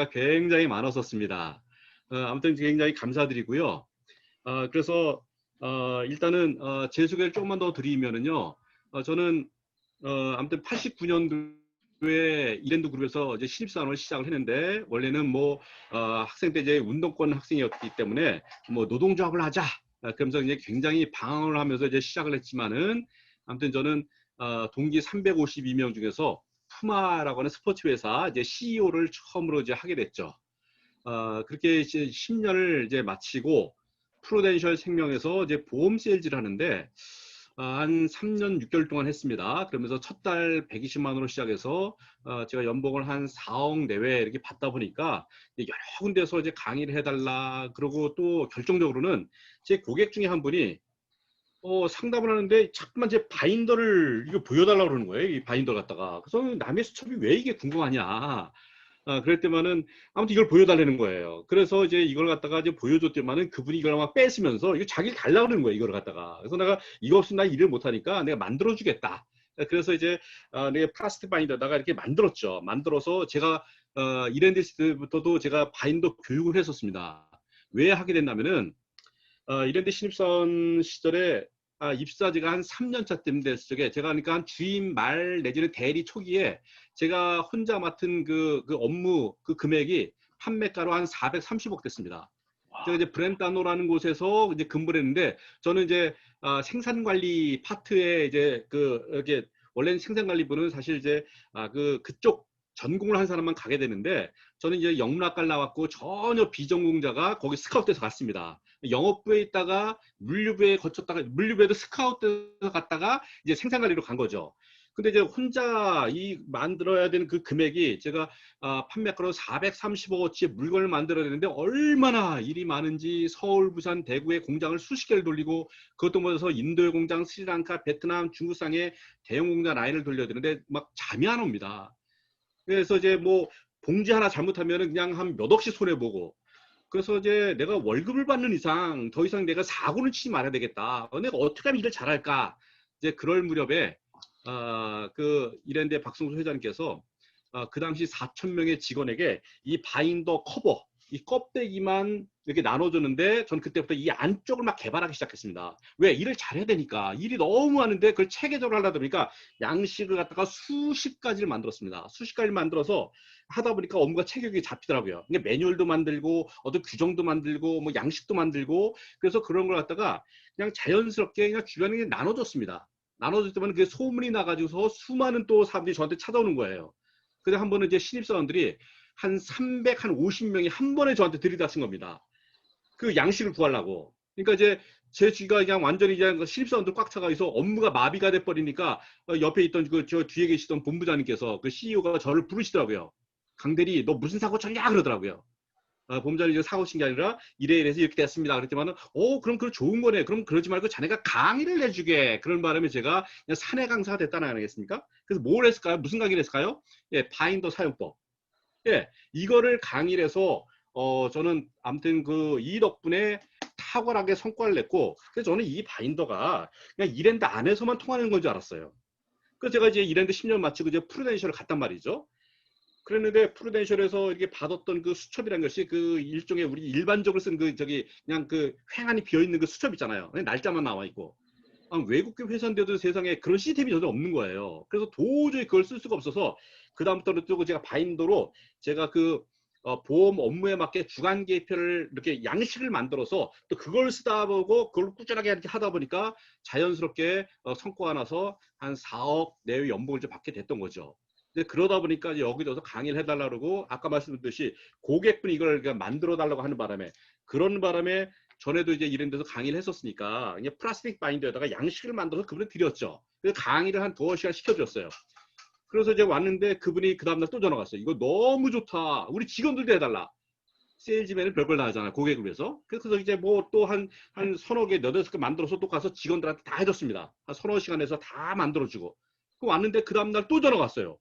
굉장히 많았었습니다. 아무튼 굉장히 감사드리고요. 그래서 일단은 제 소개를 조금만 더 드리면은요. 저는 아무튼 89년도에 이랜드 그룹에서 이제 신입사원을 시작을 했는데, 원래는 뭐 학생 때 이제 운동권 학생이었기 때문에 뭐 노동조합을 하자, 그러면서 이제 굉장히 방황을 하면서 이제 시작을 했지만은, 아무튼 저는 동기 352명 중에서 푸마라고 하는 스포츠 회사 이제 CEO를 처음으로 이제 하게 됐죠. 그렇게 이제 10년을 이제 마치고 프루덴셜 생명에서 이제 보험 세일즈를 하는데, 한 3년 6개월 동안 했습니다. 그러면서 첫 달 120만 원으로 시작해서 제가 연봉을 한 4억 내외 이렇게 받다 보니까 여러 군데서 이제 강의를 해달라, 그러고 또 결정적으로는 제 고객 중에 한 분이 상담을 하는데 자꾸만 제 바인더를 이거 보여달라고 그러는 거예요. 이 바인더 갖다가. 그래서 남의 수첩이 왜 이게 궁금하냐. 그랬더만은 아무튼 이걸 보여달라는 거예요. 그래서 이제 이걸 갖다가 이제 보여줬더만은 그분이 이걸 막 뺏으면서 이거 자기를 달라고 그러는 거예요. 이걸 갖다가. 그래서 내가 이거 없으면 나 일을 못하니까 내가 만들어주겠다. 그래서 이제 내가 플라스틱 바인더다가 이렇게 만들었죠. 만들어서 제가 이랜디스부터도 제가 바인더 교육을 했었습니다. 왜 하게 됐냐면은 이랜드 신입사원 시절에 입사지가 한 3년차 쯤 됐을 적에 제가 그러니까 한 주임 말 내지는 대리 초기에 제가 혼자 맡은 그 업무 그 금액이 판매가로 한 430억 됐습니다. 제가 이제 브렌타노라는 곳에서 이제 근무를 했는데, 저는 이제 생산관리 파트에 이제 이렇게 원래는 생산관리부는 사실 이제 그쪽 전공을 한 사람만 가게 되는데, 저는 이제 영문학과를 나왔고 전혀 비전공자가 거기 스카우트에서 갔습니다. 영업부에 있다가 물류부에 거쳤다가 물류부에도 스카우트에서 갔다가 이제 생산관리로 간 거죠. 근데 이제 혼자 이 만들어야 되는 그 금액이 제가 판매가로 430억어치의 물건을 만들어야 되는데 얼마나 일이 많은지 서울, 부산, 대구에 공장을 수십 개를 돌리고, 그것도 모여서 인도의 공장, 스리랑카, 베트남, 중국상에 대형 공장 라인을 돌려야 되는데 막 잠이 안 옵니다. 그래서 이제 뭐 봉지 하나 잘못하면 그냥 한 몇 억씩 손해보고, 그래서 이제 내가 월급을 받는 이상 더 이상 내가 사고는 치지 말아야 되겠다. 내가 어떻게 하면 일을 잘할까? 이제 그럴 무렵에 그 이랜드의 박성수 회장님께서 그 당시 4천 명의 직원에게 이 바인더 커버, 이 껍데기만 이렇게 나눠줬는데, 전 그때부터 이 안쪽을 막 개발하기 시작했습니다. 왜? 일을 잘해야 되니까. 일이 너무 많은데 그걸 체계적으로 하려다 보니까 양식을 갖다가 수십 가지를 만들었습니다. 수십 가지를 만들어서 하다 보니까 업무가 체계적이 잡히더라고요. 그러니까 매뉴얼도 만들고 어떤 규정도 만들고 뭐 양식도 만들고, 그래서 그런 걸 갖다가 그냥 자연스럽게 그냥 주변에 나눠줬습니다. 나눠줬더니 그게 소문이 나가지고서 수많은 또 사람들이 저한테 찾아오는 거예요. 그래서 한 번은 이제 신입사원들이 한 350명이 한 번에 저한테 들이닥친 겁니다. 그 양식을 구하려고. 그러니까 이제 제 주위가 그냥 완전히 그냥 신입사원들 꽉 차가 있어 업무가 마비가 돼 버리니까, 옆에 있던 저 뒤에 계시던 본부장님께서 그 CEO가 저를 부르시더라고요. 강대리, 너 무슨 사고 쳤냐 그러더라고요. 본부장님 사고 친 게 아니라 이래 이래서 이렇게 됐습니다. 그랬더만은 그럼 그거 좋은 거네. 그럼 그러지 말고 자네가 강의를 해주게. 그런 바람에 제가 그냥 사내 강사가 됐다는 거 아니겠습니까? 그래서 뭘 했을까요? 무슨 강의를 했을까요? 예, 바인더 사용법. 예, 이거를 강의를 해서 저는 아무튼 이 덕분에 탁월하게 성과를 냈고, 그래서 저는 이 바인더가 그냥 이랜드 안에서만 통하는 건 줄 알았어요. 그래서 제가 이제 이랜드 10년 마치고 이제 프루덴셜을 갔단 말이죠. 그랬는데 프루덴셜에서 이렇게 받았던 그 수첩이라는 것이 그 일종의 우리 일반적으로 쓴 그냥 그 횡안이 비어 있는 그 수첩 있잖아요. 날짜만 나와 있고. 외국계 회사인데도 세상에 그런 시스템이 전혀 없는 거예요. 그래서 도저히 그걸 쓸 수가 없어서 그 다음부터는 또 제가 바인더로 제가 보험 업무에 맞게 주간 계획표를 이렇게 양식을 만들어서 또 그걸 쓰다 보고 그걸 꾸준하게 이렇게 하다 보니까 자연스럽게 성과가 나서 한 4억 내외 연봉을 좀 받게 됐던 거죠. 근데 그러다 보니까 여기저기서 강의를 해달라고 그러고, 아까 말씀드렸듯이 고객분이 이걸 만들어 달라고 하는 바람에, 그런 바람에 전에도 이제 이런 데서 강의를 했었으니까 그냥 플라스틱 바인더에다가 양식을 만들어서 그분을 드렸죠. 그래서 강의를 한 2시간 시켜드렸어요. 그래서 이제 왔는데 그분이 그 다음날 또 전화가 왔어요. 이거 너무 좋다. 우리 직원들도 해달라. 세일즈맨은 별걸 다 하잖아, 고객을 위해서. 그래서 이제 뭐 또 한 서너 개, 너댓 개 만들어서 또 가서 직원들한테 다 해줬습니다. 한 서너 시간에서 다 만들어주고. 그 왔는데 그 다음날 또 전화가 왔어요.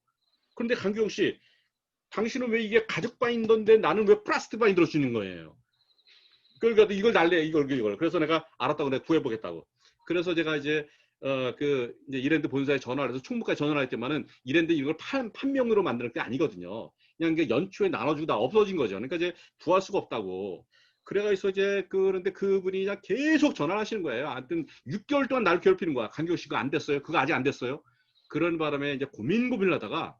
그런데 강규영 씨, 당신은 왜 이게 가죽 바인더인데 나는 왜 플라스틱 바인더로 주는 거예요? 그러니까 이걸 달래, 이걸. 그래서 내가 알았다고 내가 구해보겠다고. 그래서 제가 이제 이제 이랜드 본사에 전화를 해서 총무과에 전화를 할 때만은 이랜드 이걸 판명으로 만드는 게 아니거든요. 그냥 연초에 나눠주고 다 없어진 거죠. 그러니까 이제 구할 수가 없다고. 그래가지고 이제 그런데 그분이 그냥 계속 전화를 하시는 거예요. 하여튼 6개월 동안 나를 괴롭히는 거야. 강경 씨 그거 안 됐어요. 그거 아직 안 됐어요. 그런 바람에 이제 고민을 하다가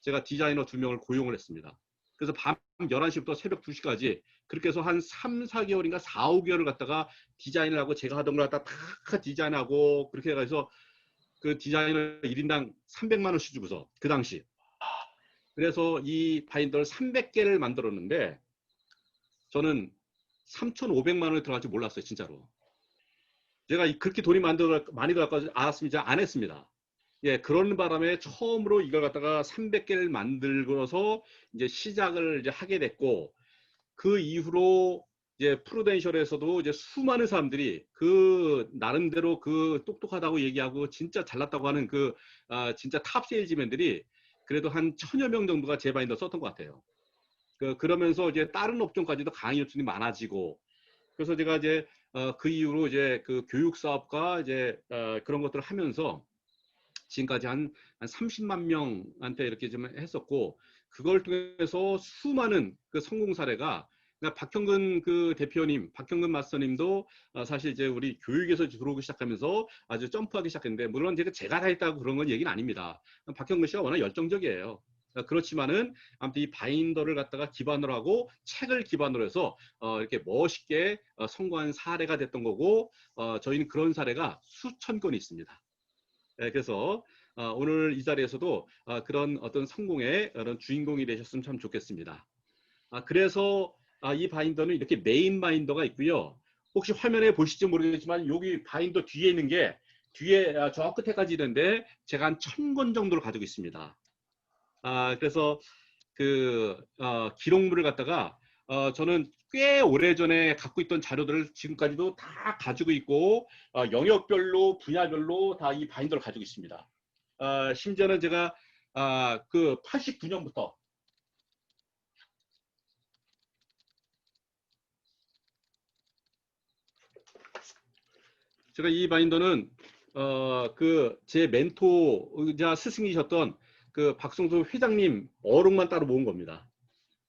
제가 디자이너 2명을 고용을 했습니다. 그래서 밤 11시부터 새벽 2시까지 그렇게 해서 한 3, 4개월인가 4, 5개월을 갖다가 디자인을 하고 제가 하던 걸 갖다 다 디자인하고 그렇게 해서 그 디자이너 1인당 300만 원씩 주고서 그 당시 그래서 이 바인더를 300개를 만들었는데 저는 3,500만 원이 들어갈 줄 몰랐어요. 진짜로. 제가 그렇게 돈이 많이 들어갈 거 알았으면 이제 안 했습니다. 예, 그런 바람에 처음으로 이걸 갖다가 300개를 만들고서 이제 시작을 이제 하게 됐고 그 이후로 이제 프루덴셜에서도 이제 수많은 사람들이 그 나름대로 그 똑똑하다고 얘기하고 진짜 잘났다고 하는 그 진짜 탑 세일즈맨들이 그래도 한 1000여 명 정도가 제 바인더 썼던 것 같아요. 그러면서 이제 다른 업종까지도 강의 요청이 많아지고 그래서 제가 이제 그 이후로 이제 그 교육 사업과 이제 그런 것들을 하면서 지금까지 한 30만 명한테 이렇게 좀 했었고 그걸 통해서 수많은 그 성공 사례가 그러니까 박형근 그 대표님, 박형근 마스터님도 사실 이제 우리 교육에서 들어오기 시작하면서 아주 점프하기 시작했는데 물론 제가 다 했다고 그런 건 얘기는 아닙니다. 박형근 씨가 워낙 열정적이에요. 그렇지만은 아무튼 이 바인더를 갖다가 기반으로 하고 책을 기반으로 해서 이렇게 멋있게 성공한 사례가 됐던 거고 저희는 그런 사례가 수천 건이 있습니다. 그래서 오늘 이 자리에서도 그런 어떤 성공의 그런 주인공이 되셨으면 참 좋겠습니다. 그래서 이 바인더는 이렇게 메인 바인더가 있고요. 혹시 화면에 보실지 모르겠지만 여기 바인더 뒤에 있는 게 뒤에 저 끝에까지 있는데 제가 한 1000권 정도를 가지고 있습니다. 그래서 그 기록물을 갖다가 저는 꽤 오래전에 갖고 있던 자료들을 지금까지도 다 가지고 있고 영역별로 분야별로 다 이 바인더를 가지고 있습니다. 심지어는 제가 그 89년부터 제가 이 바인더는 그 제 멘토이자 스승이셨던 그 박성수 회장님 어록만 따로 모은 겁니다.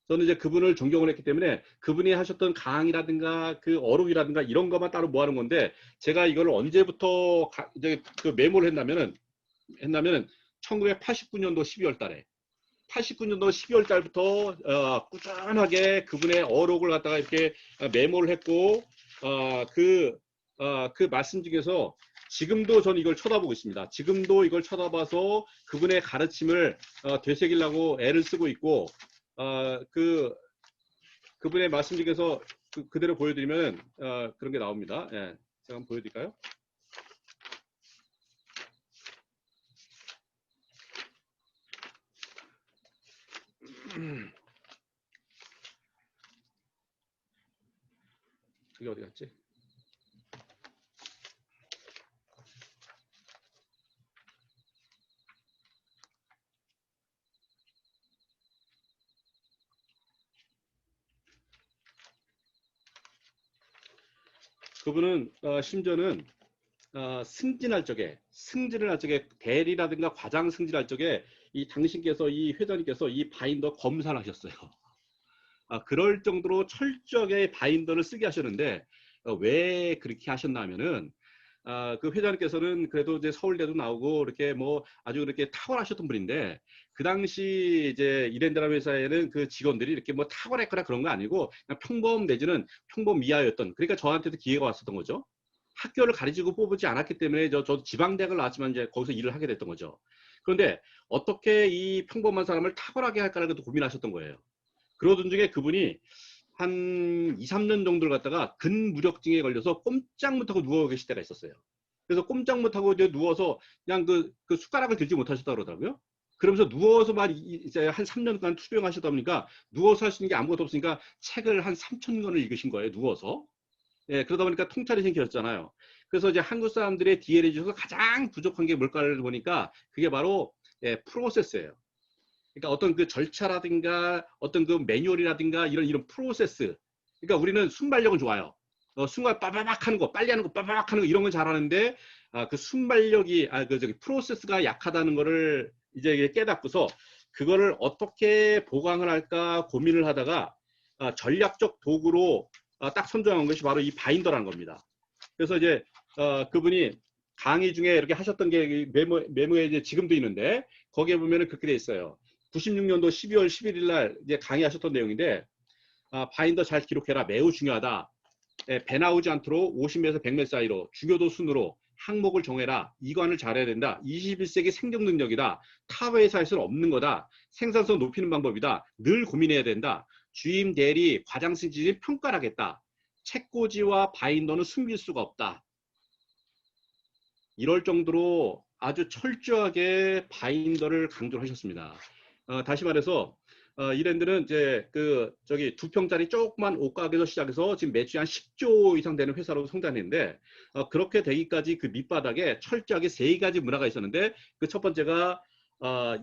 저는 이제 그분을 존경을 했기 때문에 그분이 하셨던 강의라든가 그 어록이라든가 이런 것만 따로 모아놓은 건데 제가 이걸 언제부터 이제 그 메모를 했냐면은 1989년도 12월 달에 89년도 12월 달부터 꾸준하게 그분의 어록을 갖다가 이렇게 메모를 했고 그 말씀 중에서 지금도 저는 이걸 쳐다보고 있습니다. 지금도 이걸 쳐다봐서 그분의 가르침을 되새기려고 애를 쓰고 있고 그분의 말씀 중에서 그대로 보여드리면 그런 게 나옵니다. 예, 제가 한번 보여드릴까요? 이게 어디 갔지? 그분은 심지어는 승진할 적에 대리라든가 과장 승진할 적에 이 당신께서 이 회장님께서 이 바인더 검사를 하셨어요. 그럴 정도로 철저하게 바인더를 쓰게 하셨는데 왜 그렇게 하셨나 하면은 그 회장님께서는 그래도 이제 서울대도 나오고 이렇게 뭐 아주 이렇게 탁월하셨던 분인데 그 당시 이제 이랜드라는 회사에는 그 직원들이 이렇게 뭐 탁월했거나 그런 거 아니고 그냥 평범 내지는 평범 이하였던 그러니까 저한테도 기회가 왔었던 거죠. 학교를 가르치고 뽑지 않았기 때문에 저도 지방대학을 나왔지만 이제 거기서 일을 하게 됐던 거죠. 그런데 어떻게 이 평범한 사람을 탁월하게 할까라고 고민하셨던 거예요. 그러던 중에 그분이 한 2, 3년 정도를 갖다가 근무력증에 걸려서 꼼짝 못하고 누워 계실 때가 있었어요. 그래서 꼼짝 못하고 이제 누워서 그냥 그 숟가락을 들지 못하셨다고 그러더라고요. 그러면서 누워서만 이제 한 3년간 투병하셨다 보니까 누워서 할 수 있는 게 아무것도 없으니까 책을 한 3,000권을 읽으신 거예요. 누워서. 예, 그러다 보니까 통찰이 생기셨잖아요. 그래서 이제 한국 사람들의 DL에 중에서 가장 부족한 게 뭘까를 보니까 그게 바로 프로세스예요. 그러니까 어떤 그 절차라든가 어떤 그 매뉴얼이라든가 이런 프로세스. 그러니까 우리는 순발력은 좋아요. 순간 빠바박 하는 거, 빨리 하는 거, 빠바박 하는 거 이런 건 잘하는데 그 순발력이 그 저기 프로세스가 약하다는 거를 이제 깨닫고서 그거를 어떻게 보강을 할까 고민을 하다가 전략적 도구로 딱 선정한 것이 바로 이 바인더라는 겁니다. 그래서 이제 그분이 강의 중에 이렇게 하셨던 게 메모에 이제 지금도 있는데 거기에 보면은 그렇게 돼 있어요. 96년도 12월 11일 날 이제 강의하셨던 내용인데 바인더 잘 기록해라. 매우 중요하다. 배 나오지 않도록 50m 100m 사이로 중요도 순으로 항목을 정해라. 이관을 잘해야 된다. 21세기 생존 능력이다. 타 회사에서는 없는 거다. 생산성 높이는 방법이다. 늘 고민해야 된다. 주임, 대리, 과장 승진이 평가하겠다. 책꽂이와 바인더는 숨길 수가 없다. 이럴 정도로 아주 철저하게 바인더를 강조를 하셨습니다. 다시 말해서 이랜드는 이제 저기 2평짜리 조그만 옷가게에서 시작해서 지금 매출이 한 10조 이상 되는 회사로 성장했는데 그렇게 되기까지 그 밑바닥에 철저하게 3가지 문화가 있었는데 그 첫 번째가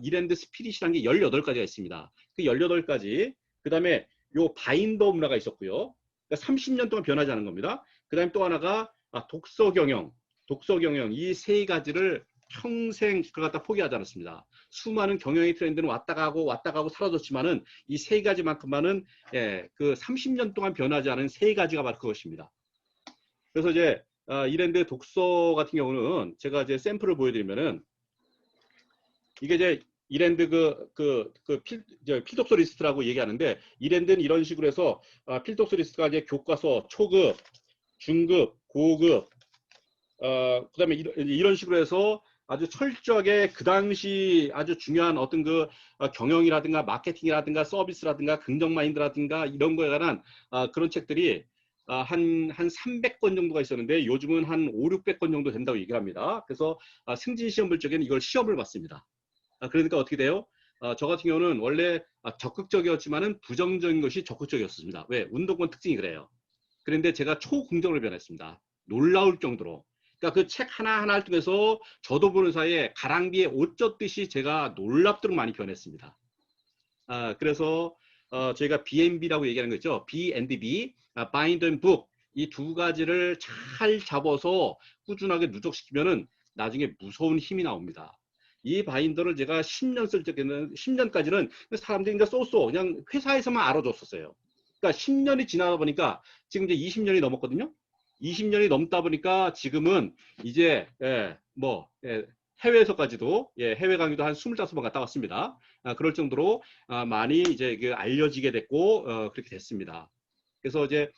이랜드 스피릿이라는 게 18가지가 있습니다. 그 18가지 그 다음에 요 바인더 문화가 있었고요. 그러니까 30년 동안 변하지 않은 겁니다. 그 다음에 또 하나가 독서 경영 이 3가지를 평생 그걸 갖다 포기하지 않았습니다. 수많은 경영의 트렌드는 왔다 가고 사라졌지만은 이 3가지만큼만은 그 30년 동안 변하지 않은 3가지가 바로 그것입니다. 그래서 이제 이랜드 독서 같은 경우는 제가 이제 샘플을 보여드리면은 이게 이제 이랜드 필독서 리스트라고 얘기하는데 이랜드는 이런 식으로 해서 필독서 리스트가 이제 교과서, 초급, 중급, 고급 그다음에 이런 식으로 해서 아주 철저하게 그 당시 아주 중요한 어떤 경영이라든가 마케팅이라든가 서비스라든가 긍정 마인드라든가 이런 거에 관한 그런 책들이 한 300권 정도가 있었는데 요즘은 한 5, 600권 정도 된다고 얘기를 합니다. 그래서 승진 시험 볼 적에는 이걸 시험을 봤습니다. 그러니까 어떻게 돼요? 저 같은 경우는 원래 적극적이었지만은 부정적인 것이 적극적이었습니다. 왜? 운동권 특징이 그래요. 그런데 제가 초긍정으로 변했습니다. 놀라울 정도로. 그러니까 그 책 하나하나를 통해서 저도 보는 사이에 가랑비에 옷 젖듯이 제가 놀랍도록 많이 변했습니다. 그래서 저희가 B&B라고 얘기하는 거죠. B&B, Bind and Book 이 2가지를 잘 잡아서 꾸준하게 누적시키면은 나중에 무서운 힘이 나옵니다. 이 바인더를 제가 10년 쓸 적에는 10년까지는 사람들이 이제 쏘 그냥 회사에서만 알아줬었어요. 그러니까 10년이 지나다 보니까 지금 이제 20년이 넘었거든요. 20년이 넘다 보니까 지금은 이제 해외에서까지도 해외 강의도 한 25번 갔다 왔습니다. 그럴 정도로 많이 이제 알려지게 됐고 그렇게 됐습니다. 그래서 이제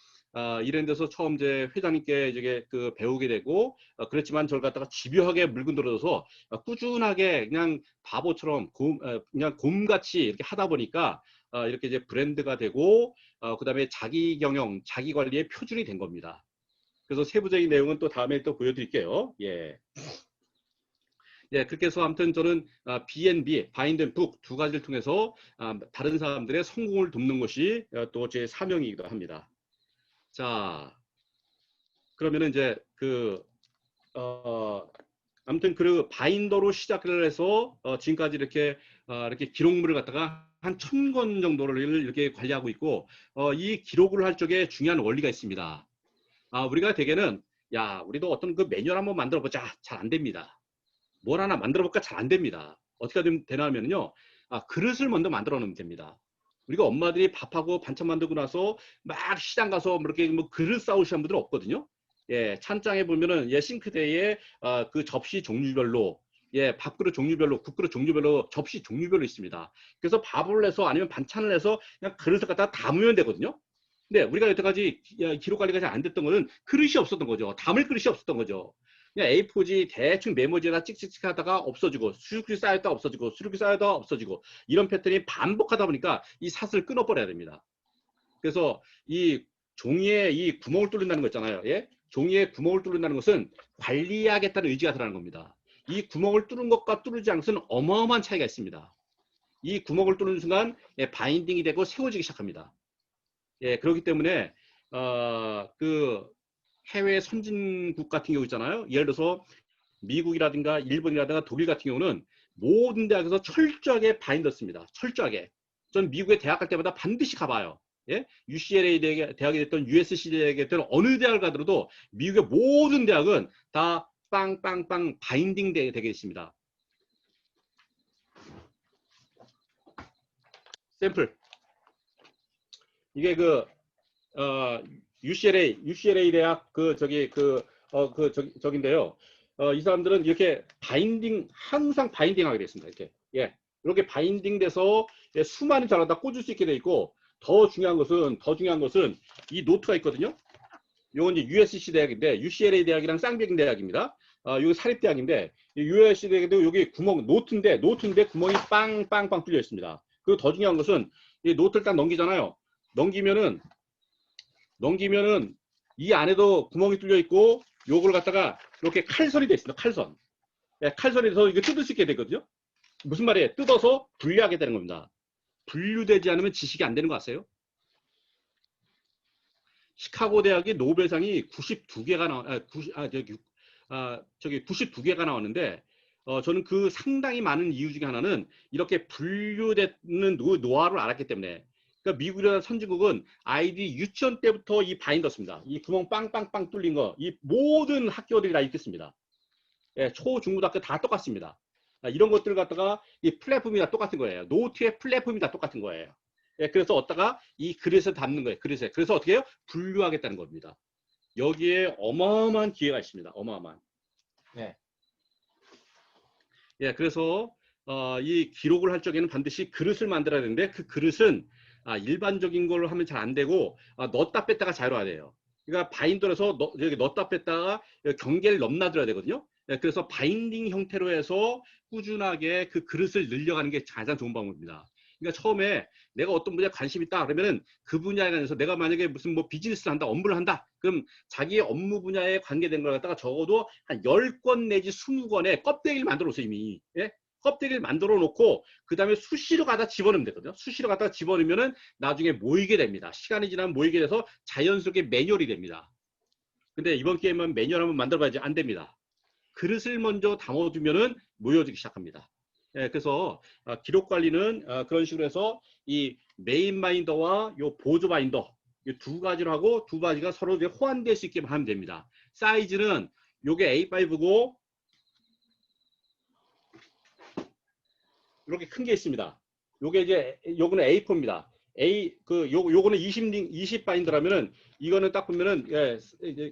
이런 데서 처음 이제 회장님께 이제 배우게 되고 그렇지만 저를 갖다가 집요하게 물건 들어줘서 꾸준하게 그냥 바보처럼 그냥 곰같이 이렇게 하다 보니까 이렇게 이제 브랜드가 되고 그다음에 자기 경영, 자기 관리의 표준이 된 겁니다. 그래서 세부적인 내용은 또 다음에 또 보여드릴게요. 예, 그렇게 해서 아무튼 저는 B&B, 바인드 앤 북 2가지를 통해서 다른 사람들의 성공을 돕는 것이 또 제 사명이기도 합니다. 자, 그러면은 이제 아무튼 그 바인더로 시작을 해서 지금까지 이렇게 기록물을 갖다가 한 1000권 정도를 이렇게 관리하고 있고 이 기록을 할 적에 중요한 원리가 있습니다. 우리가 대개는 우리도 어떤 그 매뉴얼 한번 만들어 보자. 잘 안 됩니다. 뭘 하나 만들어 볼까? 잘 안 됩니다. 어떻게 되나 하면요. 그릇을 먼저 만들어 놓으면 됩니다. 우리가 엄마들이 밥하고 반찬 만들고 나서 막 시장 가서 이렇게 그릇 싸우시는 분들은 없거든요. 찬장에 보면은 싱크대에 그 접시 종류별로 밥그릇 종류별로, 국그릇 종류별로, 접시 종류별로 있습니다. 그래서 밥을 해서 아니면 반찬을 해서 그냥 그릇을 갖다가 담으면 되거든요. 근데 우리가 여태까지 기록 관리가 잘 안 됐던 거는 그릇이 없었던 거죠. 담을 그릇이 없었던 거죠. 그냥 A4지 대충 메모지에다 찍찍찍 하다가 없어지고 수육이 쌓였다 없어지고 수육이 쌓였다 없어지고 이런 패턴이 반복하다 보니까 이 삿을 끊어버려야 됩니다. 그래서 이 종이에 이 구멍을 뚫는다는 거 있잖아요. 종이에 구멍을 뚫는다는 것은 관리하겠다는 의지가 들어가는 겁니다. 이 구멍을 뚫는 것과 뚫지 않은 것은 어마어마한 차이가 있습니다. 이 구멍을 뚫는 순간 바인딩이 되고 세워지기 시작합니다. 그렇기 때문에 그 해외 선진국 같은 경우 있잖아요. 예를 들어서 미국이라든가 일본이라든가 독일 같은 경우는 모든 대학에서 철저하게 바인더 씁니다. 철저하게. 전 미국에 대학 갈 때마다 반드시 가봐요. UCLA 대학이 됐던 USC 대학이 됐던 어느 대학을 가더라도 미국의 모든 대학은 다 빵빵빵 바인딩 되게 있습니다. 샘플. 이게 그 UCLA 대학 저긴데요. 이 사람들은 이렇게 바인딩, 항상 바인딩 하게 되어 있습니다. 이렇게. 예. 이렇게 바인딩 돼서 예, 수많은 자료다 꽂을 수 있게 되어 있고, 더 중요한 것은 이 노트가 있거든요. 요건 이제 USC 대학인데, UCLA 대학이랑 쌍벽 대학입니다. 이거 사립대학인데, USC 대학도 여기 구멍, 노트인데 구멍이 빵빵빵 뚫려 있습니다. 그리고 더 중요한 것은 이 노트를 딱 넘기잖아요. 넘기면은 이 안에도 구멍이 뚫려 있고, 요걸 갖다가 이렇게 칼선이 돼 있습니다. 칼선. 예, 칼선이 돼서 이거 뜯을 수 있게 되거든요. 무슨 말이에요? 뜯어서 분류하게 되는 겁니다. 분류되지 않으면 지식이 안 되는 거 아세요? 시카고 대학이 노벨상이 92개가 저기 92개가 나왔는데, 저는 그 상당히 많은 이유 중에 하나는 이렇게 분류되는 노하우를 알았기 때문에. 그러니까 미국이라는 선진국은 아이들이 유치원 때부터 이 바인더 씁니다. 이 구멍 빵빵빵 뚫린 거, 이 모든 학교들이 다 있겠습니다. 예, 초, 중, 고등학교 다 똑같습니다. 이런 것들을 갖다가 이 플랫폼이 다 똑같은 거예요. 노트의 플랫폼이 다 똑같은 거예요. 예, 그래서 어디다가 이 그릇에 담는 거예요. 그릇에. 그래서 어떻게 해요? 분류하겠다는 겁니다. 여기에 어마어마한 기회가 있습니다. 어마어마한. 예. 예, 그래서 이 기록을 할 적에는 반드시 그릇을 만들어야 되는데, 그 그릇은 일반적인 걸로 하면 잘 안 되고 넣었다 뺐다가 자유로워야 돼요. 그러니까 바인더에서 여기 넣었다 뺐다가 경계를 넘나들어야 되거든요. 예, 그래서 바인딩 형태로 해서 꾸준하게 그 그릇을 늘려가는 게 가장 좋은 방법입니다. 그러니까 처음에 내가 어떤 분야에 관심 있다 그러면은 그 분야에 관해서 내가 만약에 무슨 뭐 비즈니스를 한다, 업무를 한다, 그럼 자기의 업무 분야에 관계된 걸 갖다가 적어도 한 10권 내지 20권의 껍데기를 만들어 놓으세요, 이미. 예? 껍데기를 만들어 놓고 그 다음에 수시로 갖다 집어넣으면 되거든요. 수시로 갖다가 집어넣으면은 나중에 모이게 됩니다. 시간이 지나면 모이게 돼서 자연스럽게 매뉴얼이 됩니다. 근데 이번 기회에만 매뉴얼 한번 만들어봐야지 안 됩니다. 그릇을 먼저 담아두면은 모여지기 시작합니다. 예, 그래서 기록 관리는 그런 식으로 해서 이 메인 바인더와 요 보조 바인더 이 두 가지로 하고 두 가지가 서로 호환될 수 있게 하면 됩니다. 사이즈는 요게 A5고 이렇게 큰 게 있습니다. 요게 이제 요거는 A4입니다. 요거는 20 바인더라면은 이거는 딱 보면은 예,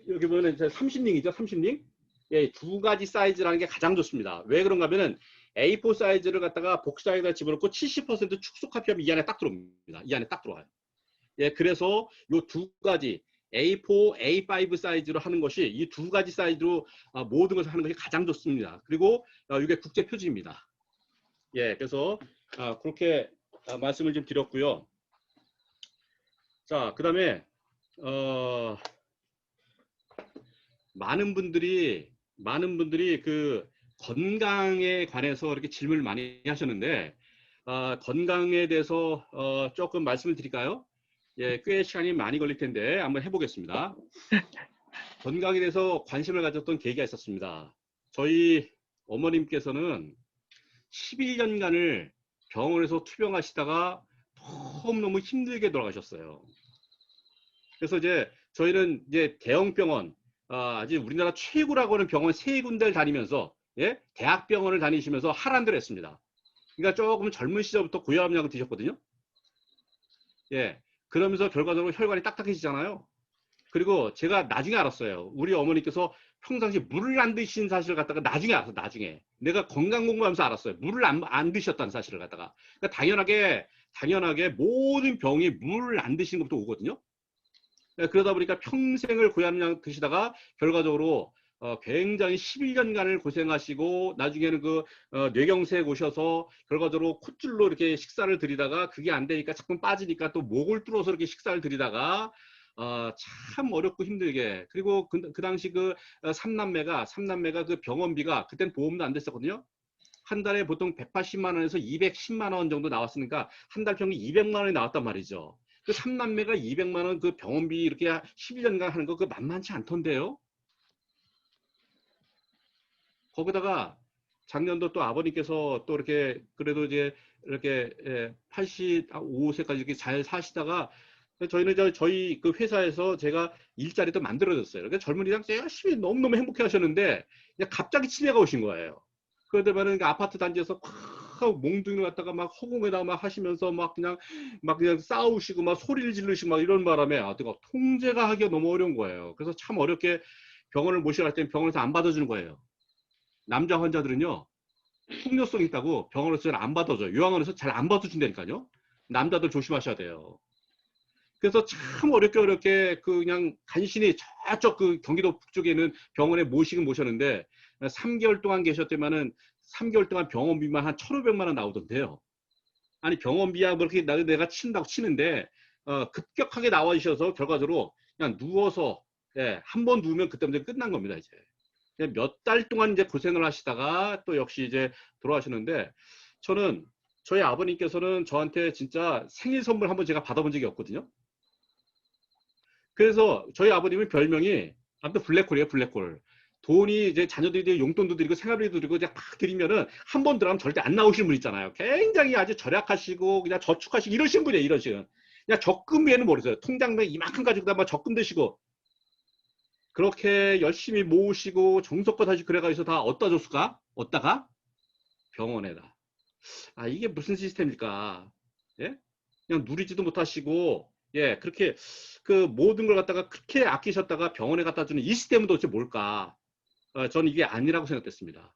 여기 보면은 30링이죠. 30링. 예, 두 가지 사이즈라는 게 가장 좋습니다. 왜 그런가 하면은 A4 사이즈를 갖다가 복사에다 집어넣고 70% 축소 카피하면 이 안에 딱 들어옵니다. 이 안에 딱 들어와요. 예, 그래서 요 두 가지 A4, A5 사이즈로 하는 것이 이 두 가지 사이즈로 모든 것을 하는 것이 가장 좋습니다. 그리고 이게 국제 표준입니다. 예, 그래서 그렇게 말씀을 좀 드렸고요. 자, 그다음에 많은 분들이 그 건강에 관해서 이렇게 질문을 많이 하셨는데 건강에 대해서 조금 말씀을 드릴까요? 예, 꽤 시간이 많이 걸릴 텐데 한번 해보겠습니다. 건강에 대해서 관심을 가졌던 계기가 있었습니다. 저희 어머님께서는 11년간을 병원에서 투병하시다가 너무너무 힘들게 돌아가셨어요. 그래서 이제 저희는 이제 대형 병원, 아직 우리나라 최고라고 하는 병원 3군데를 다니면서, 예? 대학병원을 다니시면서 하란대를 했습니다. 그러니까 조금 젊은 시절부터 고혈압약을 드셨거든요. 예. 그러면서 결과적으로 혈관이 딱딱해지잖아요. 그리고 제가 나중에 알았어요. 우리 어머니께서 평상시 물을 안 드신 사실을 갖다가 나중에 알았어. 나중에 내가 건강 공부하면서 알았어요. 물을 안 드셨다는 사실을 갖다가. 그러니까 당연하게 모든 병이 물을 안 드시는 것부터 오거든요. 그러다 보니까 평생을 고향약 드시다가 결과적으로 굉장히 11년간을 고생하시고 나중에는 그 뇌경색 오셔서 결과적으로 콧줄로 이렇게 식사를 드리다가 그게 안 되니까 자꾸 빠지니까 또 목을 뚫어서 이렇게 식사를 드리다가 참 어렵고 힘들게. 그리고 그 당시 그 삼남매가 그 병원비가 그땐 보험도 안 됐었거든요. 한 달에 보통 180만 원에서 210만 원 정도 나왔으니까 한 달 평균 200만 원이 나왔단 말이죠. 그 삼남매가 200만 원 그 병원비 이렇게 11년간 하는 거 그 만만치 않던데요. 거기다가 작년도 또 아버님께서 또 이렇게 그래도 이제 이렇게 85세까지 이렇게 잘 사시다가 저희는 저희 그 회사에서 제가 일자리도 만들어졌어요. 그러니까 젊은이랑 열심히 너무너무 행복해 하셨는데 그냥 갑자기 치매가 오신 거예요. 그러다 보면 아파트 단지에서 하고 몽둥이를 갖다가 막 허공에다 막 하시면서 막 그냥 싸우시고 막 소리를 지르시고 막 이런 바람에 내가 통제가 하기가 너무 어려운 거예요. 그래서 참 어렵게 병원을 모시러 갈 때는 병원에서 안 받아주는 거예요. 남자 환자들은요, 폭력성이 있다고 병원에서 잘 안 받아줘요. 요양원에서 잘 안 받아준다니까요. 남자들 조심하셔야 돼요. 그래서 참 어렵게 그냥 간신히 저쪽 그 경기도 북쪽에는 병원에 모시긴 모셨는데 3개월 동안 계셨더만은 3개월 동안 병원비만 한 1,500만 원 나오던데요. 아니 병원비야 그렇게 내가 친다고 치는데 급격하게 나와주셔서 결과적으로 그냥 누워서 한 번 누우면 그때부터 끝난 겁니다. 이제 몇 달 동안 이제 고생을 하시다가 또 역시 이제 돌아가시는데 저는 저희 아버님께서는 저한테 진짜 생일 선물 한번 제가 받아본 적이 없거든요. 그래서 저희 아버님은 별명이 아무튼 블랙홀이에요. 블랙홀. 돈이 이제 자녀들이 용돈도 드리고 생활비도 드리고 이제 팍 드리면은 한 번 들어가면 절대 안 나오시는 분 있잖아요. 굉장히 아주 절약하시고 그냥 저축하시고 이러신 분이에요. 이러시는. 그냥 적금 외에는 모르세요. 통장에 이만큼 가지고 다막 적금 드시고 그렇게 열심히 모으시고 정성껏 하시고 그래가지고 다 어디다 줬을까? 어디다가? 병원에다. 아 이게 무슨 시스템일까? 예? 그냥 누리지도 못하시고 그렇게 그 모든 걸 갖다가 그렇게 아끼셨다가 병원에 갖다 주는 이 시스템은 도대체 뭘까? 저는 이게 아니라고 생각됐습니다.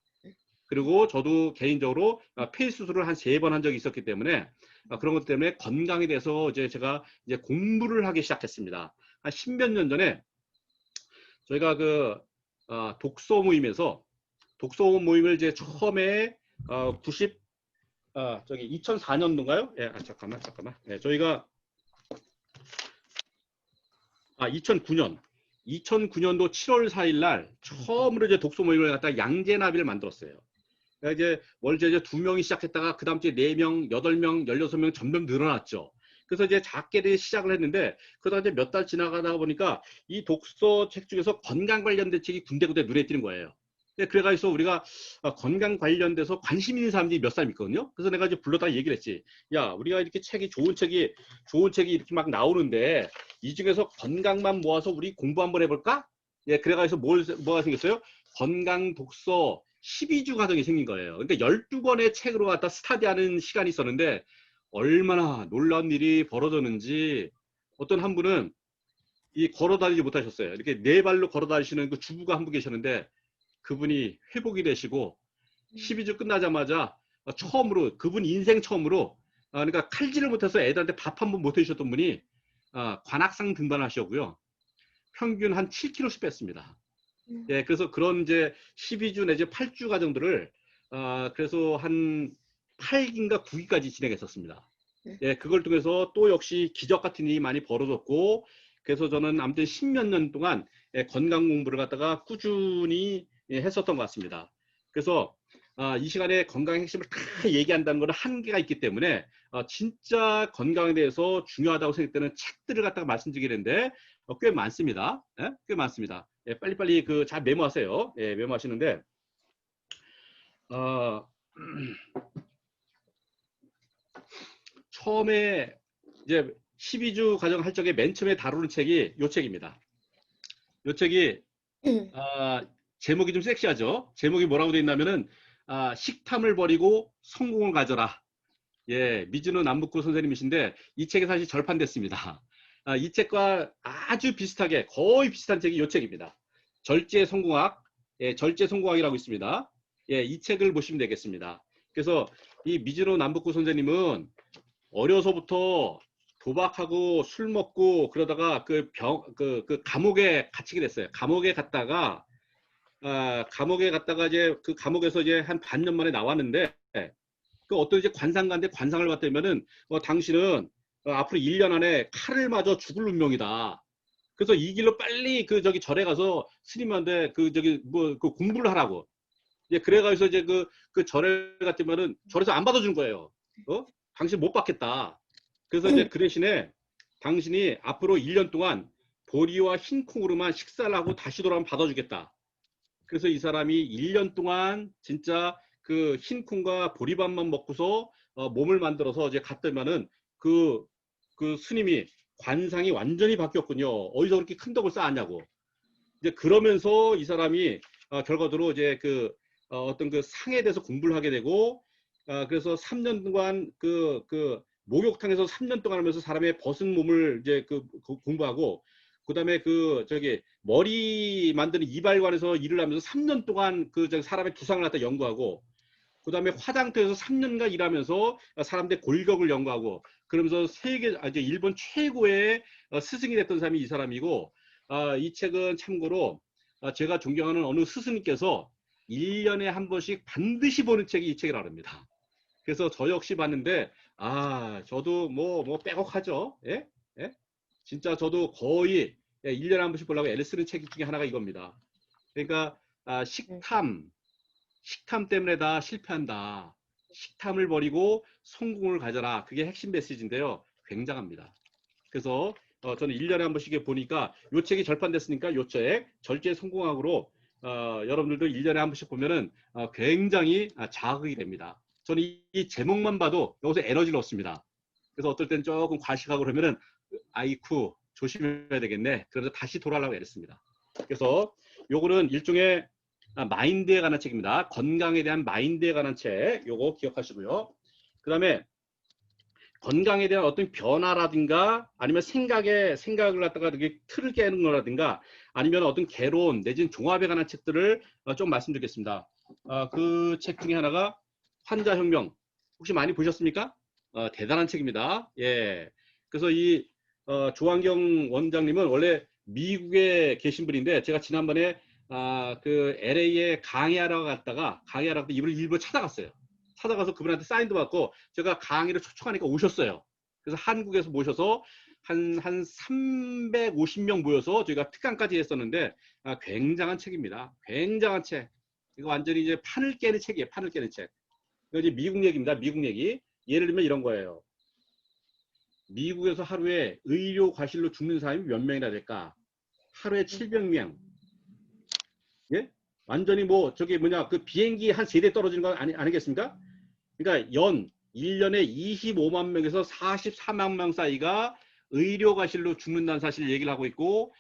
그리고 저도 개인적으로 폐 수술을 한 3번 한 적이 있었기 때문에 그런 것 때문에 건강에 대해서 이제 제가 이제 공부를 하기 시작했습니다. 한 10몇 년 전에 저희가 그 독서 모임에서 독서 모임을 이제 처음에 2004년도인가요? 잠깐만. 저희가 2009년도 7월 4일 날 처음으로 이제 독서 모임을 갖다가 양재나비를 만들었어요. 그러니까 이제 원래 이제 2명이 시작했다가 그 다음 주에 4명, 8명, 16명 점점 늘어났죠. 그래서 이제 작게 시작을 했는데 그러다 이제 몇 달 지나가다 보니까 이 독서 책 중에서 건강 관련된 책이 군데군데 눈에 띄는 거예요. 그래가지고 우리가 건강 관련돼서 관심 있는 사람들이 몇 사람 있거든요. 그래서 내가 이제 불러다 얘기를 했지. 야, 우리가 이렇게 좋은 책이 이렇게 막 나오는데 이 중에서 건강만 모아서 우리 공부 한번 해볼까? 그래가지고 뭐가 생겼어요? 건강 독서 12주 과정이 생긴 거예요. 그러니까 12권의 책으로 갖다 스타디하는 시간이 있었는데 얼마나 놀라운 일이 벌어졌는지 어떤 한 분은 이 걸어 다니지 못하셨어요. 이렇게 4발로 걸어 다니시는 그 주부가 한 분 계셨는데 그분이 회복이 되시고 12주 끝나자마자 처음으로 그분 인생 처음으로 그러니까 칼질을 못해서 애들한테 밥 한 번 못 해주셨던 분이 관악산 등반하셨고요. 평균 한 7kg씩 뺐습니다. 그래서 그런 이제 12주 내지 8주 과정들을 그래서 한 8기인가 9기까지 진행했었습니다. 그걸 통해서 또 역시 기적 같은 일이 많이 벌어졌고 그래서 저는 아무튼 10몇 년 동안 건강 공부를 갖다가 꾸준히 했었던 것 같습니다. 그래서 이 시간에 건강의 핵심을 다 얘기한다는 것은 한계가 있기 때문에 진짜 건강에 대해서 중요하다고 생각되는 책들을 갖다가 말씀드리는데 꽤 많습니다. 꽤 많습니다. 빨리빨리 잘 메모하세요. 메모하시는데 처음에 이제 12주 과정 할 적에 맨 처음에 다루는 책이 이 책입니다. 이 책이 제목이 좀 섹시하죠. 제목이 뭐라고 되어 있냐면은 식탐을 버리고 성공을 가져라. 미즈노 남북구 선생님이신데 이 책이 사실 절판됐습니다. 이 책과 아주 비슷하게 거의 비슷한 책이 이 책입니다. 절제 성공학, 절제 성공학이라고 있습니다. 이 책을 보시면 되겠습니다. 그래서 이 미즈노 남북구 선생님은 어려서부터 도박하고 술 먹고 그러다가 그 감옥에 갇히게 됐어요. 감옥에 갔다가 이제 그 감옥에서 이제 한 반년 만에 나왔는데 그 어떤 이제 관상가인데 관상을 봤다면은 당신은 앞으로 1년 안에 칼을 맞아 죽을 운명이다. 그래서 이 길로 빨리 절에 가서 스님한테 공부를 하라고. 그래가지고 이제 그 절에 갔더만은 절에서 안 받아주는 거예요. 당신 못 받겠다. 그래서 이제 그 대신에 당신이 앞으로 1년 동안 보리와 흰 콩으로만 식사를 하고 다시 돌아오면 받아주겠다. 그래서 이 사람이 1년 동안 진짜 그 흰 콩과 보리밥만 먹고서 몸을 만들어서 이제 갔더만은 그 스님이 관상이 완전히 바뀌었군요. 어디서 그렇게 큰 덕을 쌓았냐고. 이제 그러면서 이 사람이 결과적으로 이제 어떤 그 상에 대해서 공부를 하게 되고 그래서 3년 동안 목욕탕에서 3년 동안 하면서 사람의 벗은 몸을 이제 공부하고, 그다음에 저기 머리 만드는 이발관에서 일을 하면서 3년 동안 사람의 두상을 갖다 연구하고, 그다음에 화장터에서 3년간 일하면서 사람들의 골격을 연구하고, 그러면서 이제 일본 최고의 스승이 됐던 사람이 이 사람이고, 이 책은 참고로 제가 존경하는 어느 스승님께서 1년에 한 번씩 반드시 보는 책이 이 책이라고 합니다. 그래서 저 역시 봤는데, 저도 뭐 빼곡하죠. 예? 예? 진짜 저도 거의 1년에 한 번씩 보려고 애를 쓰는 책 중에 하나가 이겁니다. 그러니까 식탐 때문에 다 실패한다. 식탐을 버리고 성공을 가져라. 그게 핵심 메시지인데요. 굉장합니다. 그래서 저는 1년에 한 번씩 보니까 요 책이 절판됐으니까 요 책 절제 성공학으로 여러분들도 1년에 한 번씩 보면은 굉장히 자극이 됩니다. 저는 이 제목만 봐도 여기서 에너지를 얻습니다. 그래서 어떨 땐 조금 과식하고 그러면은 아이쿠 조심해야 되겠네. 그래서 다시 돌아가려고 애랬습니다. 그래서 요거는 일종의 마인드에 관한 책입니다. 건강에 대한 마인드에 관한 책, 요거 기억하시고요. 그 다음에 건강에 대한 어떤 변화라든가 아니면 생각을 갖다가 이렇게 틀을 깨는 거라든가 아니면 어떤 개론 내지는 종합에 관한 책들을 좀 말씀드리겠습니다. 그 책 중에 하나가 환자혁명. 혹시 많이 보셨습니까? 대단한 책입니다. 예. 그래서 이 조한경 원장님은 원래 미국에 계신 분인데 제가 지난번에 LA에 강의하러 갔다가 이분을 일부러 찾아갔어요. 찾아가서 그분한테 사인도 받고 제가 강의를 초청하니까 오셨어요. 그래서 한국에서 모셔서 한 350명 모여서 저희가 특강까지 했었는데 굉장한 책입니다. 굉장한 책. 이거 완전히 이제 판을 깨는 책이에요. 판을 깨는 책. 이거 이제 미국 얘기입니다. 미국 얘기. 예를 들면 이런 거예요. 미국에서 하루에 의료 과실로 죽는 사람이 몇 명이나 될까? 하루에 700명. 예? 완전히 그 비행기 한 3대 떨어지는 거 아니겠습니까? 그러니까 1년에 25만 명에서 44만 명 사이가 의료 과실로 죽는다는 사실을 얘기를 하고 있고,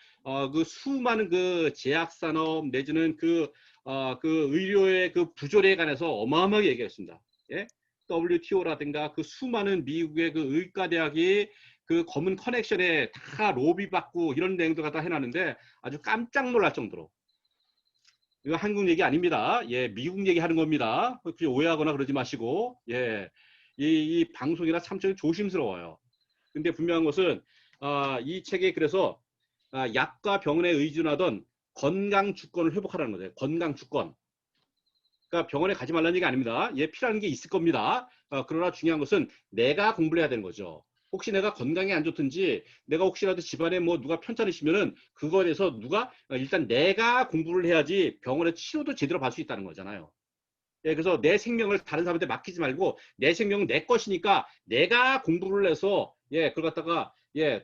그 수많은 제약산업 내지는 의료의 부조리에 관해서 어마어마하게 얘기했습니다. 예? WTO라든가 그 수많은 미국의 의과대학이 검은 커넥션에 다 로비 받고 이런 내용도 갖다 해놨는데 아주 깜짝 놀랄 정도로. 이거 한국 얘기 아닙니다. 예, 미국 얘기 하는 겁니다. 혹시 오해하거나 그러지 마시고, 예, 이 방송이라 참 조심스러워요. 근데 분명한 것은, 이 책에 그래서, 약과 병원에 의존하던 건강 주권을 회복하라는 거죠. 건강 주권. 그러니까 병원에 가지 말라는 얘기 아닙니다. 예, 필요한 게 있을 겁니다. 그러나 중요한 것은 내가 공부를 해야 되는 거죠. 혹시 내가 건강이 안 좋든지 내가 혹시라도 집안에 누가 편찮으시면은 그거에 대해서 일단 내가 공부를 해야지 병원에 치료도 제대로 받을 수 있다는 거잖아요. 예, 그래서 내 생명을 다른 사람한테 맡기지 말고 내 생명은 내 것이니까 내가 공부를 해서 그걸 갖다가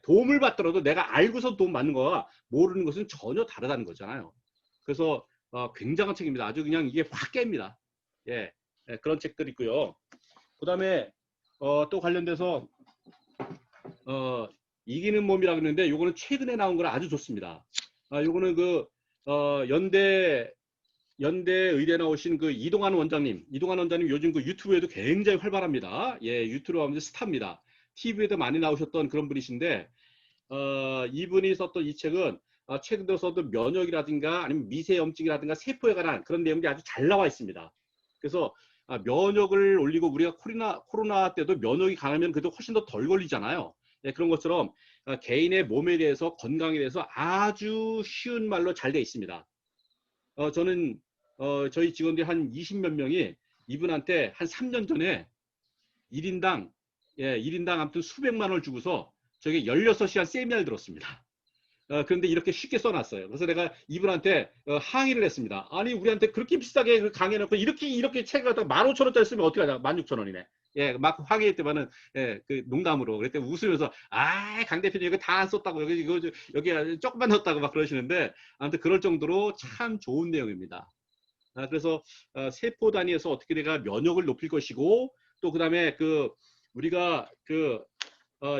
도움을 받더라도 내가 알고서 도움 받는 거와 모르는 것은 전혀 다르다는 거잖아요. 그래서 굉장한 책입니다. 아주 그냥 이게 확 깹니다. 예, 그런 책들 있고요. 그 다음에 또 관련돼서 이기는 몸이라고 했는데 요거는 최근에 나온 거라 아주 좋습니다. 요거는 연대 의대 나오신 이동환 원장님 요즘 유튜브에도 굉장히 활발합니다. 예, 유튜브로 하면 스타입니다. TV에도 많이 나오셨던 그런 분이신데 이분이 썼던 이 책은 최근 들어서도 면역이라든가 아니면 미세염증이라든가 세포에 관한 그런 내용이 아주 잘 나와 있습니다. 그래서 면역을 올리고 우리가 코로나 때도 면역이 강하면 그래도 훨씬 더 덜 걸리잖아요. 예, 그런 것처럼 개인의 몸에 대해서 건강에 대해서 아주 쉬운 말로 잘 돼 있습니다. 저는 저희 직원들이 한 20몇 명이 이분한테 한 3년 전에 1인당 1인당 아무튼 수백만 원을 주고서 저게 16시간 세미나를 들었습니다. 그런데 이렇게 쉽게 써놨어요. 그래서 내가 이분한테 항의를 했습니다. 아니 우리한테 그렇게 비싸게 강의해놓고 이렇게 책을 갖다가 15,000원짜리 쓰면 어떻게 하냐. 16,000원이네. 예, 막 항의했더만은 농담으로 그랬더니 웃으면서 강 대표님 이거 다 안 썼다고 여기 조금만 넣었다고 막 그러시는데 아무튼 그럴 정도로 참 좋은 내용입니다. 그래서 세포 단위에서 어떻게 내가 면역을 높일 것이고 또 그다음에 우리가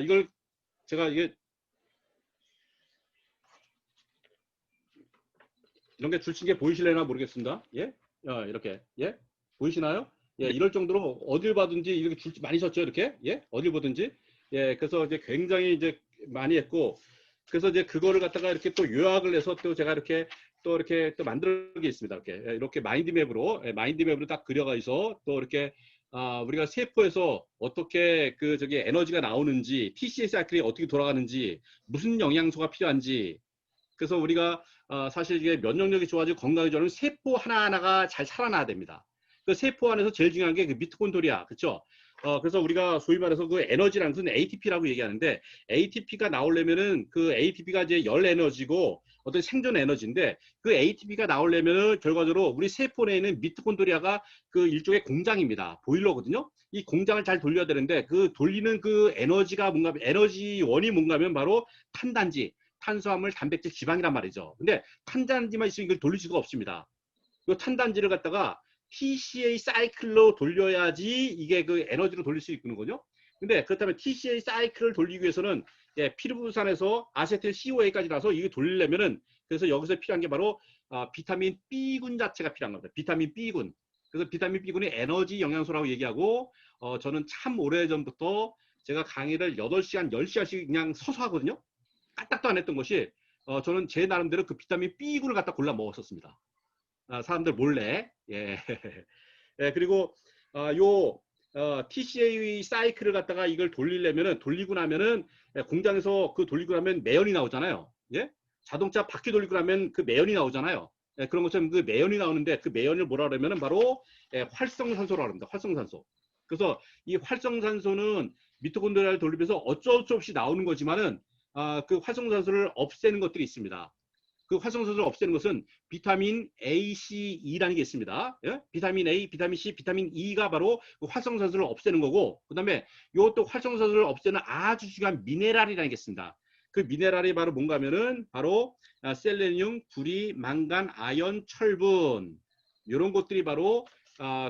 이걸 제가 이게 이런 게 줄친 게 보이실래나 모르겠습니다. 예? 이렇게. 예? 보이시나요? 예, 이럴 정도로 어딜 봐든지 이렇게 줄 많이 섰죠, 이렇게. 예, 어딜 보든지. 예, 그래서 이제 굉장히 이제 많이 했고, 그래서 이제 그거를 갖다가 이렇게 또 요약을 해서 또 제가 이렇게 또 만들어 게 있습니다. 이렇게 예, 이렇게 마인드맵으로 마인드맵으로 딱 그려가지고 또 이렇게 우리가 세포에서 어떻게 그 저기 에너지가 나오는지, TCA 사이클이 어떻게 돌아가는지, 무슨 영양소가 필요한지. 그래서 우리가 사실 이게 면역력이 좋아지고 건강이 좋아지면 세포 하나하나가 잘 살아나야 됩니다. 그 세포 안에서 제일 중요한 게 그 미토콘드리아, 그렇죠? 그래서 우리가 소위 말해서 그 에너지라는 것은 ATP라고 얘기하는데, ATP가 나오려면은 그 ATP가 이제 열 에너지고 어떤 생존 에너지인데, 그 ATP가 나오려면은 결과적으로 우리 세포 내에 있는 미토콘드리아가 그 일종의 공장입니다. 보일러거든요. 이 공장을 잘 돌려야 되는데, 그 돌리는 그 에너지가 뭔가, 에너지원이 뭔가면 바로 탄단지, 탄수화물, 단백질, 지방이란 말이죠. 근데 탄단지만 있으면 이걸 돌릴 수가 없습니다. 이 탄단지를 갖다가 TCA 사이클로 돌려야지 이게 그 에너지로 돌릴 수 있는 거죠. 근데 그렇다면 TCA 사이클을 돌리기 위해서는 예, 피르부산에서 아세틸 COA까지 나서 이게 돌리려면은, 그래서 여기서 필요한 게 바로 비타민 B군 자체가 필요한 겁니다. 비타민 B군. 그래서 비타민 B군이 에너지 영양소라고 얘기하고, 저는 참 오래전부터 제가 강의를 8시간, 10시간씩 그냥 서서 하거든요. 까딱도 안 했던 것이, 저는 제 나름대로 그 비타민 B군을 갖다 골라 먹었었습니다. 사람들 몰래. 예. 예, 그리고 요 TCA 사이클을 갖다가 이걸 돌리려면은, 돌리고 나면은 공장에서 그 돌리고 나면 매연이 나오잖아요. 예? 자동차 바퀴 돌리고 나면 그 매연이 나오잖아요. 예, 그런 것처럼 그 매연이 나오는데, 그 매연을 뭐라 그러면은 바로 활성산소라고 합니다. 활성산소. 그래서 이 활성산소는 미토콘드리아를 돌리면서 어쩔 수 없이 나오는 거지만은 그 활성산소를 없애는 것들이 있습니다. 그 활성산소를 없애는 것은 비타민 A, C, E라는 게 있습니다. 예? 비타민 A, 비타민 C, 비타민 E가 바로 그 활성산소를 없애는 거고, 그 다음에 이것도 활성산소를 없애는 아주 중요한 미네랄이라는 게 있습니다. 그 미네랄이 바로 뭔가 하면은 바로 셀레늄, 구리, 망간, 아연, 철분, 이런 것들이 바로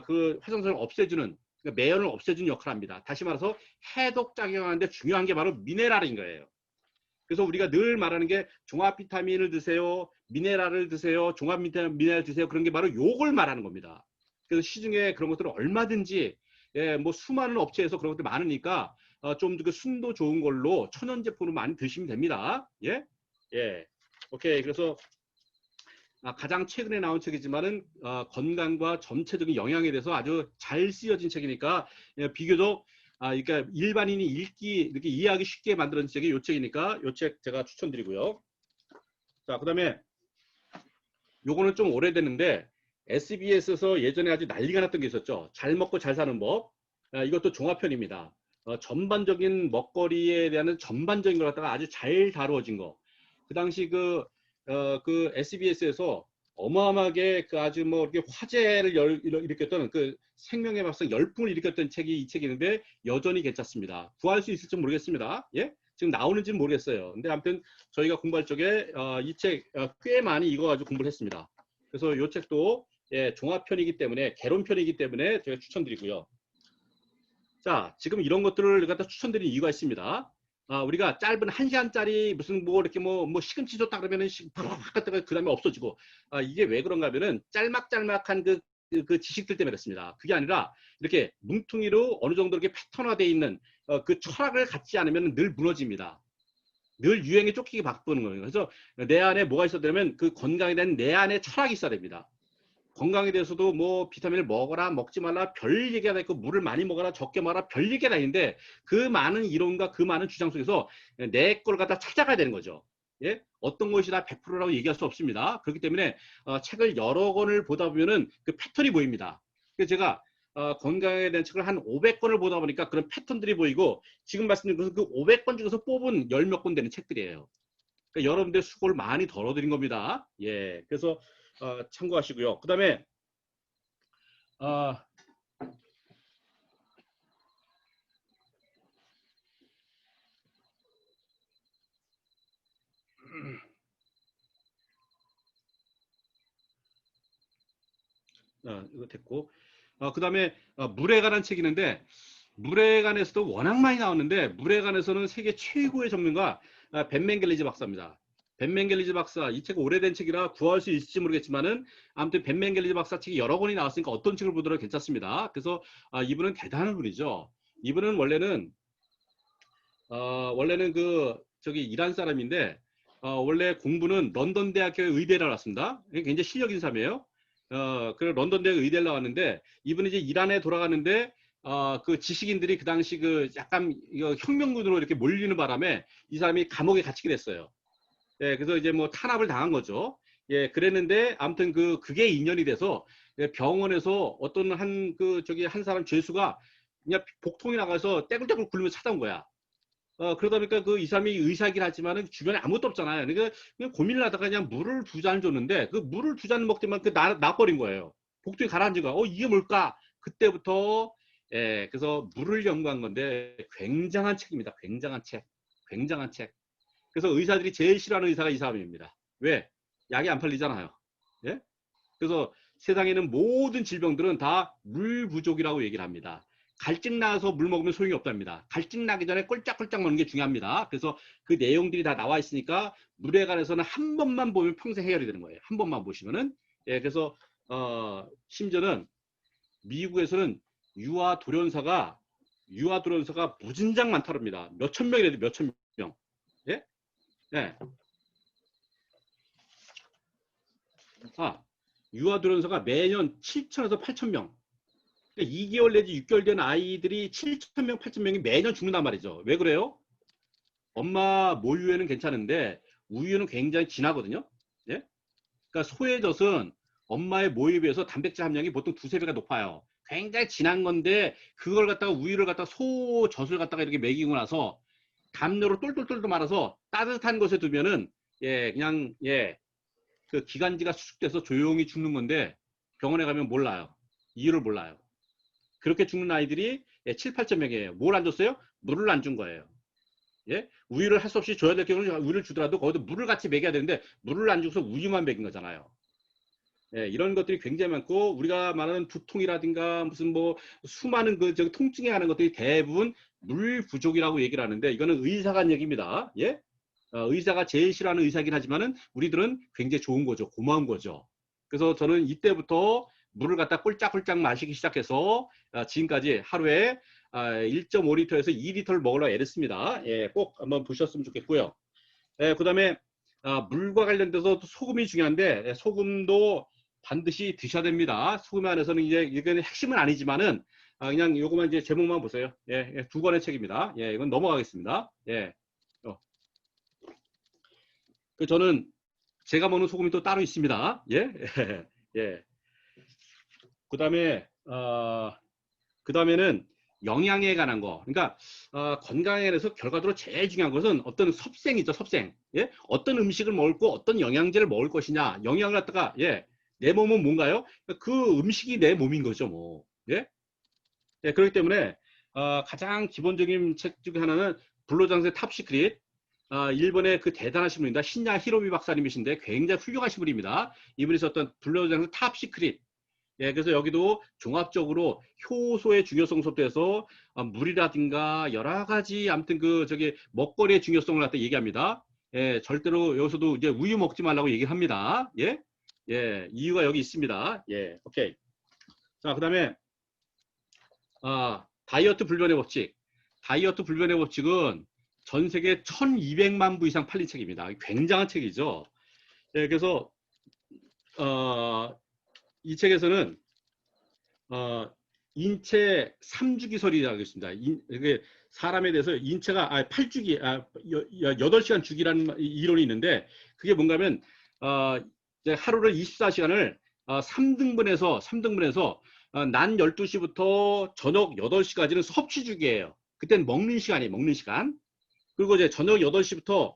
그 활성산소를 없애주는, 그러니까 매연을 없애주는 역할을 합니다. 다시 말해서 해독작용하는데 중요한 게 바로 미네랄인 거예요. 그래서 우리가 늘 말하는 게 종합 비타민을 드세요, 미네랄을 드세요, 종합 미네랄 드세요. 그런 게 바로 요걸 말하는 겁니다. 그래서 시중에 그런 것들은 얼마든지 예, 뭐 수많은 업체에서 그런 것들 많으니까 좀 그 순도 좋은 걸로 천연 제품을 많이 드시면 됩니다. 예, 예, 오케이. 그래서 가장 최근에 나온 책이지만은 건강과 전체적인 영양에 대해서 아주 잘 쓰여진 책이니까 예, 비교적 그러니까 일반인이 읽기 이렇게 이해하기 쉽게 만드는 책이 이 책이니까 이 책 제가 추천드리고요. 자, 그다음에 요거는 좀 오래됐는데 SBS에서 예전에 아주 난리가 났던 게 있었죠. 잘 먹고 잘 사는 법. 이것도 종합편입니다. 전반적인 먹거리에 대한 전반적인 걸 갖다가 아주 잘 다루어진 거. 그 당시 그 SBS에서 어마어마하게 그 아주 뭐 이렇게 화제를 일으켰던 그 생명의 밥상 열풍을 일으켰던 책이 이 책이는데 여전히 괜찮습니다. 구할 수 있을지 모르겠습니다. 예? 지금 나오는지는 모르겠어요. 근데 아무튼 저희가 공부할 적에 이 책 꽤 많이 이거 가지고 공부를 했습니다. 그래서 이 책도 예, 종합편이기 때문에, 개론편이기 때문에 제가 추천드리고요. 자, 지금 이런 것들을 갖다 추천드린 이유가 있습니다. 우리가 짧은 1시간짜리 무슨 뭐 이렇게 뭐 시금치 줬다 그러면은 팍팍 갔다가 그 다음에 없어지고, 이게 왜 그런가 하면은 짤막짤막한 그 지식들 때문에 그렇습니다. 그게 아니라 이렇게 뭉퉁이로 어느 정도 이렇게 패턴화되어 있는 그 철학을 갖지 않으면 늘 무너집니다. 늘 유행에 쫓기게 바꾸는 거예요. 그래서 내 안에 뭐가 있어야 되면 그 건강에 대한 내 안에 철학이 있어야 됩니다. 건강에 대해서도 뭐 비타민을 먹어라 먹지 말라 별 얘기가 다 있고, 물을 많이 먹어라 적게 먹어라 별 얘기가 다 있는데, 그 많은 이론과 그 많은 주장 속에서 내 걸 갖다 찾아가야 되는 거죠. 예? 어떤 것이 다 100%라고 얘기할 수 없습니다. 그렇기 때문에 책을 여러 권을 보다 보면은 그 패턴이 보입니다. 그래서 제가 건강에 대한 책을 한 500권을 보다 보니까 그런 패턴들이 보이고, 지금 말씀드린 것은 그 500권 중에서 뽑은 열 몇 권 되는 책들이에요. 그러니까 여러분들 수고를 많이 덜어드린 겁니다. 예, 그래서 참고하시고요. 그 다음에 이거 됐고, 그 다음에 물에 관한 책이 있는데, 물에 관해서도 워낙 많이 나왔는데, 물에 관해서는 세계 최고의 전문가 벤 맹겔리지 박사입니다. 벤 멘겔리즈 박사, 이 책 오래된 책이라 구할 수 있을지 모르겠지만은 아무튼 벤 멘겔리즈 박사 책이 여러 권이 나왔으니까 어떤 책을 보더라도 괜찮습니다. 그래서 이분은 대단한 분이죠. 이분은 원래는 그 저기 이란 사람인데 원래 공부는 런던 대학교 의대를 나왔습니다. 굉장히 실력 있는 사람이에요. 그래서 런던 대학 의대를 나왔는데 이분이 이제 이란에 돌아가는데 그 지식인들이 그 당시 그 약간 이거 혁명군으로 이렇게 몰리는 바람에 이 사람이 감옥에 갇히게 됐어요. 예, 그래서 이제 뭐 탄압을 당한 거죠. 예, 그랬는데 아무튼 그게 인연이 돼서 병원에서 어떤 한 사람 죄수가 그냥 복통이 나가서 떼굴떼굴 굴면서 찾아온 거야. 그러다 보니까 이 사람이 의사이긴 하지만은 주변에 아무것도 없잖아요. 그러니까 그냥 고민을 하다가 그냥 물을 두 잔 줬는데 그 물을 두 잔 먹더만 나버린 거예요. 복통이 가라앉은 거야. 이게 뭘까? 그때부터 그래서 물을 연구한 건데 굉장한 책입니다. 굉장한 책. 굉장한 책. 그래서 의사들이 제일 싫어하는 의사가 이 사람입니다. 왜? 약이 안 팔리잖아요. 예? 그래서 세상에 있는 모든 질병들은 다 물 부족이라고 얘기를 합니다. 갈증 나서 물 먹으면 소용이 없답니다. 갈증 나기 전에 꼴짝꼴짝 먹는 게 중요합니다. 그래서 그 내용들이 다 나와 있으니까 물에 관해서는 한 번만 보면 평생 해결이 되는 거예요. 한 번만 보시면은. 그래서 심지어는 미국에서는 유아돌연사가 무진장 많다릅니다. 몇천 명이라도 몇천 명. 예? 네. 유아돌연사가 매년 7천에서 8천 명. 2개월 내지 6개월 된 아이들이 7천 명, 8천 명이 매년 죽는단 말이죠. 왜 그래요? 엄마 모유에는 괜찮은데 우유는 굉장히 진하거든요. 예? 그러니까 소의 젖은 엄마의 모유에 비해서 단백질 함량이 보통 두세 배가 높아요. 굉장히 진한 건데 그걸 갖다가 우유를 갖다가 소 젖을 갖다가 이렇게 먹이고 나서 담요로 똘똘똘똘 말아서 따뜻한 곳에 두면은 그냥 그 기관지가 수축돼서 조용히 죽는 건데 병원에 가면 몰라요. 이유를 몰라요. 그렇게 죽는 아이들이 7, 8천 명이에요. 뭘 안 줬어요? 물을 안 준 거예요. 예? 우유를 할 수 없이 줘야 될 경우는 우유를 주더라도 거기도 물을 같이 먹여야 되는데 물을 안 줘서 우유만 먹인 거잖아요. 이런 것들이 굉장히 많고 우리가 말하는 두통이라든가 무슨 뭐 수많은 저기 통증에 관한 것들이 대부분 물 부족이라고 얘기를 하는데 이거는 의사가 한 얘기입니다. 예? 의사가 제일 싫어하는 의사긴 하지만은 우리들은 굉장히 좋은 거죠. 고마운 거죠. 그래서 저는 이때부터 물을 갖다 꼴짝꼴짝 마시기 시작해서 지금까지 하루에 1.5리터에서 2리터를 먹으려고 애를 씁니다. 꼭 한번 보셨으면 좋겠고요. 그 다음에 물과 관련돼서 소금이 중요한데 소금도 반드시 드셔야 됩니다. 소금 안에서는 이제 이건 핵심은 아니지만은 그냥 요거만 이제 제목만 보세요. 두 권의 책입니다. 이건 넘어가겠습니다. 저는 제가 먹는 소금이 또 따로 있습니다. 예. 그다음에는 영양에 관한 거. 그러니까 건강에 대해서 결과적으로 제일 중요한 것은 어떤 섭생이죠, 섭생. 예? 어떤 음식을 먹을 거, 어떤 영양제를 먹을 것이냐. 영양을 갖다가 내 몸은 뭔가요? 그 음식이 내 몸인 거죠, 뭐. 예? 그렇기 때문에 가장 기본적인 책 중에 하나는 불로장생 탑시크릿. 일본의 그 대단하신 분입니다. 신야 히로미 박사님이신데 굉장히 훌륭하신 분입니다. 이분이 썼던 불로장생 탑시크릿. 그래서 여기도 종합적으로 효소의 중요성부터 해서 물이라든가 여러 가지 아무튼 저기 먹거리의 중요성을 갖다 얘기합니다. 절대로 여기서도 이제 우유 먹지 말라고 얘기합니다. 이유가 여기 있습니다. 오케이. 자, 그다음에 다이어트 불변의 법칙. 다이어트 불변의 법칙은 전 세계 1200만 부 이상 팔린 책입니다. 굉장한 책이죠. 그래서 이 책에서는 인체 3주기설이라고 있습니다. 이게 사람에 대해서 인체가 8주기, 8시간 주기라는 이론이 있는데 그게 뭔가 하면 이제 하루를 24시간을 3등분해서 낮 12시부터 저녁 8시까지는 섭취 주기예요. 그때는 먹는 시간이에요. 먹는 시간. 그리고 이제 저녁 8시부터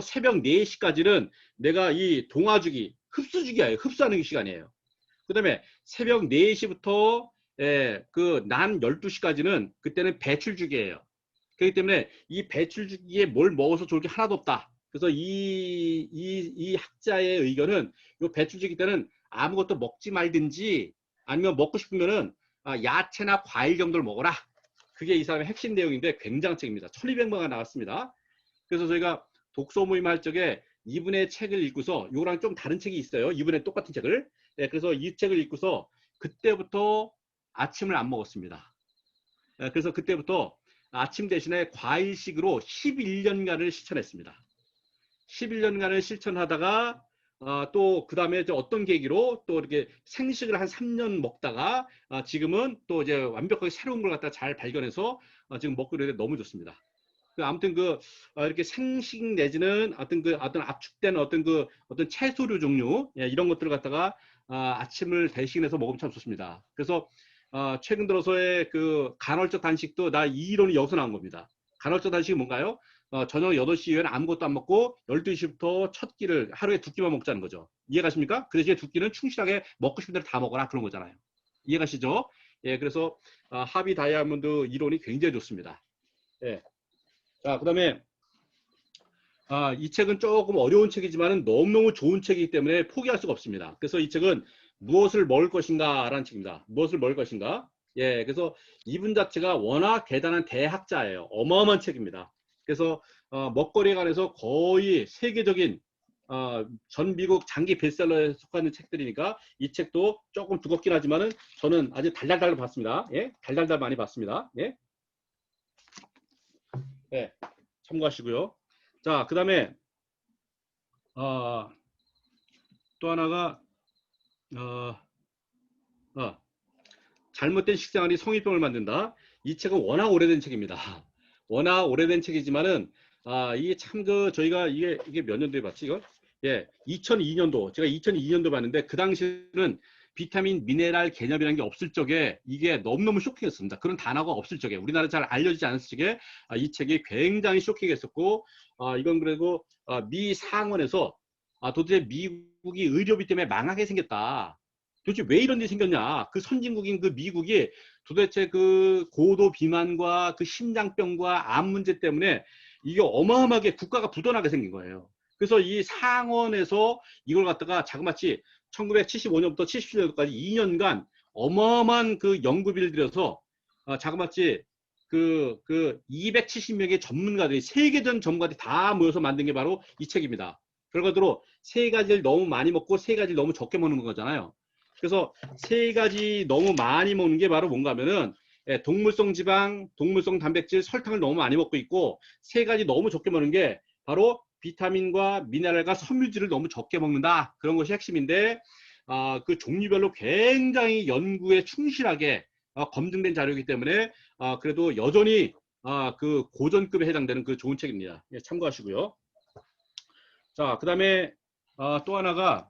새벽 4시까지는 내가 이 동화주기, 흡수주기예요. 흡수하는 시간이에요. 그 다음에 새벽 4시부터 그 낮 12시까지는 그때는 배출주기예요. 그렇기 때문에 이 배출주기에 뭘 먹어서 좋을 게 하나도 없다. 그래서 이 학자의 의견은 이 배출주기 때는 아무것도 먹지 말든지 아니면 먹고 싶으면은 야채나 과일 정도를 먹어라. 그게 이 사람의 핵심 내용인데 굉장한 책입니다. 1200번가 나왔습니다. 그래서 저희가 독서 모임 할 적에 이분의 책을 읽고서 요거랑 좀 다른 책이 있어요. 이분의 똑같은 책을. 예, 그래서 이 책을 읽고서 그때부터 아침을 안 먹었습니다. 예, 그래서 그때부터 아침 대신에 과일식으로 11년간을 실천했습니다. 11년간을 실천하다가 또 그 다음에 어떤 계기로 또 이렇게 생식을 한 3년 먹다가 지금은 또 이제 완벽하게 새로운 걸 갖다 잘 발견해서 지금 먹고 이러는데 너무 좋습니다. 아무튼 이렇게 생식 내지는 어떤 압축된 어떤 채소류 종류, 예, 이런 것들을 갖다가 아침을 대신해서 먹으면 참 좋습니다. 그래서 최근 들어서의 그 간헐적 단식도 나 이 이론이 여기서 나온 겁니다. 간헐적 단식이 뭔가요? 저녁 8시 이후에는 아무것도 안 먹고 12시부터 첫 끼를 하루에 2끼만 먹자는 거죠. 이해가십니까? 그 대신에 2끼는 충실하게 먹고 싶은 대로 다 먹어라, 그런 거잖아요. 이해가시죠? 예, 그래서 하비 다이아몬드 이론이 굉장히 좋습니다. 예. 자, 그다음에 이 책은 조금 어려운 책이지만 너무너무 좋은 책이기 때문에 포기할 수가 없습니다. 그래서 이 책은 무엇을 먹을 것인가 라는 책입니다. 무엇을 먹을 것인가. 예, 그래서 이분 자체가 워낙 대단한 대학자예요. 어마어마한 책입니다. 그래서 먹거리에 관해서 거의 세계적인 전 미국 장기 베스트셀러에 속하는 책들이니까 이 책도 조금 두껍긴 하지만은 저는 아주 달달달 봤습니다. 예, 달달달 많이 봤습니다. 예, 예, 참고하시고요. 자, 그 다음에 또 하나가 어, 어, 잘못된 식생활이 성인병을 만든다. 이 책은 워낙 오래된 책입니다. 워낙 오래된 책이지만은 이게 참 저희가 이게 몇 년도에 봤지 이거? 예, 2002년도 제가 2002년도 봤는데 그 당시는 비타민 미네랄 개념이라는 게 없을 적에 이게 너무너무 쇼킹했습니다. 그런 단어가 없을 적에 우리나라 잘 알려지지 않았을 적에 이 책이 굉장히 쇼킹했었고 이건 그리고 미 상원에서 도대체 미국이 의료비 때문에 망하게 생겼다. 도대체 왜 이런 일이 생겼냐? 그 선진국인 그 미국이 도대체 그 고도 비만과 그 심장병과 암 문제 때문에 이게 어마어마하게 국가가 부도나게 생긴 거예요. 그래서 이 상원에서 이걸 갖다가 자그마치 1975년부터 77년까지 2년간 어마어마한 그 연구비를 들여서 자그마치 그 270명의 전문가들이 세계전 전문가들이 다 모여서 만든 게 바로 이 책입니다. 결과적으로 세 가지를 너무 많이 먹고 세 가지를 너무 적게 먹는 거잖아요. 그래서 세 가지 너무 많이 먹는 게 바로 뭔가 하면은 동물성 지방, 동물성 단백질, 설탕을 너무 많이 먹고 있고 세 가지 너무 적게 먹는 게 바로 비타민과 미네랄과 섬유질을 너무 적게 먹는다. 그런 것이 핵심인데 그 종류별로 굉장히 연구에 충실하게 검증된 자료이기 때문에 그래도 여전히 그 고전급에 해당되는 그 좋은 책입니다. 예, 참고하시고요. 자, 그 다음에 또 하나가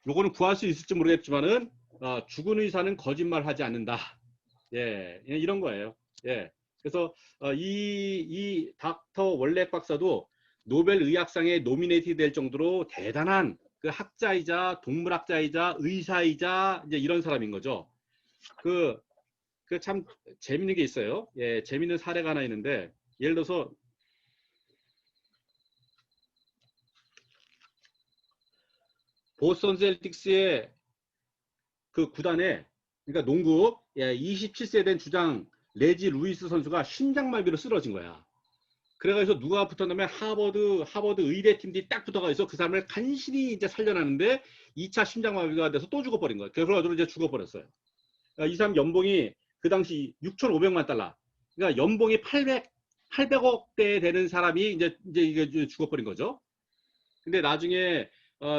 요거는 구할 수 있을지 모르겠지만은 죽은 의사는 거짓말하지 않는다. 예, 이런 거예요. 예, 그래서 이 닥터 월렉 박사도 노벨 의학상에 노미네이트 될 정도로 대단한 그 학자이자 동물학자이자 의사이자 이제 이런 사람인 거죠. 그 참 재밌는 게 있어요. 예, 재밌는 사례가 하나 있는데 예를 들어서 보스턴 셀틱스의 그 구단에 그러니까 농구 27세 된 주장 레지 루이스 선수가 심장마비로 쓰러진 거야. 그래가지고 누가 붙었냐면 하버드 의대팀들이 딱 붙어가지고 그 사람을 간신히 이제 살려놨는데 2차 심장마비가 돼서 또 죽어버린 거야. 그래가지고 이제 죽어버렸어요. 이 사람 연봉이 그 당시 6,500만 달러. 그러니까 연봉이 800억대 되는 사람이 이제 이게 죽어버린 거죠. 근데 나중에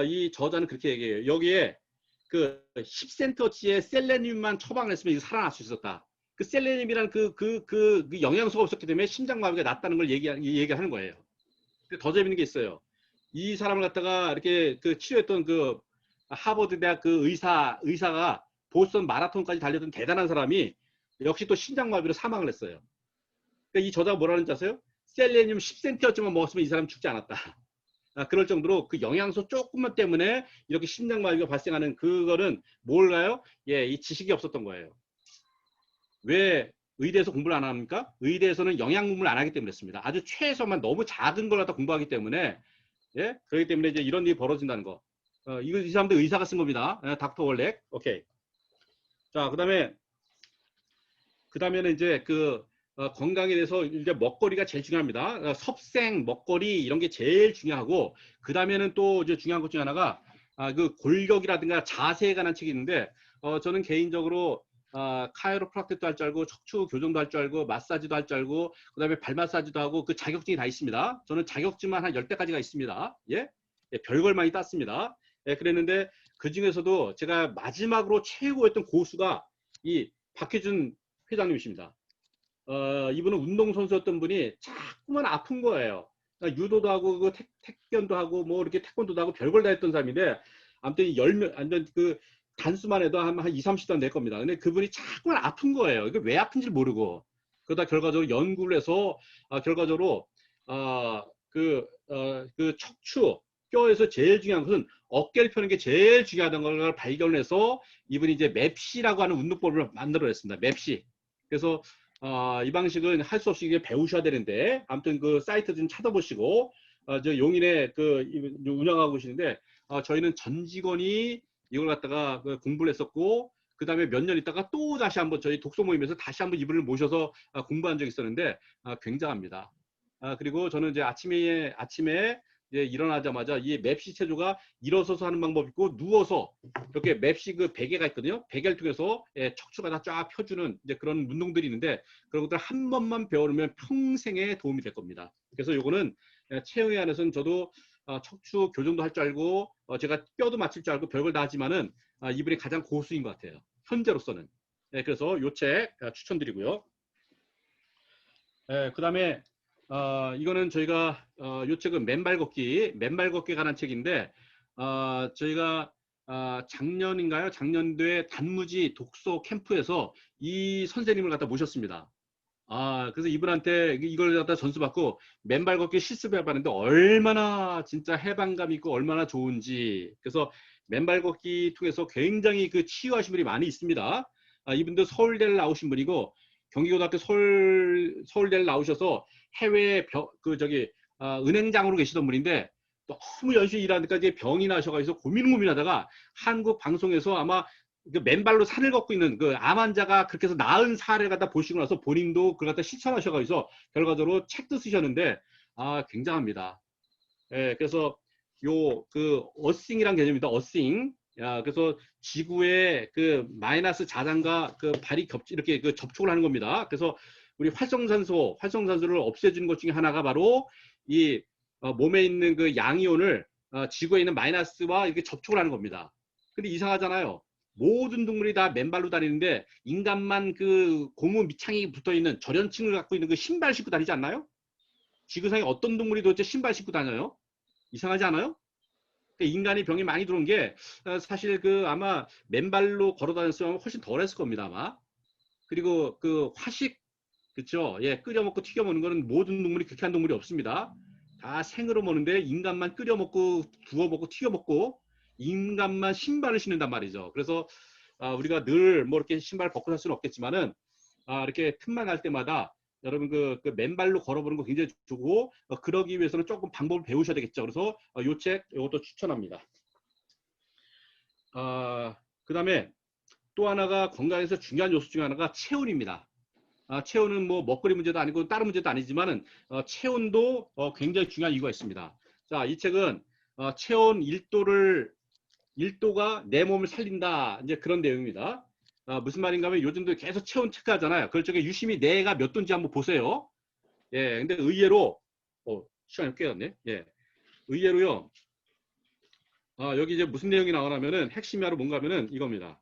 이 저자는 그렇게 얘기해요. 여기에 그 10센터치의 셀레늄만 처방을 했으면 이거 살아날 수 있었다. 그 셀레늄이란 그 영양소가 없었기 때문에 심장마비가 났다는 걸 얘기하는 거예요. 근데 더 재밌는 게 있어요. 이 사람을 갖다가 이렇게 그 치료했던 그 하버드 대학 그 의사가 보스턴 마라톤까지 달렸던 대단한 사람이 역시 또 심장마비로 사망을 했어요. 그러니까 이 저자가 뭐라는지 아세요? 셀레늄 10센티어치만 먹었으면 이 사람 죽지 않았다. 그럴 정도로 그 영양소 조금만 때문에 이렇게 심장마비가 발생하는 그거는 뭘까요? 예, 이 지식이 없었던 거예요. 왜 의대에서 공부를 안 합니까? 의대에서는 영양 공부를 안 하기 때문에 그렇습니다. 아주 최소만 너무 작은 걸 갖다 공부하기 때문에 예, 그렇기 때문에 이제 이런 일이 벌어진다는 거. 이거 이 사람들 의사가 쓴 겁니다. 닥터 월렉. 오케이. 자, 그다음에는 이제 건강에 대해서 이제 먹거리가 제일 중요합니다. 섭생, 먹거리 이런 게 제일 중요하고 그 다음에는 또 이제 중요한 것 중에 하나가 그 골격이라든가 자세에 관한 책이 있는데 저는 개인적으로 카이로프락틱도 할 줄 알고 척추 교정도 할 줄 알고 마사지도 할 줄 알고 그 다음에 발 마사지도 하고 그 자격증이 다 있습니다. 저는 자격증만 한 10대까지가 있습니다. 예? 예, 별걸 많이 땄습니다. 예, 그랬는데 그 중에서도 제가 마지막으로 최고였던 고수가 이 박혜준 회장님이십니다. 이분은 운동선수였던 분이 자꾸만 아픈 거예요. 그러니까 유도도 하고 그 택견도 하고 뭐 이렇게 태권도도 하고 별걸 다 했던 사람인데 아무튼 완전 그 단수만 해도 한 2, 30단 될 겁니다. 근데 그분이 자꾸만 아픈 거예요. 이게 왜 아픈지 모르고 그러다 결과적으로 연구를 해서 결과적으로 그 척추 뼈에서 제일 중요한 것은 어깨를 펴는 게 제일 중요하다는 걸 발견해서 이분이 이제 맵시라고 하는 운동법을 만들어냈습니다. 맵시. 그래서 이 방식은 할 수 없이 이게 배우셔야 되는데 아무튼 그 사이트 좀 찾아보시고 저 용인에 그 운영하고 계시는데 저희는 전 직원이 이걸 갖다가 공부를 했었고 그 다음에 몇 년 있다가 또 다시 한번 저희 독서 모임에서 다시 한번 이분을 모셔서 공부한 적이 있었는데 굉장합니다. 그리고 저는 이제 아침에 이제 일어나자마자 이 맵시 체조가 일어서서 하는 방법이 있고 누워서 이렇게 맵시 그 베개가 있거든요. 베개를 통해서 척추가 다 쫙 펴주는 이제 그런 운동들이 있는데 그런 것들 한 번만 배워놓으면 평생에 도움이 될 겁니다. 그래서 요거는 체형에 한해서는 저도 척추 교정도 할 줄 알고 제가 뼈도 맞출 줄 알고 별걸 다 하지만은 이분이 가장 고수인 것 같아요. 현재로서는. 그래서 요 책 추천드리고요. 그 다음에 이거는 저희가 요 책은 맨발 걷기에 관한 책인데 저희가 작년인가요? 작년도에 단무지 독서 캠프에서 이 선생님을 갖다 모셨습니다. 그래서 이분한테 이걸 갖다 전수받고 맨발 걷기 실습해봤는데 얼마나 진짜 해방감 있고 얼마나 좋은지. 그래서 맨발 걷기 통해서 굉장히 그 치유하신 분이 많이 있습니다. 이분도 서울대를 나오신 분이고 경기고등학교 서울대를 나오셔서 해외 은행장으로 계시던 분인데 너무 열심히 일하니까 이제 병이 나셔가지고 고민하다가 한국 방송에서 아마 그 맨발로 산을 걷고 있는 그 암 환자가 그렇게 해서 나은 사례를 갖다 보시고 나서 본인도 그걸 갖다 실천하셔가지고 결과적으로 책도 쓰셨는데 굉장합니다. 그래서 요 그 어싱이란 개념입니다. 어싱. 그래서 지구의 그 마이너스 자산과 그 발이 이렇게 그 접촉을 하는 겁니다. 그래서 우리 활성산소를 없애주는 것 중에 하나가 바로 이 몸에 있는 그 양이온을 지구에 있는 마이너스와 이렇게 접촉을 하는 겁니다. 근데 이상하잖아요. 모든 동물이 다 맨발로 다니는데 인간만 그 고무 밑창이 붙어 있는 절연층을 갖고 있는 그 신발 신고 다니지 않나요? 지구상에 어떤 동물이 도대체 신발 신고 다녀요? 이상하지 않아요? 인간이 병이 많이 들어온 게 사실 그 아마 맨발로 걸어 다녔으면 훨씬 덜했을 겁니다 아마. 그리고 그 화식 그쵸? 예, 끓여 먹고 튀겨 먹는 거는 모든 동물이 그렇게 한 동물이 없습니다. 다 생으로 먹는데 인간만 끓여 먹고 구워 먹고 튀겨 먹고 인간만 신발을 신는단 말이죠. 그래서 우리가 늘 뭐 이렇게 신발 벗고 살 수는 없겠지만은 이렇게 틈만 날 때마다 여러분 그 맨발로 걸어보는 거 굉장히 좋고 그러기 위해서는 조금 방법을 배우셔야 되겠죠. 그래서 요 책 이것도 추천합니다. 그 다음에 또 하나가 건강에서 중요한 요소 중에 하나가 체온입니다. 체온은 뭐 먹거리 문제도 아니고 다른 문제도 아니지만은 체온도 굉장히 중요한 이유가 있습니다. 자, 이 책은 체온 1도가 내 몸을 살린다. 이제 그런 내용입니다. 무슨 말인가 하면 요즘도 계속 체온 체크하잖아요. 그럴 적에 유심히 내가 몇 도인지 한번 보세요. 예, 근데 의외로 시간이 꽤 갔네. 예, 의외로요. 여기 이제 무슨 내용이 나오냐면은 핵심이 바로 뭔가 하면은 이겁니다.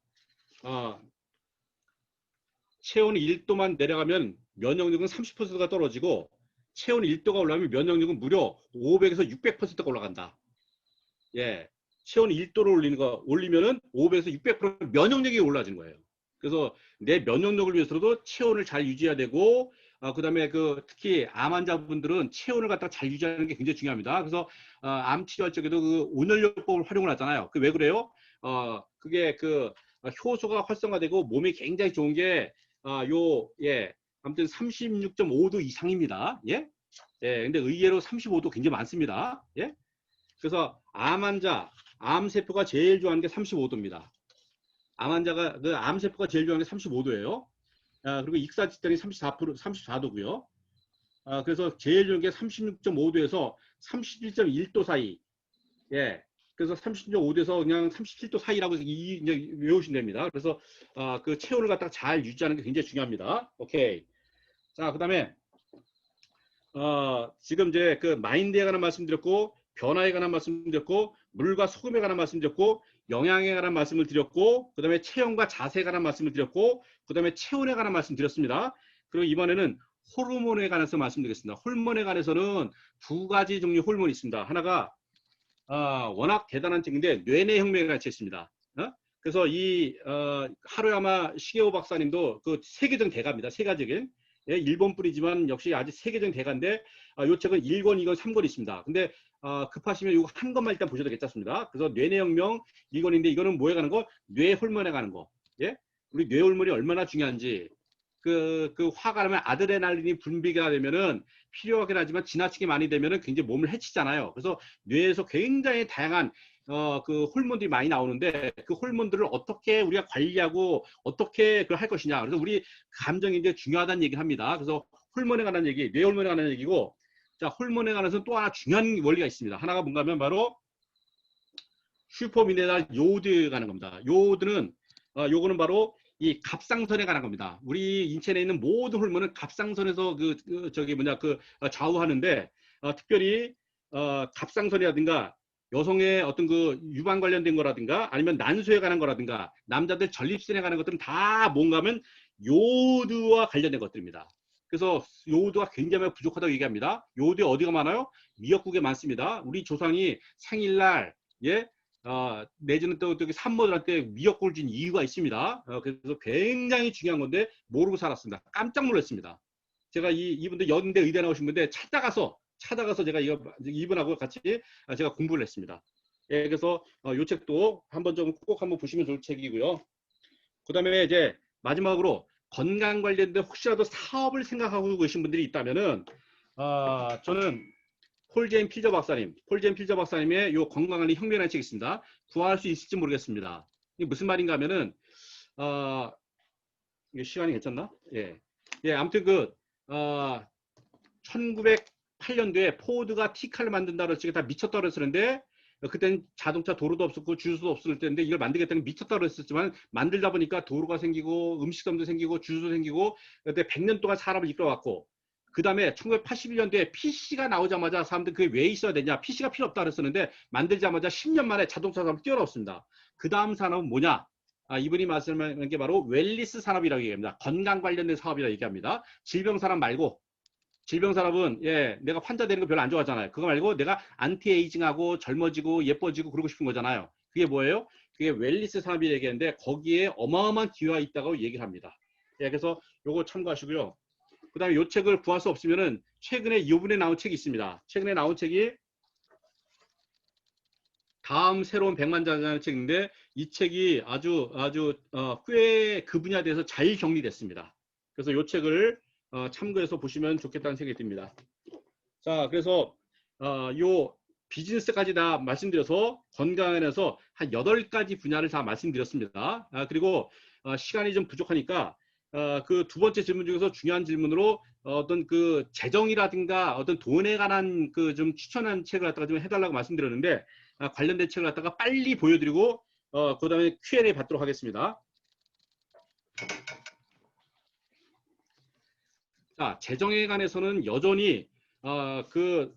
체온이 1도만 내려가면 면역력은 30%가 떨어지고 체온이 1도가 올라가면 면역력은 무려 500에서 600%가 올라간다. 예. 체온이 1도를 올리면은 500에서 600% 면역력이 올라지는 거예요. 그래서 내 면역력을 위해서도 체온을 잘 유지해야 되고 그다음에 특히 암 환자분들은 체온을 갖다가 잘 유지하는 게 굉장히 중요합니다. 그래서 암 치료할 적에도 그 온열요법을 활용을 하잖아요. 왜 그래요? 그게 효소가 활성화되고 몸이 굉장히 좋은 게 아무튼 36.5도 이상입니다. 예? 예, 근데 의외로 35도 굉장히 많습니다. 예? 그래서 암 환자, 암세포가 제일 좋아하는 게 35도입니다. 암 환자가, 암세포가 제일 좋아하는 게 35도예요. 그리고 익사 지점이 34%, 34도고요. 그래서 제일 좋은 게 36.5도에서 31.1도 사이. 예. 그래서 36.5도에서 그냥 37도 사이라고 이제 외우시면 됩니다. 그래서 그 체온을 갖다가 잘 유지하는 게 굉장히 중요합니다. 오케이. 자, 그다음에 지금 이제 그 마인드에 관한 말씀드렸고, 변화에 관한 말씀드렸고, 물과 소금에 관한 말씀드렸고, 영양에 관한 말씀을 드렸고, 그 다음에 체형과 자세에 관한 말씀을 드렸고, 그 다음에 체온에 관한 말씀드렸습니다. 그리고 이번에는 호르몬에 관해서 말씀드리겠습니다. 호르몬에 관해서는 두 가지 종류 호르몬이 있습니다. 하나가 워낙 대단한 책인데 뇌내 혁명에 관한 책입니다. 그래서 이 하루야마 시게오 박사님도 그 세계적 대가입니다. 세계적인. 예, 일본 뿌리지만 역시 아주 세계적인 대가인데 이 책은 1권, 2권, 3권 있습니다. 근데 급하시면 이거 한 권만 일단 보셔도 괜찮습니다. 그래서 뇌내혁명 1권인데 이거는 뭐에 가는 거? 뇌 호르몬에 가는 거. 예? 우리 뇌 호르몬이 얼마나 중요한지 그 화가 나면 아드레날린이 분비가 되면은 필요하긴 하지만 지나치게 많이 되면은 굉장히 몸을 해치잖아요. 그래서 뇌에서 굉장히 다양한 그 호르몬들이 많이 나오는데 그 호르몬들을 어떻게 우리가 관리하고 어떻게 그 할 것이냐. 그래서 우리 감정이 이제 중요하다는 얘기를 합니다. 그래서 호르몬에 관한 얘기, 뇌 호르몬에 관한 얘기고, 자, 호르몬에 관해서는 또 하나 중요한 원리가 있습니다. 하나가 뭔가 하면 바로 슈퍼미네랄 요오드에 관한 겁니다. 요오드는 요거는 바로 이 갑상선에 관한 겁니다. 우리 인체에 있는 모든 호르몬은 갑상선에서 저기 뭐냐 좌우하는데 특별히 갑상선이라든가 여성의 어떤 그 유방 관련된 거라든가 아니면 난소에 관한 거라든가 남자들 전립선에 관한 것들은 다 뭔가 하면 요오드와 관련된 것들입니다. 그래서 요오드가 굉장히 부족하다고 얘기합니다. 요오드에 어디가 많아요? 미역국에 많습니다. 우리 조상이 생일날 예 내지는 또 산모들한테 미역국을 준 이유가 있습니다. 그래서 굉장히 중요한 건데 모르고 살았습니다. 깜짝 놀랐습니다. 제가 이분들 연대 의대 나오신 분인데 찾아가서 제가 이분하고 같이 제가 공부를 했습니다. 예, 그래서 이 책도 한번 좀 꼭 한번 보시면 좋을 책이고요. 그 다음에 이제 마지막으로 건강 관련된 혹시라도 사업을 생각하고 계신 분들이 있다면은 저는 폴 제임 필저 박사님의 요 건강관리 혁명이라는 책이 있습니다. 구할 수 있을지 모르겠습니다. 이게 무슨 말인가 하면은 이게 시간이 괜찮나? 예. 예, 아무튼 1908년도에 포드가 T칼을 만든다고 해서 다 미쳤다고 그랬었는데 그때는 자동차 도로도 없었고 주유소도 없을 때인데 이걸 만들겠다는 게 미쳤다고 그랬었지만 만들다 보니까 도로가 생기고 음식점도 생기고 주유소 생기고 그때 100년 동안 사람을 이끌어왔고 그 다음에 1981년도에 PC가 나오자마자 사람들 그게 왜 있어야 되냐, PC가 필요 없다 그랬었는데 만들자마자 10년 만에 자동차 산업 뛰어넘었습니다. 그 다음 산업은 뭐냐? 이분이 말씀하는 게 바로 웰리스 산업이라고 얘기합니다. 건강 관련된 사업이라고 얘기합니다. 질병 산업 말고, 질병 산업은 예, 내가 환자 되는 거 별로 안 좋아하잖아요. 그거 말고 내가 안티에이징하고 젊어지고 예뻐지고 그러고 싶은 거잖아요. 그게 뭐예요? 그게 웰리스 산업이 얘기하는데 거기에 어마어마한 기회가 있다고 얘기를 합니다. 예, 그래서 요거 참고하시고요. 그 다음에 이 책을 구할 수 없으면은 최근에 이번에 나온 책이 있습니다. 최근에 나온 책이 다음 새로운 백만장자라는 책인데 이 책이 아주 꽤 그 분야에 대해서 잘 정리됐습니다. 그래서 이 책을 참고해서 보시면 좋겠다는 생각이 듭니다. 자, 그래서 요 비즈니스까지 다 말씀드려서 건강에 대해서 한 8가지 분야를 다 말씀드렸습니다. 그리고 시간이 좀 부족하니까 그 두 번째 질문 중에서 중요한 질문으로 어떤 그 재정이라든가 어떤 돈에 관한 그 좀 추천한 책을 갖다가 좀 해달라고 말씀드렸는데 관련된 책을 갖다가 빨리 보여드리고 그 다음에 Q&A 받도록 하겠습니다. 자, 재정에 관해서는 여전히 그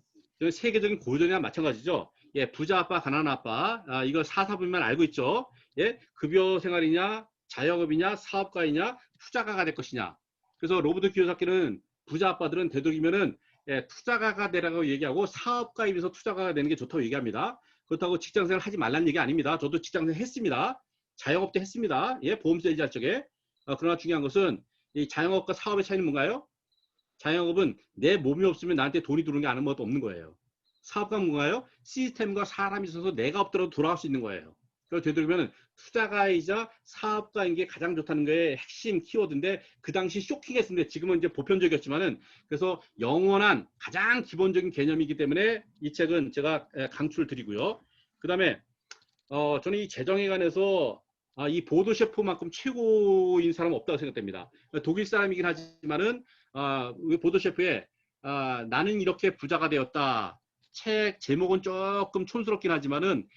세계적인 고전이나 마찬가지죠. 예, 부자 아빠, 가난한 아빠, 이거 사사분면 알고 있죠. 예, 급여 생활이냐, 자영업이냐, 사업가이냐, 투자가가 될 것이냐. 그래서 로버트 키요사키는 부자 아빠들은 되도록이면은 예, 투자가가 되라고 얘기하고 사업가에 비해서 투자가가 되는 게 좋다고 얘기합니다. 그렇다고 직장생활 하지 말라는 얘기 아닙니다. 저도 직장생활 했습니다. 자영업도 했습니다. 예, 보험 세일즈 할 적에. 그러나 중요한 것은 이 자영업과 사업의 차이는 뭔가요? 자영업은 내 몸이 없으면 나한테 돈이 들어오는 게 아무것도 없는 거예요. 사업가는 뭔가요? 시스템과 사람이 있어서 내가 없더라도 돌아갈 수 있는 거예요. 그래서 되도록이면 투자가이자 사업가인 게 가장 좋다는 게 핵심 키워드인데 그 당시 쇼킹했습니다. 지금은 이제 보편적이었지만은 그래서 영원한 가장 기본적인 개념이기 때문에 이 책은 제가 강추를 드리고요. 그 다음에 저는 이 재정에 관해서 이 보도 셰프만큼 최고인 사람은 없다고 생각됩니다. 독일 사람이긴 하지만은 보도 셰프에 나는 이렇게 부자가 되었다. 책 제목은 조금 촌스럽긴 하지만은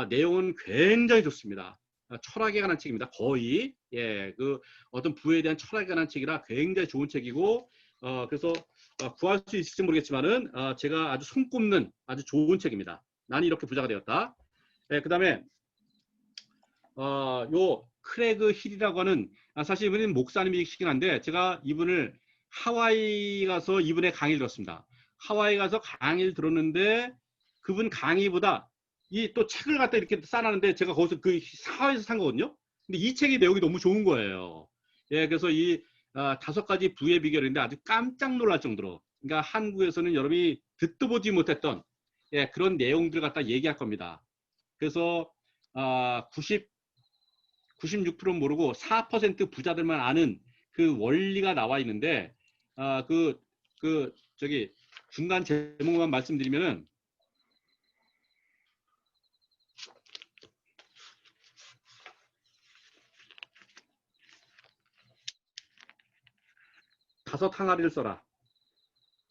내용은 굉장히 좋습니다. 철학에 관한 책입니다. 거의 그 어떤 부에 대한 철학에 관한 책이라 굉장히 좋은 책이고 그래서 구할 수 있을지 모르겠지만은 제가 아주 손꼽는 아주 좋은 책입니다. 나는 이렇게 부자가 되었다. 그다음에 요 크레그 힐이라고 하는 사실 이분은 목사님이시긴 한데 제가 이분을 하와이 가서 이분의 강의를 들었습니다. 하와이 가서 강의를 들었는데 그분 강의보다 이 또 책을 갖다 이렇게 싸놨는데 제가 거기서 그 하와이에서 산 거거든요. 근데 이 책의 내용이 너무 좋은 거예요. 그래서 이 5가지 부의 비결인데 아주 깜짝 놀랄 정도로 그러니까 한국에서는 여러분이 듣도 보지 못했던 그런 내용들을 갖다 얘기할 겁니다. 그래서 96% 모르고 4% 부자들만 아는 그 원리가 나와 있는데 저기 중간 제목만 말씀드리면은 다섯 항아리를 써라.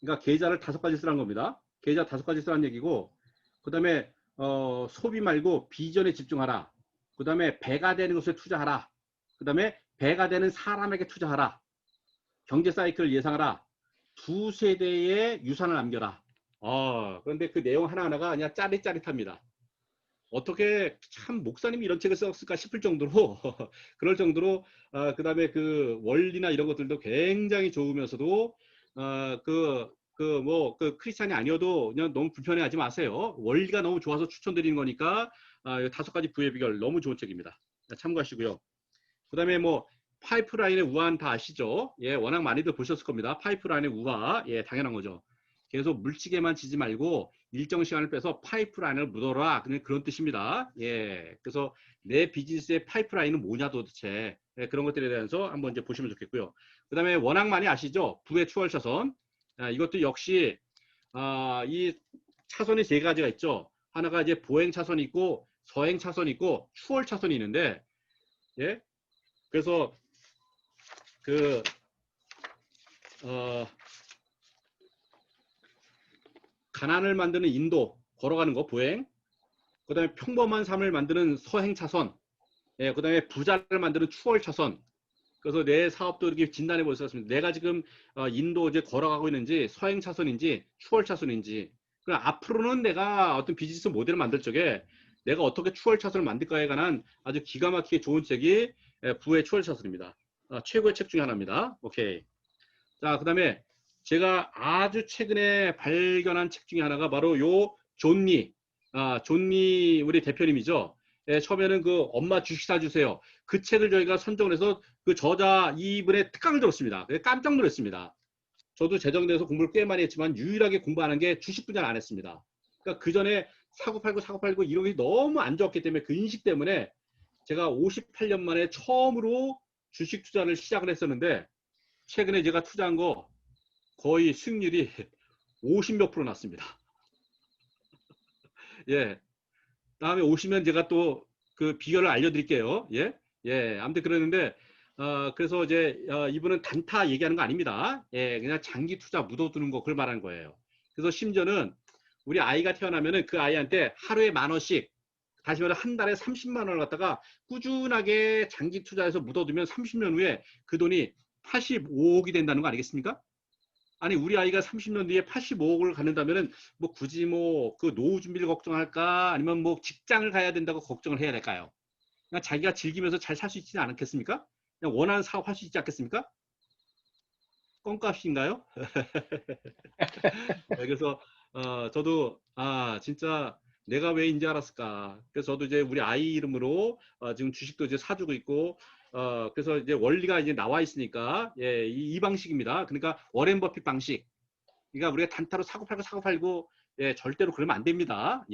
그러니까 계좌를 5가지 쓰라는 겁니다. 계좌 5가지 쓰라는 얘기고 그 다음에 소비 말고 비전에 집중하라. 그 다음에 배가 되는 것에 투자하라. 그 다음에 배가 되는 사람에게 투자하라. 경제 사이클을 예상하라. 2세대의 유산을 남겨라. 그런데 그 내용 하나하나가 그냥 짜릿짜릿합니다. 어떻게 참 목사님이 이런 책을 썼을까 싶을 정도로 그럴 정도로 그 다음에 그 원리나 이런 것들도 굉장히 좋으면서도 그 크리스찬이 아니어도 그냥 너무 불편해하지 마세요. 원리가 너무 좋아서 추천드리는 거니까 5가지 부의 비결 너무 좋은 책입니다. 참고하시고요. 그 다음에 뭐 파이프라인의 우한 다 아시죠? 워낙 많이들 보셨을 겁니다. 파이프라인의 우화, 당연한 거죠. 계속 물치게만 지지 말고 일정 시간을 빼서 파이프라인을 묻어라. 그런 뜻입니다. 그래서 내 비즈니스의 파이프라인은 뭐냐 도대체. 그런 것들에 대해서 한번 이제 보시면 좋겠고요. 그 다음에 워낙 많이 아시죠? 부의 추월 차선. 이것도 역시 이 차선이 3가지가 있죠. 하나가 이제 보행 차선이 있고 서행 차선이 있고 추월 차선이 있는데 그래서 가난을 만드는 인도 걸어가는 거 보행, 그 다음에 평범한 삶을 만드는 서행 차선, 그 다음에 부자를 만드는 추월 차선. 그래서 내 사업도 이렇게 진단해 볼 수 있습니다. 내가 지금 인도 이제 걸어가고 있는지 서행 차선인지 추월 차선인지. 그럼 앞으로는 내가 어떤 비즈니스 모델을 만들 적에 내가 어떻게 추월 차선을 만들까에 관한 아주 기가 막히게 좋은 책이 부의 추월 차선입니다. 최고의 책 중에 하나입니다. 오케이. 자, 그 다음에 제가 아주 최근에 발견한 책 중에 하나가 바로 요 존니, 존니 우리 대표님이죠. 처음에는 그 엄마 주식 사주세요. 그 책을 저희가 선정을 해서 그 저자 이분의 특강을 들었습니다. 깜짝 놀랐습니다. 저도 재정대에서 공부를 꽤 많이 했지만 유일하게 공부하는 게 주식 분야를 안 했습니다. 그러니까 그 전에 사고 팔고 이런 게 너무 안 좋았기 때문에 그 인식 때문에 제가 58년 만에 처음으로 주식 투자를 시작을 했었는데 최근에 제가 투자한 거 거의 수익률이 50몇 프로 났습니다. 다음에 오시면 제가 또 그 비결을 알려드릴게요. 아무튼 그러는데 그래서 이제 이분은 단타 얘기하는 거 아닙니다. 그냥 장기 투자 묻어두는 거 그걸 말하는 거예요. 그래서 심지어는 우리 아이가 태어나면은 그 아이한테 하루에 10,000원씩 다시 말해 한 달에 30만 원을 갖다가 꾸준하게 장기 투자해서 묻어두면 30년 후에 그 돈이 85억이 된다는 거 아니겠습니까? 아니 우리 아이가 30년 뒤에 85억을 갖는다면은 뭐 굳이 뭐 그 노후 준비를 걱정할까 아니면 뭐 직장을 가야 된다고 걱정을 해야 될까요? 그냥 자기가 즐기면서 잘 살 수 있지는 않겠습니까? 그냥 원하는 사업 할 수 있지 않겠습니까? 껌값인가요? 그래서 저도 진짜 내가 왜 인지 알았을까. 그래서 저도 이제 우리 아이 이름으로 지금 주식도 이제 사주고 있고 그래서 이제 원리가 이제 나와 있으니까 이 방식입니다. 그러니까 워렌 버핏 방식. 그러니까 우리가 단타로 사고 팔고 절대로 그러면 안 됩니다.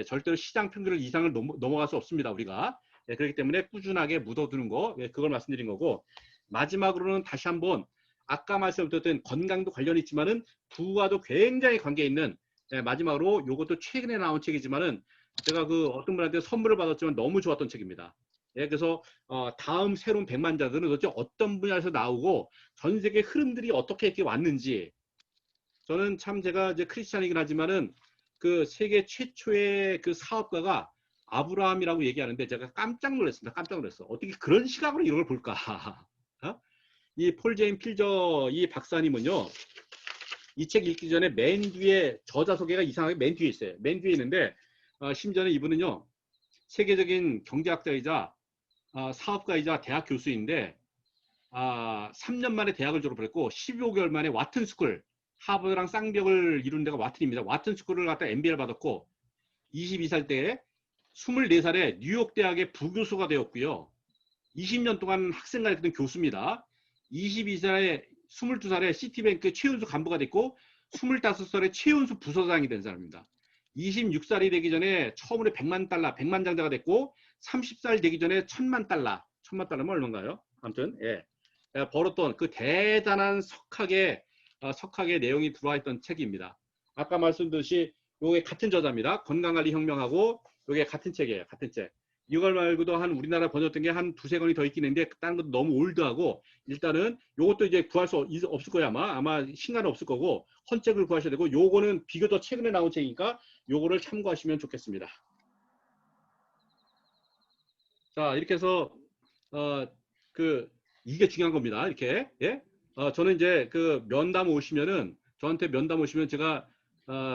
절대로 시장 평균 이상을 넘어갈 수 없습니다. 우리가 그렇기 때문에 꾸준하게 묻어두는 거 그걸 말씀드린 거고 마지막으로는 다시 한번 아까 말씀드렸던 건강도 관련이 있지만은 부와도 굉장히 관계 있는 마지막으로 이것도 최근에 나온 책이지만은 제가 그 어떤 분한테 선물을 받았지만 너무 좋았던 책입니다. 예, 그래서 다음 새로운 백만자들은 도대체 어떤 분야에서 나오고 전 세계 흐름들이 어떻게 이렇게 왔는지 저는 참 제가 이제 크리스찬이긴 하지만은 그 세계 최초의 그 사업가가 아브라함이라고 얘기하는데 제가 깜짝 놀랐습니다. 깜짝 놀랐어. 어떻게 그런 시각으로 이런 걸 볼까? 어? 이 폴 제인 필저 이 박사님은요. 이 책 읽기 전에 맨 뒤에 저자 소개가 이상하게 맨 뒤에 있어요. 맨 뒤에 있는데 심지어는 이분은요. 세계적인 경제학자이자 사업가이자 대학 교수인데 3년 만에 대학을 졸업을 했고 15개월 만에 와튼 스쿨 하버드랑 쌍벽을 이룬 데가 와튼입니다. 와튼 스쿨을 갖다 MBA를 받았고 22살 때에 24살에 뉴욕 대학의 부교수가 되었고요. 20년 동안 학생 가르치던 교수입니다. 22살에 22살에 시티뱅크 최은수 간부가 됐고 25살에 최은수 부서장이 된 사람입니다. 26살이 되기 전에 처음으로 100만 달러, 100만 장자가 됐고 30살 되기 전에 1000만 달러, 1000만 달러면 얼마인가요? 아무튼 예. 벌었던 그 대단한 석학의 내용이 들어와 있던 책입니다. 아까 말씀드렸듯이 요게 같은 저자입니다. 건강관리 혁명하고 요게 같은 책이에요. 같은 책. 이걸 말고도 한 우리나라 번역된 게 한 두세 권이 더 있긴 했는데 다른 것도 너무 올드하고 일단은 요것도 이제 구할 수 없을 거예요. 아마 신간은 없을 거고 헌책을 구하셔야 되고 요거는 비교적 최근에 나온 책이니까 요거를 참고하시면 좋겠습니다. 자 이렇게 해서 이게 중요한 겁니다. 이렇게 예? 저는 이제 그 면담 오시면은 저한테 면담 오시면 제가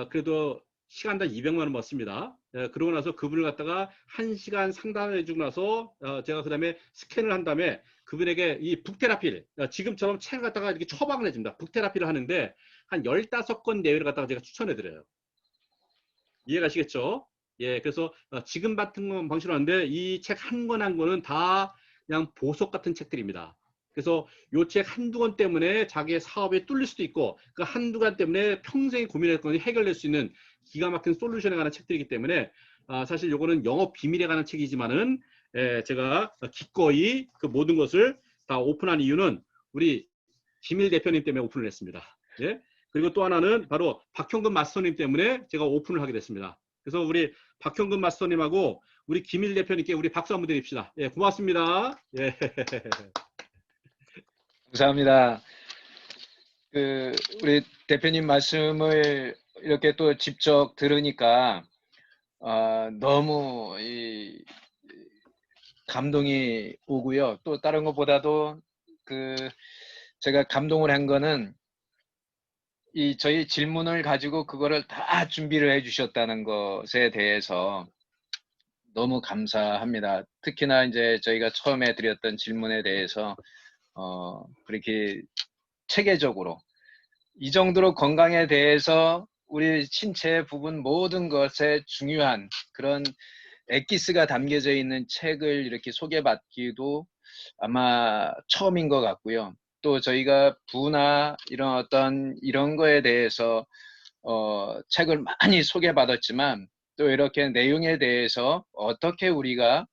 그래도 시간당 200만 원 받습니다. 예, 그러고 나서 그분을 갖다가 1시간 상담해 주고 나서 제가 그 다음에 스캔을 한 다음에 그분에게 이 북테라피를 지금처럼 책을 갖다가 이렇게 처방을 해줍니다. 북테라피를 하는데 한 15건 내외를 갖다가 제가 추천해 드려요. 이해가시겠죠? 예, 그래서 지금 같은 방식으로 하는데 이 책 한 권 한 권은 다 그냥 보석 같은 책들입니다. 그래서 요 책 한두 권 때문에 자기의 사업에 뚫릴 수도 있고 그 한두 권 때문에 평생의 고민을 해결될 수 있는 기가 막힌 솔루션에 관한 책들이기 때문에 사실 요거는 영업 비밀에 관한 책이지만은 제가 기꺼이 그 모든 것을 다 오픈한 이유는 우리 김일 대표님 때문에 오픈을 했습니다. 예? 그리고 또 하나는 바로 박형근 마스터님 때문에 제가 오픈을 하게 됐습니다. 그래서 우리 박형근 마스터님하고 우리 김일 대표님께 우리 박수 한번 드립시다. 예, 고맙습니다. 예. 감사합니다. 우리 대표님 말씀을 이렇게 또 직접 들으니까 너무 감동이 오고요. 또 다른 것보다도 제가 감동을 한 거는 저희 질문을 가지고 그거를 다 준비를 해주셨다는 것에 대해서 너무 감사합니다. 특히나 이제 저희가 처음에 드렸던 질문에 대해서 그렇게 체계적으로 이 정도로 건강에 대해서 우리 신체 부분 모든 것에 중요한 그런 엑기스가 담겨져 있는 책을 이렇게 소개받기도 아마 처음인 것 같고요. 또 저희가 부나 이런 거에 대해서 책을 많이 소개받았지만 또 이렇게 내용에 대해서 어떻게 우리가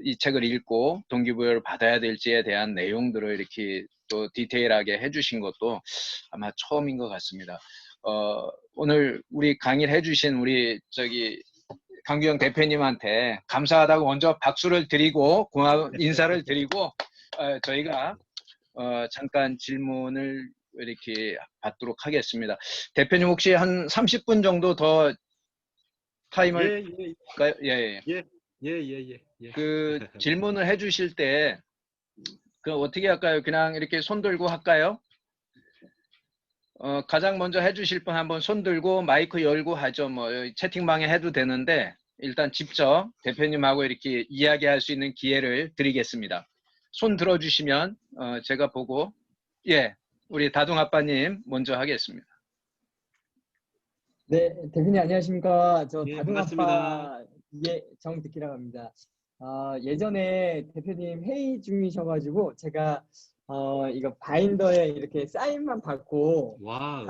이 책을 읽고 동기부여를 받아야 될지에 대한 내용들을 이렇게 또 디테일하게 해주신 것도 아마 처음인 것 같습니다. 오늘 우리 강의를 해주신 우리 강규영 대표님한테 감사하다고 먼저 박수를 드리고 인사를 드리고 저희가 잠깐 질문을 이렇게 받도록 하겠습니다. 대표님 혹시 한 30분 정도 더 타임을 할까요? 예. 그 질문을 해주실 때 어떻게 할까요? 그냥 이렇게 손 들고 할까요? 가장 먼저 해주실 분 한번 손 들고 마이크 열고 하죠. 뭐 채팅방에 해도 되는데 일단 직접 대표님하고 이렇게 이야기할 수 있는 기회를 드리겠습니다. 손 들어주시면 제가 보고 예, 우리 다둥아빠님 먼저 하겠습니다. 네, 대표님 안녕하십니까? 저 예, 다둥아빠 정득기라고 합니다. 예전에 대표님 회의 중이셔가지고 제가 이거 바인더에 이렇게 사인만 받고 와우.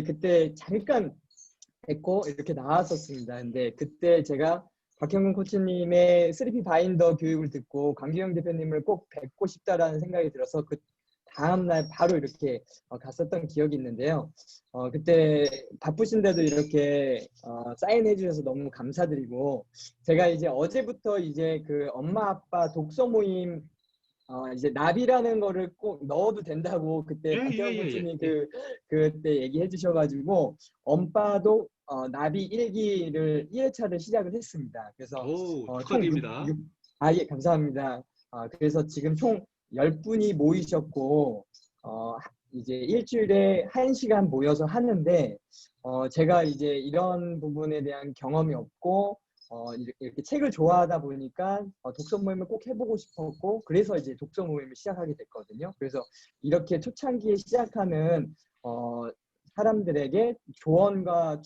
그때 잠깐 뵙고 이렇게 나왔었습니다. 근데 그때 제가 박형근 코치님의 3P 바인더 교육을 듣고 강규영 대표님을 꼭 뵙고 싶다라는 생각이 들어서 그 다음날 바로 이렇게 갔었던 기억이 있는데요. 그때 바쁘신데도 이렇게 사인해 주셔서 너무 감사드리고, 제가 이제 어제부터 이제 그 엄마 아빠 독서 모임 이제 나비라는 거를 꼭 넣어도 된다고 그때 박혜원 코치님 그때 얘기해 주셔가지고 엄빠도 나비 일기를 1회차를 시작을 했습니다. 그래서 오, 총 축하드립니다. 예, 감사합니다. 그래서 지금 총 10분이 모이셨고 이제 일주일에 1시간 모여서 하는데 제가 이제 이런 부분에 대한 경험이 없고 이렇게 책을 좋아하다 보니까 독서 모임을 꼭 해보고 싶었고, 그래서 이제 독서 모임을 시작하게 됐거든요. 그래서 이렇게 초창기에 시작하는 사람들에게 조언과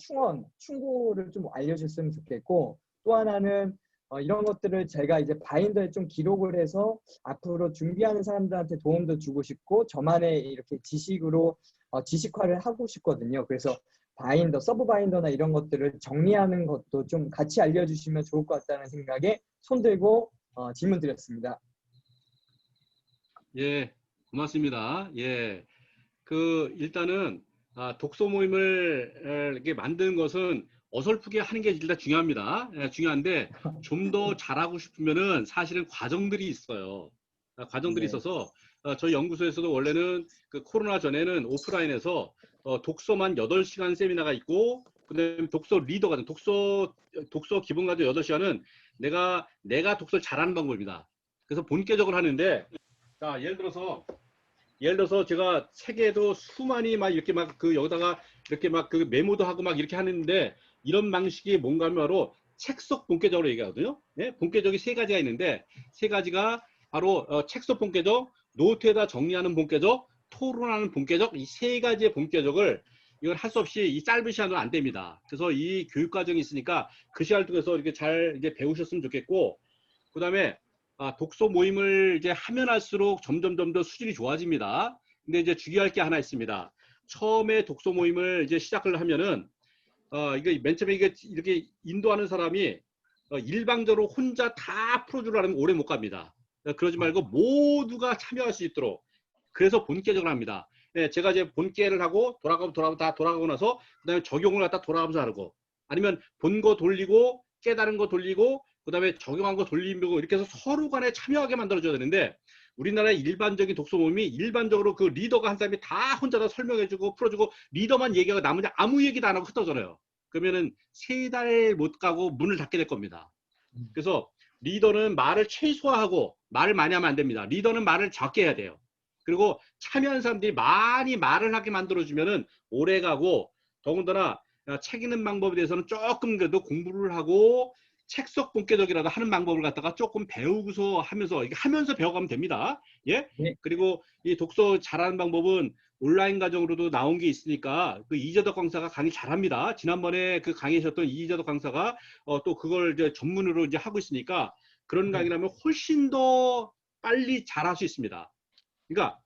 충고를 좀 알려줬으면 좋겠고, 또 하나는 이런 것들을 제가 이제 바인더에 좀 기록을 해서 앞으로 준비하는 사람들한테 도움도 주고 싶고, 저만의 이렇게 지식으로 지식화를 하고 싶거든요. 그래서 바인더, 서브 바인더나 이런 것들을 정리하는 것도 좀 같이 알려주시면 좋을 것 같다는 생각에 손들고 질문 드렸습니다. 예, 고맙습니다. 예, 일단은 독서 모임을 이렇게 만드는 것은 어설프게 하는 게 일단 중요합니다. 예, 중요한데 좀 더 잘하고 싶으면은 사실은 과정들이 있어요. 과정들이 네. 있어서 저희 연구소에서도 원래는 그 코로나 전에는 오프라인에서 독서만 8시간 세미나가 있고, 그다음에 독서 리더가 독서 기본 과정 8시간은 내가 독서를 잘하는 방법입니다. 그래서 본격적으로 하는데, 자, 예를 들어서 제가 책에도 수많이 막 이렇게 막 여기다가 이렇게 막 그 메모도 하고 막 이렇게 하는데, 이런 방식이 뭔가 하면 바로 책 속 본격적으로 얘기하거든요. 예? 본격적이 3가지가 있는데, 3가지가 바로 책 속 본격적, 노트에다 정리하는 본격적, 토론하는 본격적, 이 3가지의 본격적을 이걸 할 수 없이 이 짧은 시간으로 안 됩니다. 그래서 이 교육 과정이 있으니까 그 시간을 통해서 이렇게 잘 이제 배우셨으면 좋겠고, 그 다음에 독서 모임을 이제 하면 할수록 점점 더 수준이 좋아집니다. 근데 이제 주의할 게 하나 있습니다. 처음에 독서 모임을 이제 시작을 하면은 이게 맨 처음에 이렇게 인도하는 사람이 일방적으로 혼자 다 풀어주려면 오래 못 갑니다. 그러지 말고 모두가 참여할 수 있도록, 그래서 본캐적으로 합니다. 예, 제가 이제 본캐를 하고 돌아가고 나서 그다음에 적용을 갖다 돌아가면서 하고, 아니면 본 거 돌리고 깨달은 거 돌리고 그다음에 적용한 거 돌리고, 이렇게 해서 서로 간에 참여하게 만들어줘야 되는데, 우리나라의 일반적인 독서 모임이 일반적으로 그 리더가 한 사람이 다 혼자 다 설명해주고 풀어주고 리더만 얘기하고 나머지 아무 얘기도 안 하고 흩어져요. 그러면은 3달 못 가고 문을 닫게 될 겁니다. 그래서 리더는 말을 최소화하고 말을 많이 하면 안 됩니다. 리더는 말을 적게 해야 돼요. 그리고 참여한 사람들이 많이 말을 하게 만들어주면은 오래 가고, 더군다나 책 읽는 방법에 대해서는 조금 그래도 공부를 하고 책 속 본격적이라도 하는 방법을 갖다가 조금 배우고서 하면서 배워가면 됩니다. 예? 네. 그리고 이 독서 잘하는 방법은 온라인 과정으로도 나온 게 있으니까 그 이재덕 강사가 강의 잘합니다. 지난번에 그 강의하셨던 이재덕 강사가 또 그걸 이제 전문으로 이제 하고 있으니까 그런 강의라면 훨씬 더 빨리 잘할 수 있습니다. 그러니까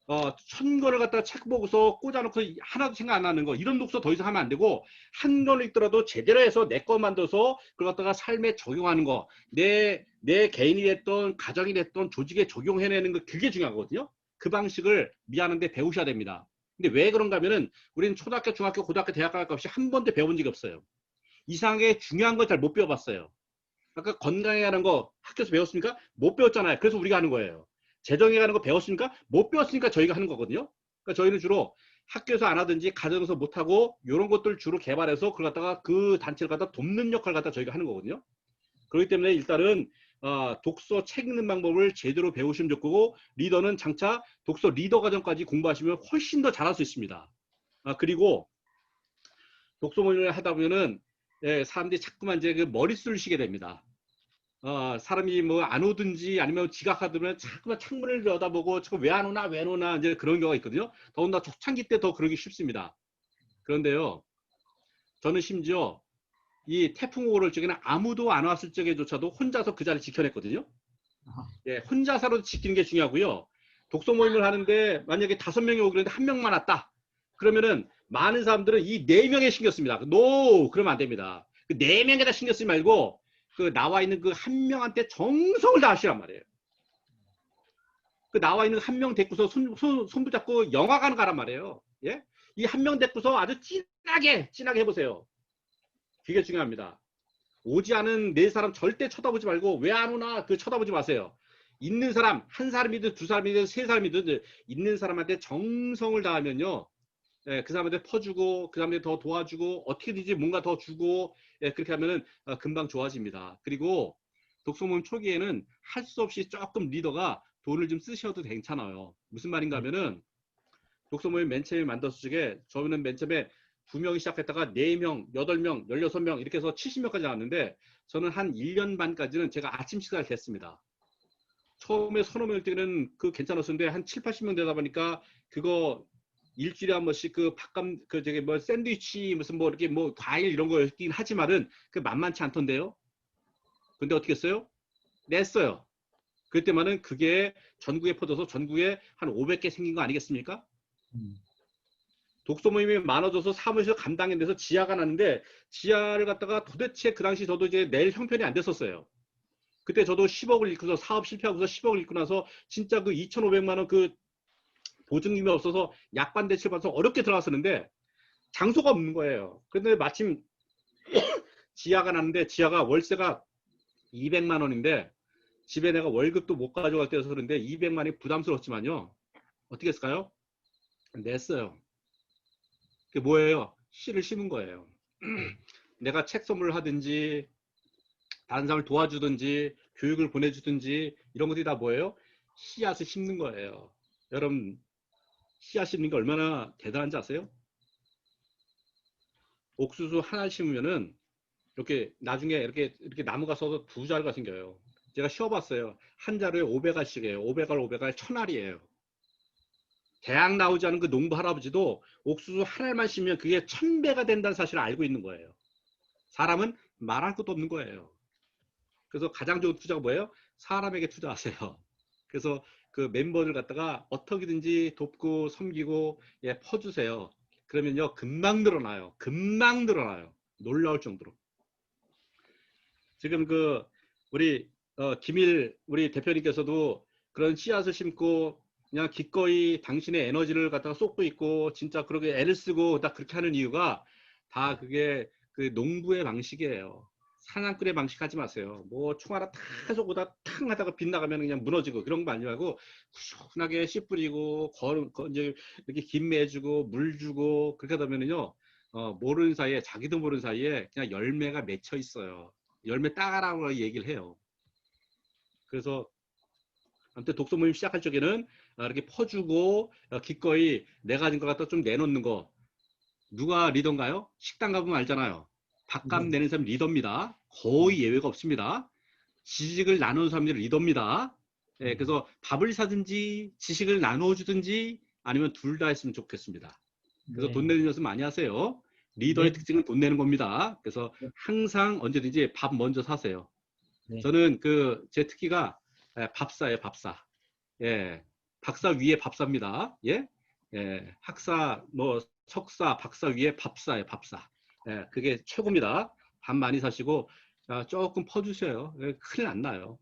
1000권을 갖다가 책 보고서 꽂아놓고 하나도 생각 안 나는 거, 이런 독서 더 이상 하면 안 되고, 한 권을 읽더라도 제대로 해서 내 거 만들어서 그걸 갖다가 삶에 적용하는 거, 내 개인이 됐던 가정이 됐던 조직에 적용해내는 거, 그게 중요하거든요. 그 방식을 미안한데 배우셔야 됩니다. 근데 왜 그런가 하면은 우리는 초등학교, 중학교, 고등학교, 대학 갈 것 없이 한 번도 배워본 적이 없어요. 이상하게 중요한 걸 잘 못 배워봤어요. 아까 건강에 관한 거 학교에서 배웠습니까? 못 배웠잖아요. 그래서 우리가 하는 거예요. 재정에 관한 거 배웠습니까? 못 배웠으니까 저희가 하는 거거든요. 그러니까 저희는 주로 학교에서 안 하든지 가정에서 못 하고 이런 것들 주로 개발해서 그걸 갖다가 그 단체를 갖다 돕는 역할을 갖다 저희가 하는 거거든요. 그렇기 때문에 일단은 독서 책 읽는 방법을 제대로 배우시면 좋고, 리더는 장차 독서 리더 과정까지 공부하시면 훨씬 더 잘할 수 있습니다. 그리고 독서 모임을 하다 보면은 사람들이 자꾸만 이제 그 머릿수를 쉬게 됩니다. 사람이 뭐 안 오든지 아니면 지각하면 자꾸만 창문을 내다보고 왜 안 오나 왜 안 오나 이제 그런 경우가 있거든요. 더군다나 초창기 때 더 그러기 쉽습니다. 그런데요, 저는 심지어 이 태풍 오고 올 적에는 아무도 안 왔을 적에조차도 혼자서 그 자리를 지켜냈거든요. 예, 혼자서라도 지키는 게 중요하고요. 독서 모임을 하는데 만약에 5명이 오고 그랬는데 1명만 왔다. 그러면은 많은 사람들은 이 4명에 신경 씁니다. 그러면 안 됩니다. 그 4명에다 신경 쓰지 말고 그 나와 있는 그 1명한테 정성을 다하시란 말이에요. 그 나와 있는 한 명 데리고서 손 붙잡고 영화관 가란 말이에요. 예? 이 한 명 데리고서 아주 진하게 해보세요. 그게 중요합니다. 오지 않은 네 사람 절대 쳐다보지 말고 왜 안 오나 그 쳐다보지 마세요. 있는 사람 한 사람이든 두 사람이든 세 사람이든 있는 사람한테 정성을 다하면요. 예, 그 사람한테 퍼주고 그 사람한테 더 도와주고 어떻게든지 뭔가 더 주고 예, 그렇게 하면은 금방 좋아집니다. 그리고 독서 모임 초기에는 할 수 없이 조금 리더가 돈을 좀 쓰셔도 괜찮아요. 무슨 말인가 하면은 독서 모임 맨 처음에 만들었을 적에 저는 맨 처음에 2명이 시작했다가 4명, 8명, 16명 이렇게 해서 70명까지 나왔는데 저는 한 1년 반까지는 제가 아침 식사를 했습니다. 처음에 서너 명 때는 그 괜찮았었는데 한 7, 80명 되다 보니까 그거 일주일에 한 번씩 그 밥감 그 저기 뭐 샌드위치 무슨 뭐 이렇게 뭐 과일 이런 거였긴 하지만은 그 만만치 않던데요. 근데 어떻게 했어요? 냈어요. 그때만은 그게 전국에 퍼져서 전국에 한 500개 생긴 거 아니겠습니까? 독서 모임이 많아져서 사무실 감당해내서 지하가 났는데 지하를 갖다가 도대체 그 당시 저도 이제 낼 형편이 안 됐었어요. 그때 저도 10억을 잃고서 사업 실패하고서 10억을 잃고 나서 진짜 그 2,500만 원 그 보증금이 없어서 약관 대출 받아서 어렵게 들어갔었는데 장소가 없는 거예요. 근데 마침 지하가 났는데 지하가 월세가 200만 원인데 집에 내가 월급도 못 가져갈 때여서 그런데 200만이 부담스럽지만요. 어떻게 했을까요? 냈어요. 그게 뭐예요? 시를 심은 거예요. 내가 책 선물을 하든지 다른 사람을 도와주든지 교육을 보내주든지 이런 것들이 다 뭐예요? 씨앗을 심는 거예요. 여러분 씨앗 심는 게 얼마나 대단한지 아세요? 옥수수 하나 심으면은 이렇게 나중에 이렇게 나무가 서서 두 자루가 생겨요. 제가 쉬어봤어요. 한 자루에 500알씩이에요. 500알 500알 1000알이에요. 대학 나오지 않은 그 농부 할아버지도 옥수수 한 알만 심으면 그게 1000배가 된다는 사실을 알고 있는 거예요. 사람은 말할 것도 없는 거예요. 그래서 가장 좋은 투자가 뭐예요? 사람에게 투자하세요. 그래서 그 멤버들 갖다가 어떻게든지 돕고 섬기고 예, 퍼주세요. 그러면요 금방 늘어나요. 금방 늘어나요. 놀라울 정도로. 지금 그 우리 김일 우리 대표님께서도 그런 씨앗을 심고 그냥 기꺼이 당신의 에너지를 갖다가 쏟고 있고 진짜 그렇게 애를 쓰고 딱 그렇게 하는 이유가 다 그게 그 농부의 방식이에요. 사냥꾼의 방식 하지 마세요. 뭐 총 하나 탁 쏘고다 탕 하다가 빗나가면 그냥 무너지고 그런 거 아니고 꾸준하게 씨 뿌리고 이제 이렇게 김매주고 물 주고 그렇게 하다 보면요 모르는 사이에 자기도 모르는 사이에 그냥 열매가 맺혀 있어요. 열매 따라라고 얘기를 해요. 그래서 아무튼 독서 모임 시작할 적에는 이렇게 퍼주고 기꺼이 내 가진 것 갖다 좀 내놓는 거. 누가 리더인가요? 식당 가보면 알잖아요. 밥값 내는 사람 리더입니다. 거의 예외가 없습니다. 지식을 나누는 사람들이 리더입니다. 예, 그래서 밥을 사든지 지식을 나누어주든지 아니면 둘 다 했으면 좋겠습니다. 그래서 돈 내는 연습 많이 하세요. 리더의 특징은 돈 내는 겁니다. 그래서 항상 언제든지 밥 먼저 사세요. 저는 그 제 특기가 밥사예요, 밥사. 예, 박사 위에 밥사입니다. 예, 예, 학사 뭐 석사, 박사 위에 밥사예요, 밥사. 예, 그게 최고입니다. 밥 많이 사시고 조금 퍼주세요. 예, 큰일 안 나요.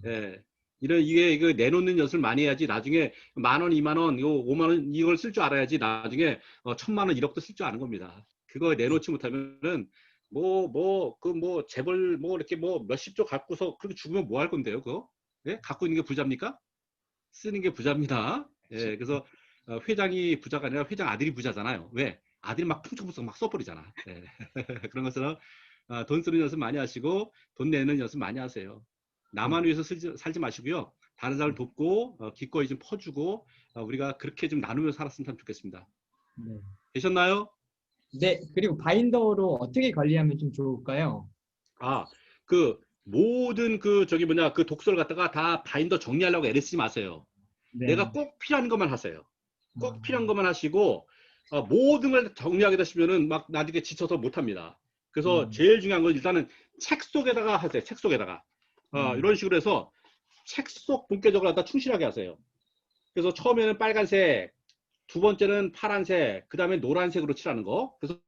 예. 이게 이거 내놓는 연습을 많이 해야지 나중에 10,000원, 20,000원, 50,000원 이걸 쓸 줄 알아야지 나중에 1,000,000원, 1억도 쓸 줄 아는 겁니다. 그거 내놓지 못하면은 재벌 이렇게 몇십 조 갖고서 그렇게 죽으면 뭐 할 건데요, 그거? 예? 갖고 있는 게 부자입니까? 쓰는 게 부자입니다. 예, 그래서 회장이 부자가 아니라 회장 아들이 부자잖아요. 왜? 아들이 막 풍청풍청 막 써버리잖아. 예. 그런 것처럼 돈 쓰는 연습 많이 하시고 돈 내는 연습 많이 하세요. 나만 위해서 살지 마시고요. 다른 사람을 돕고 기꺼이 좀 퍼주고 우리가 그렇게 좀 나누며 살았으면 좋겠습니다. 네. 되셨나요? 네, 그리고 바인더로 어떻게 관리하면 좀 좋을까요? 그 모든 그 독서를 갖다가 다 바인더 정리하려고 애를 쓰지 마세요. 네. 내가 꼭 필요한 것만 하세요. 꼭 필요한 것만 하시고 모든 걸 정리하게 되시면은 막 나중에 지쳐서 못합니다. 그래서 제일 중요한 건 일단은 책 속에다가 하세요. 책 속에다가 이런 식으로 해서 책 속 본격적으로 갖다 충실하게 하세요. 그래서 처음에는 빨간색, 두 번째는 파란색, 그 다음에 노란색으로 칠하는 거. 그래서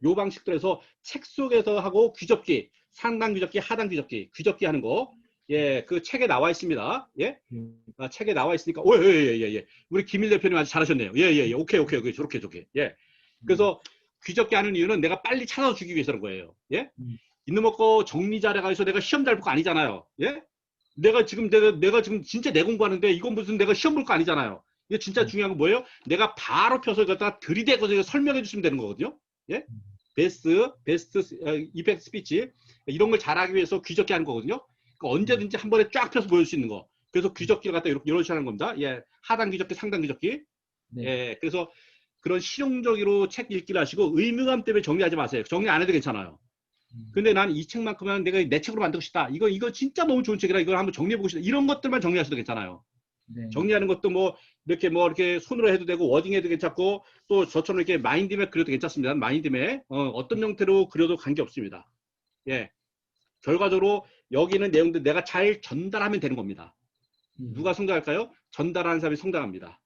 요 방식대로 해서 책 속에서 하고 귀접기, 상단 귀접기, 하단 귀접기 하는 거. 예, 그 책에 나와 있습니다. 예, 책에 나와 있으니까, 오, 예, 예, 예, 예. 우리 김일 대표님 아주 잘하셨네요. 예, 예, 예. 오케이, 오케이, 오케이. 저렇게, 저렇게. 예. 그래서 귀적게 하는 이유는 내가 빨리 찾아서 주기 위해서는 거예요. 예? 있는 먹고 정리 잘해가지고 내가 시험 잘 볼 거 아니잖아요. 예? 내가 지금 진짜 내 공부하는데 이건 무슨 내가 시험 볼 거 아니잖아요. 이게 진짜 중요한 건 뭐예요? 내가 바로 펴서 갖다 들이대고 설명해 주시면 되는 거거든요. 예? 베스트 이펙트 스피치 이런 걸 잘하기 위해서 귀적게 하는 거거든요. 그러니까 언제든지 한 번에 쫙 펴서 보여줄 수 있는 거. 그래서 귀적기를 갖다 이런 식으로 하는 겁니다. 예, 하단 귀적기, 상단 귀적기. 네. 예, 그래서 그런 실용적으로 책 읽기를 하시고 의무감 때문에 정리하지 마세요. 정리 안 해도 괜찮아요. 근데 난 이 책만큼은 내가 내 책으로 만들고 싶다. 이거 진짜 너무 좋은 책이라 이걸 한번 정리해보고 싶다. 이런 것들만 정리하셔도 괜찮아요. 네. 정리하는 것도 뭐 이렇게 손으로 해도 되고 워딩해도 괜찮고 또 저처럼 이렇게 마인드맵 그려도 괜찮습니다. 마인드맵 어떤 형태로 그려도 관계없습니다. 예, 결과적으로 여기 있는 내용들 내가 잘 전달하면 되는 겁니다. 누가 성장할까요? 전달하는 사람이 성장합니다.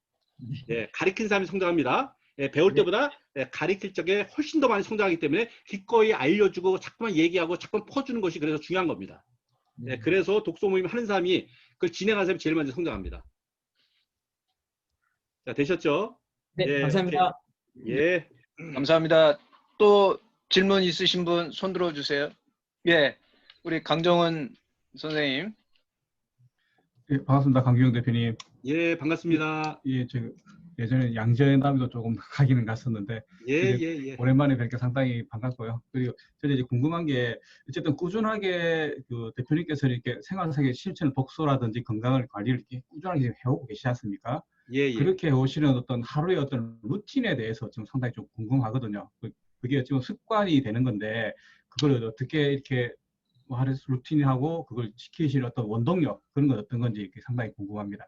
예, 가리킨 사람이 성장합니다. 예, 배울 네. 때보다 가리킬 적에 훨씬 더 많이 성장하기 때문에 기꺼이 알려주고 자꾸만 얘기하고 자꾸만 퍼주는 것이 그래서 중요한 겁니다. 예, 그래서 독서 모임 하는 사람이 그걸 진행하는 사람이 제일 먼저 성장합니다. 자, 되셨죠? 네, 예, 감사합니다. 오케이. 예. 감사합니다. 또 질문 있으신 분 손 들어주세요. 예, 우리 강정은 선생님. 예, 반갑습니다. 강규영 대표님. 예, 반갑습니다. 예, 저 예전에 양재남도 조금 가기는 갔었는데 예, 이제 예, 예. 오랜만에 뵈니까 상당히 반갑고요. 그리고 저는 이제 궁금한 게 어쨌든 꾸준하게 그 대표님께서 이렇게 생활상의 실천 독서라든지 건강을 관리를 이렇게 꾸준하게 해오고 계시지 않습니까? 예, 예. 그렇게 오시는 어떤 하루의 어떤 루틴에 대해서 좀 상당히 좀 궁금하거든요. 그게 지금 습관이 되는 건데 그걸 어떻게 이렇게 뭐 하루 루틴하고 그걸 지키시는 어떤 원동력 그런 건 어떤 건지 상당히 궁금합니다.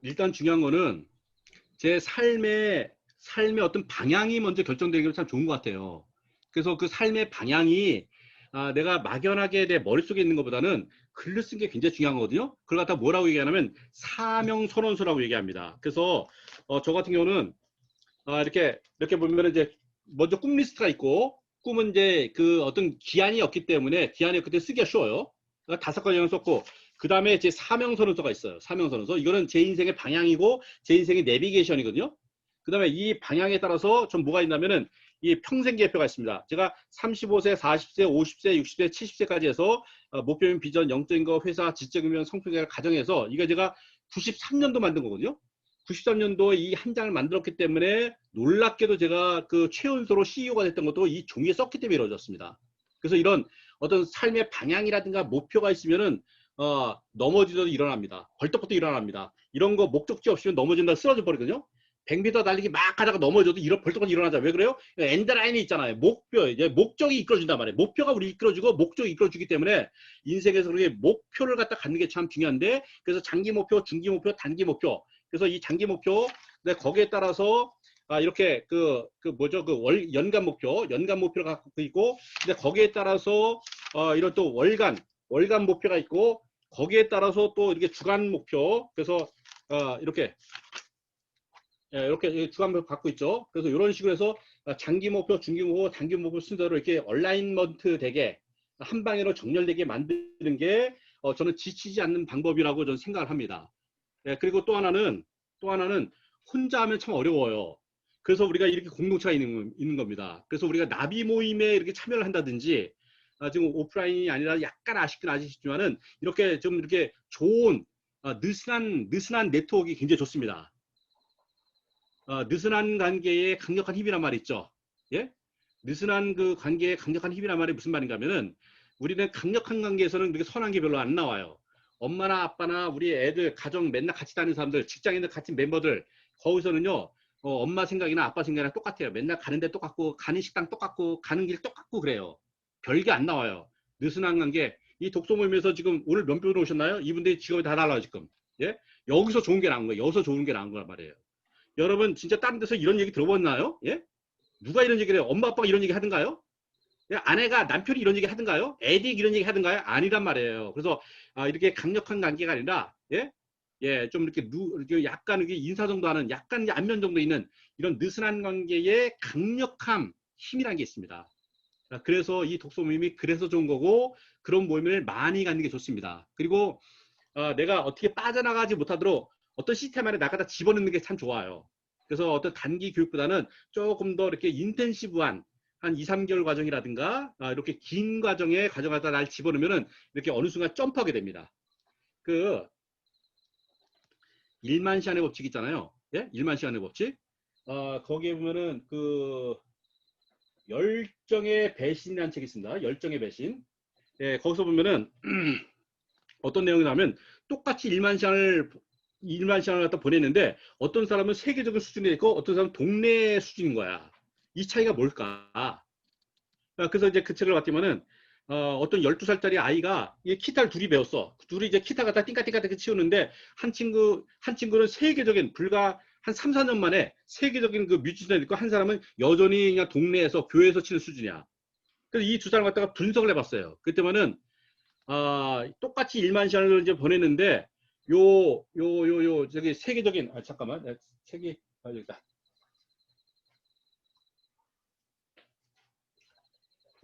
일단 중요한 거는 제 삶의 어떤 방향이 먼저 결정되기로 참 좋은 것 같아요. 그래서 그 삶의 방향이 내가 막연하게 내 머릿속에 있는 것보다는 글로 쓴 게 굉장히 중요한 거거든요. 그걸 갖다 뭐라고 얘기하냐면 사명선언서라고 얘기합니다. 그래서 저 같은 경우는 이렇게 보면 이제 먼저 꿈 리스트가 있고 꿈은 이제 그 어떤 기한이 없기 때문에 쓰기가 쉬워요. 그러니까 5가지를 썼고 그 다음에 이제 사명선언서가 있어요. 사명선언서. 이거는 제 인생의 방향이고 제 인생의 내비게이션이거든요. 그 다음에 이 방향에 따라서 좀 뭐가 있냐면은 이 평생 계획표가 있습니다. 제가 35세, 40세, 50세, 60세, 70세까지 해서 목표인 비전, 영적인 거, 회사, 지적이면 성품계획을 가정해서 이거 제가 93년도 만든 거거든요. 93년도에 이 한 장을 만들었기 때문에 놀랍게도 제가 그 최연소로 CEO가 됐던 것도 이 종이에 썼기 때문에 이루어졌습니다. 그래서 이런 어떤 삶의 방향이라든가 목표가 있으면은 넘어지도 일어납니다. 벌떡벌떡 일어납니다. 이런 거 목적지 없이는 넘어진다 쓰러져 버리거든요. 100m 달리기 막 하다가 넘어져도 벌떡벌떡 일어나자. 왜 그래요? 엔드라인이 있잖아요. 목적이 이끌어준단 말이에요. 목표가 우리 이끌어주고 목적이 이끌어주기 때문에 인생에서 그렇게 목표를 갖다 갖는 게 참 중요한데 그래서 장기 목표, 중기 목표, 단기 목표. 그래서 이 장기 목표, 거기에 따라서 이렇게 연간 목표를 갖고 있고, 근데 거기에 따라서 이런 또 월간 목표가 있고, 거기에 따라서 또 이렇게 주간 목표, 그래서 이렇게 주간 목표 갖고 있죠. 그래서 이런 식으로 해서 장기 목표, 중기 목표, 단기 목표 순서로 이렇게 얼라인먼트 되게 한 방향으로 정렬되게 만드는 게 저는 지치지 않는 방법이라고 저는 생각을 합니다. 그리고 또 하나는 혼자 하면 참 어려워요. 그래서 우리가 이렇게 공동체가 있는 겁니다. 그래서 우리가 나비 모임에 이렇게 참여를 한다든지 지금 오프라인이 아니라 약간 아쉽긴 아쉽지만은 이렇게 좀 이렇게 좋은 느슨한 네트워크가 굉장히 좋습니다. 느슨한 관계에 강력한 힘이란 말이 있죠. 예? 느슨한 그 관계에 강력한 힘이란 말이 무슨 말인가 하면은 우리는 강력한 관계에서는 그렇게 선한 게 별로 안 나와요. 엄마나 아빠나 우리 애들, 가정 맨날 같이 다니는 사람들, 직장인들 같은 멤버들 거기서는요. 엄마 생각이나 아빠 생각이랑 똑같아요. 맨날 가는 데 똑같고 가는 식당 똑같고 가는 길 똑같고 그래요. 별게 안 나와요. 느슨한 관계. 이 독서 모임에서 지금 오늘 몇 분 오셨나요? 이분들이 직업이 다 달라요 지금. 예? 여기서 좋은 게 나은 거예요. 여기서 좋은 게 나은 거란 말이에요. 여러분 진짜 다른 데서 이런 얘기 들어봤나요? 예? 누가 이런 얘기를 해요? 엄마 아빠가 이런 얘기 하던가요? 아내가 남편이 이런 얘기 하던가요? 애들이 이런 얘기 하던가요? 아니란 말이에요. 그래서 이렇게 강력한 관계가 아니라 좀 이렇게 약간 이렇게 인사 정도 하는 약간 안면 정도 있는 이런 느슨한 관계에 강력함, 힘이라는 게 있습니다. 그래서 이 독서 모임이 그래서 좋은 거고 그런 모임을 많이 갖는 게 좋습니다. 그리고 내가 어떻게 빠져나가지 못하도록 어떤 시스템 안에 나가다 집어넣는 게 참 좋아요. 그래서 어떤 단기 교육보다는 조금 더 이렇게 인텐시브한 한 2, 3개월 과정이라든가 이렇게 긴 과정에 가져가다 날 집어넣으면은 이렇게 어느 순간 점프하게 됩니다. 그 1만 시간의 법칙 있잖아요. 예? 1만 시간의 법칙. 거기에 보면은 그 열정의 배신이라는 책이 있습니다. 열정의 배신. 예, 거기서 보면은 어떤 내용이 나오면 똑같이 1만 시간을 갖다 보냈는데 어떤 사람은 세계적인 수준이 있고 어떤 사람은 동네 수준인 거야. 이 차이가 뭘까? 그래서 이제 그 책을 봤더니만은 어떤 12살짜리 아이가 기타를 둘이 배웠어. 둘이 이제 기타 갖다 띵까띵까 치우는데 한 친구는 세계적인 불과 한 3, 4년 만에 세계적인 그 뮤지션이 있고 한 사람은 여전히 그냥 동네에서 교회에서 치는 수준이야. 그래서 이 두 사람 갖다가 분석을 해봤어요. 그때만은 똑같이 1만 시간을 이제 보냈는데 저기 세계적인 잠깐만 책이 여기다.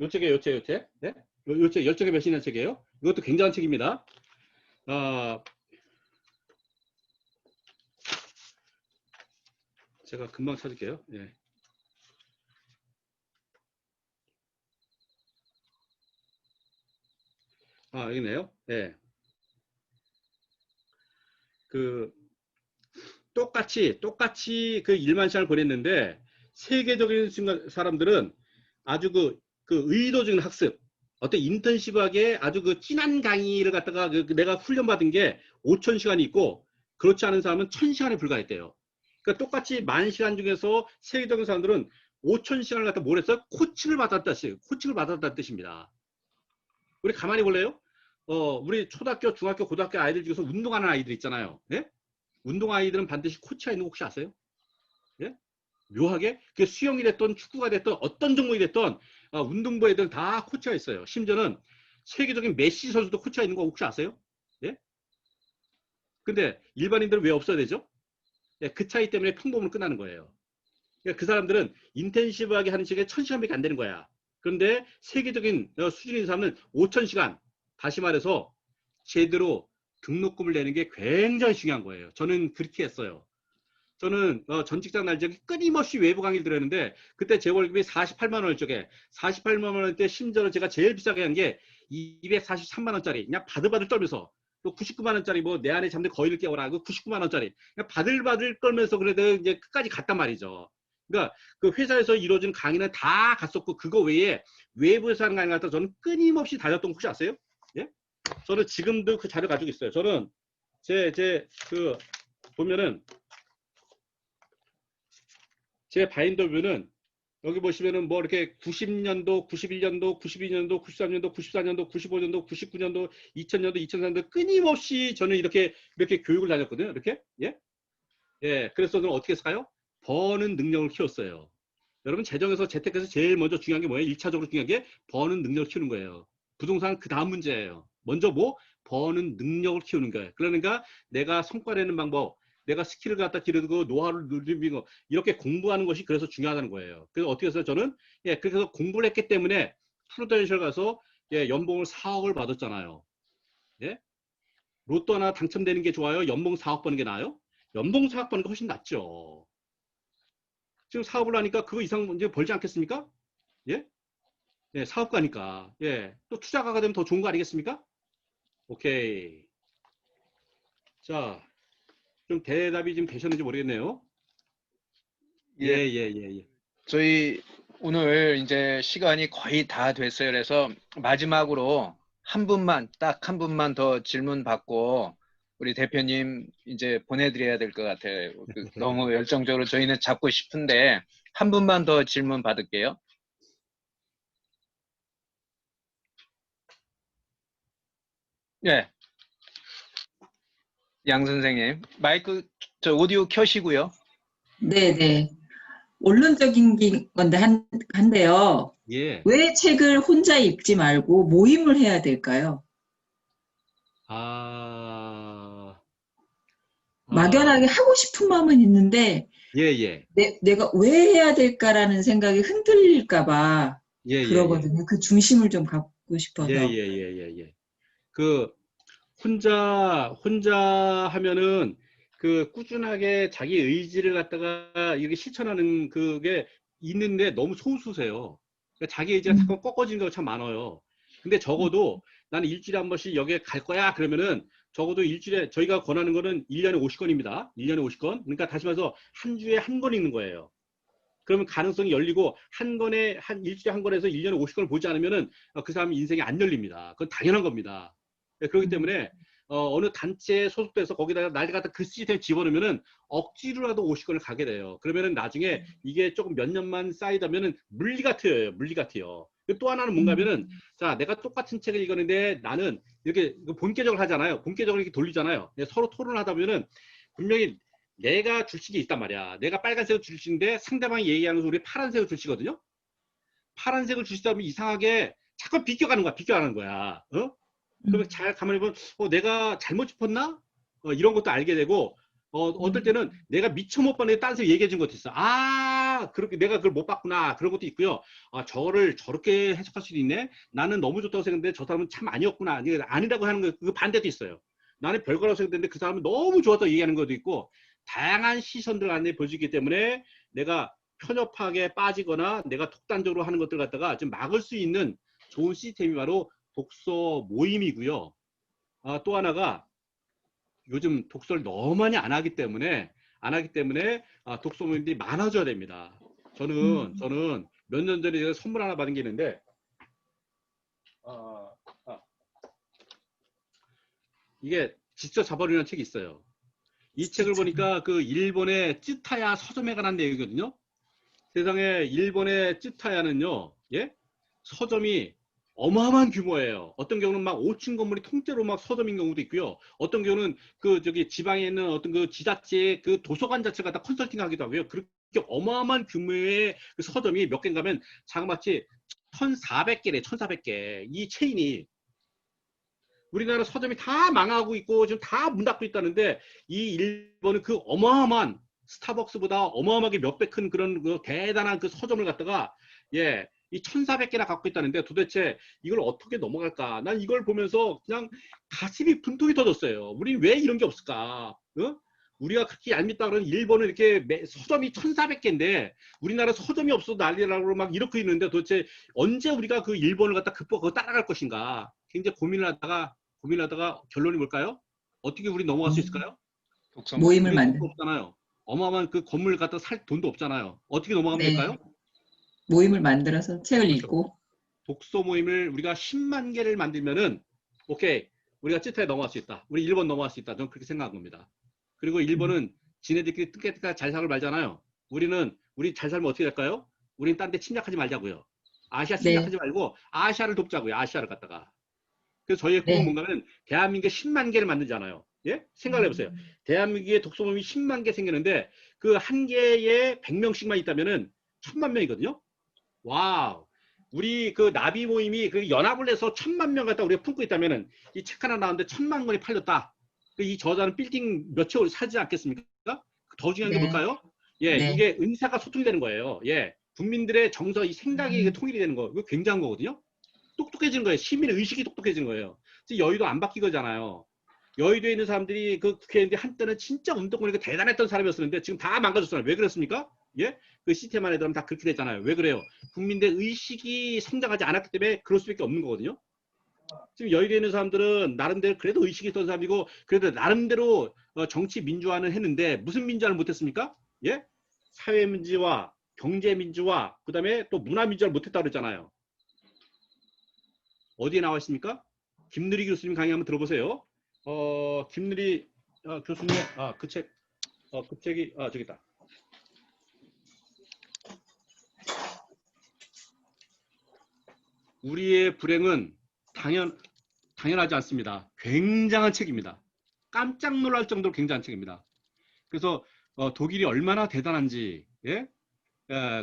요 책이에요, 요 책. 네? 요 책, 열정의 배신이라는 책이에요. 이것도 굉장한 책입니다. 제가 금방 찾을게요. 예. 여기네요. 예. 그, 똑같이 그 1만 시간을 보냈는데, 세계적인 사람들은 아주 그 의도적인 학습, 어떤 인턴십하게 아주 그 진한 강의를 갖다가 내가 훈련받은 게 5,000시간이 있고, 그렇지 않은 사람은 1,000시간에 불과했대요. 그러니까 똑같이 10,000시간 중에서 세계적인 사람들은 5,000시간을 갖다 뭘 했어요? 코칭을 받았다는 뜻입니다. 우리 가만히 볼래요? 우리 초등학교, 중학교, 고등학교 아이들 중에서 운동하는 아이들 있잖아요. 예? 운동 아이들은 반드시 코치가 있는 거 혹시 아세요? 예? 묘하게 그 수영이 됐던 축구가 됐던 어떤 종목이 됐던 운동부 애들 다 코치가 있어요. 심지어는 세계적인 메시 선수도 코치가 있는 거 혹시 아세요? 예? 근데 일반인들은 왜 없어야 되죠? 예, 그 차이 때문에 평범으로 끝나는 거예요. 그러니까 그 사람들은 인텐시브하게 하는 시간에 1,000시간밖에 안 되는 거야. 그런데 세계적인 수준인 사람은 5,000시간. 다시 말해서 제대로 등록금을 내는 게 굉장히 중요한 거예요. 저는 그렇게 했어요. 저는 전 직장 날짜에 끊임없이 외부 강의를 들었는데 그때 제 월급이 48만 원을 쪽에 48만 원대 심지어 제가 제일 비싸게 한 게 243만 원짜리 그냥 바들바들 떨면서 또 99만 원짜리 뭐 내 안에 잠들 거위를 깨워라 그 99만 원짜리 그냥 바들바들 떨면서 그래도 이제 끝까지 갔단 말이죠. 그러니까 그 회사에서 이루어진 강의는 다 갔었고 그거 외에 외부에서 하는 강의 갖다 저는 끊임없이 다녔던 거 혹시 아세요? 예? 저는 지금도 그 자료 가지고 있어요. 저는 그 보면은 제 바인더 뷰는 여기 보시면은 뭐 이렇게 90년도, 91년도, 92년도, 93년도, 94년도, 95년도, 99년도, 2000년도, 2004년도 끊임없이 저는 이렇게 교육을 다녔거든요. 이렇게. 예? 예. 그래서 저는 어떻게 했을까요? 버는 능력을 키웠어요. 여러분 재정에서 재테크에서 제일 먼저 중요한 게 뭐예요? 1차적으로 중요한 게 버는 능력을 키우는 거예요. 부동산은 그 다음 문제예요. 먼저 뭐? 버는 능력을 키우는 거예요. 그러니까 내가 성과 내는 방법, 내가 스킬을 갖다 기르고 노하우를 늘리는 거 이렇게 공부하는 것이 그래서 중요하다는 거예요. 그래서 어떻게 해서 저는 그래서 공부를 했기 때문에 프루덴셜 가서 연봉을 4억을 받았잖아요. 예? 로또 하나 당첨되는 게 좋아요? 연봉 4억 버는 게 나아요? 연봉 4억 버는 게 훨씬 낫죠. 지금 사업을 하니까 그거 이상 이제 벌지 않겠습니까? 예? 예, 사업가니까. 예. 또 투자가가 되면 더 좋은 거 아니겠습니까? 오케이. 자, 좀 대답이 좀 되셨는지 모르겠네요. 예. 저희 오늘 이제 시간이 거의 다 됐어요. 그래서 마지막으로 딱 한 분만 더 질문 받고 우리 대표님 이제 보내드려야 될 것 같아요. 너무 열정적으로 저희는 잡고 싶은데 한 분만 더 질문 받을게요. 예. 양 선생님, 마이크, 오디오 켜시고요. 네네. 원론적인 건데 한데요. 예. 왜 책을 혼자 읽지 말고 모임을 해야 될까요? 막연하게 하고 싶은 마음은 있는데 예. 내가 왜 해야 될까라는 생각이 흔들릴까 봐 예, 예, 예. 그러거든요. 그 중심을 좀 갖고 싶어서. 예, 예, 예, 예, 예. 그 혼자 하면은 그 꾸준하게 자기 의지를 갖다가 이렇게 실천하는 그게 있는데 너무 소수세요. 그러니까 자기 의지가 자꾸 꺾어지는 경우가 참 많아요. 근데 적어도 나는 일주일에 한 번씩 여기에 갈 거야 그러면은 적어도 일주일에 저희가 권하는 거는 1년에 50건입니다. 1년에 50건. 그러니까 다시 말해서 한 주에 한 권 읽는 거예요. 그러면 가능성이 열리고 일주일에 한 권에서 1년에 50건을 보지 않으면은 그 사람 인생이 안 열립니다. 그건 당연한 겁니다. 그렇기 때문에 어느 단체에 소속돼서 거기다가 날 갖다 그 시스템에 집어넣으면은 억지로라도 50건을 가게 돼요. 그러면은 나중에 이게 조금 몇 년만 쌓이다면은 물리가 트여요. 물리가 트여. 또 하나는 뭔가면은 자, 내가 똑같은 책을 읽었는데 나는 이렇게 본계적으로 하잖아요. 본계적으로 이렇게 돌리잖아요. 서로 토론을 하다 보면은 분명히 내가 줄식이 있단 말이야. 내가 빨간색을 줄식인데 상대방이 얘기하는 거 우리 파란색을 줄시거든요. 파란색을 줄시다 보면 이상하게 자꾸 비껴가는 거야. 비껴가는 거야. 그러면 잘 가만히 보면 내가 잘못 짚었나? 이런 것도 알게 되고 어떨 때는 내가 미처 못 봤는데 다른 사람이 얘기해 준 것도 있어. 아, 그렇게 내가 그걸 못 봤구나. 그런 것도 있고요. 아, 저거를 저렇게 해석할 수도 있네. 나는 너무 좋다고 생각했는데 저 사람은 참 아니었구나. 아니라고 하는 거, 그 반대도 있어요. 나는 별거라고 생각했는데 그 사람은 너무 좋았다고 얘기하는 것도 있고, 다양한 시선들 안에 볼 수 있기 때문에 내가 편협하게 빠지거나 내가 독단적으로 하는 것들 갖다가 좀 막을 수 있는 좋은 시스템이 바로 독서 모임이고요. 또 하나가 요즘 독서를 너무 많이 안 하기 때문에 독서 모임들이 많아져야 됩니다. 저는 몇 년 전에 제가 선물 하나 받은 게 있는데 이게 직접 잡아오려는 책이 있어요. 이 책을 보니까 그 일본의 쯔타야 서점에 관한 내용이거든요. 세상에 일본의 쯔타야는요, 예? 서점이 어마어마한 규모예요. 어떤 경우는 막 5층 건물이 통째로 막 서점인 경우도 있고요. 어떤 경우는 그 저기 지방에 있는 어떤 그 지자체의 그 도서관 자체가 다 컨설팅하기도 하고요. 그렇게 어마어마한 규모의 그 서점이 몇 개인가 하면 자그마치 1,400개래, 1,400개. 이 체인이 우리나라 서점이 다 망하고 있고 지금 다 문 닫고 있다는데 이 일본은 그 어마어마한 스타벅스보다 어마어마하게 몇배 큰 그런 그 대단한 그 서점을 갖다가 예, 이 1,400개나 갖고 있다는데 도대체 이걸 어떻게 넘어갈까? 난 이걸 보면서 그냥 가슴이 분통이 터졌어요. 우리 왜 이런 게 없을까? 우리가 그렇게 얄밉다 그러는 일본은 이렇게 서점이 1,400개인데 우리나라 서점이 없어도 난리라고 막 이렇게 있는데 도대체 언제 우리가 그 일본을 갖다 극복하고 따라갈 것인가? 굉장히 고민을 하다가 결론이 뭘까요? 어떻게 우리 넘어갈 수 있을까요? 독서 모임을 우리 만든 돈도 없잖아요. 어마어마한 그 건물 갖다 살 돈도 없잖아요. 어떻게 넘어가면 될까요? 모임을 만들어서 책을 그렇죠. 읽고 독서 모임을 우리가 10만 개를 만들면은 오케이, 우리가 찌타에 넘어갈 수 있다. 우리 일본 넘어갈 수 있다. 저는 그렇게 생각한 겁니다. 그리고 일본은 지네들끼리 뜯겠다 잘 살을 말잖아요. 우리 잘 살면 어떻게 될까요? 우린 딴 데 침략하지 말자고요. 아시아 침략하지 말고 아시아를 돕자고요. 아시아를 갖다가. 그래서 저희의 꿈은 뭔가는 대한민국에 10만 개를 만들잖아요. 예? 생각을 해보세요. 대한민국에 독서 모임이 10만 개 생기는데 그 한 개에 100명씩만 있다면은 1,000만 명이거든요. 와우. 우리 그 나비 모임이 그 연합을 해서 1,000만 명 갖다 우리가 품고 있다면은 이 책 하나 나왔는데 1,000만 권이 팔렸다. 이 저자는 빌딩 몇 채 사지 않겠습니까? 더 중요한 게 뭘까요? 예, 이게 의사가 소통이 되는 거예요. 예. 국민들의 정서, 이 생각이 통일이 되는 거. 이거 굉장한 거거든요. 똑똑해지는 거예요. 시민의 의식이 똑똑해지는 거예요. 여의도 안 바뀌거잖아요. 여의도에 있는 사람들이 그 국회의원들이 한때는 진짜 운동권이 대단했던 사람이었었는데 지금 다 망가졌잖아요. 왜 그렇습니까? 예? 그 시스템 안에 들어가면 다 그렇게 됐잖아요. 왜 그래요? 국민들의 의식이 성장하지 않았기 때문에 그럴 수밖에 없는 거거든요. 지금 여의도에 있는 사람들은 나름대로 그래도 의식이 있던 사람이고 그래도 나름대로 정치 민주화는 했는데 무슨 민주화를 못했습니까? 예? 사회 민주화, 경제 민주화, 그 다음에 또 문화 민주화를 못했다고 그랬잖아요. 어디에 나와 있습니까? 김누리 교수님 강의 한번 들어보세요. 김누리 교수님, 그 책이, 저기 있다. 우리의 불행은 당연하지 않습니다. 굉장한 책입니다. 깜짝 놀랄 정도로 굉장한 책입니다. 그래서 독일이 얼마나 대단한지, 예?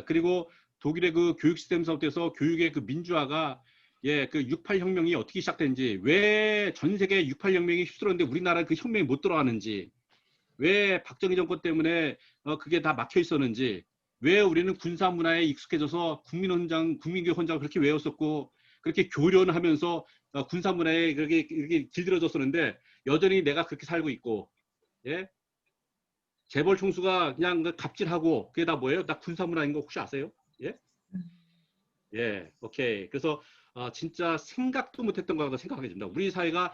그리고 독일의 그 교육 시스템서부터 교육의 그 민주화가 예, 그 68 혁명이 어떻게 시작된지, 왜 전 세계 68 혁명이 휩쓸었는데 우리나라 그 혁명이 못 들어가는지, 왜 박정희 정권 때문에 그게 다 막혀 있었는지, 왜 우리는 군사 문화에 익숙해져서 국민교육 헌장을 그렇게 외웠었고 그렇게 교련하면서 군사 문화에 그렇게 이렇게 길들여졌었는데 여전히 내가 그렇게 살고 있고, 예? 재벌 총수가 그냥 갑질하고 그게 다 뭐예요? 다 군사 문화인 거 혹시 아세요? 예? 예, 오케이. 그래서 진짜 생각도 못했던 거라고 생각하게 됩니다. 우리 사회가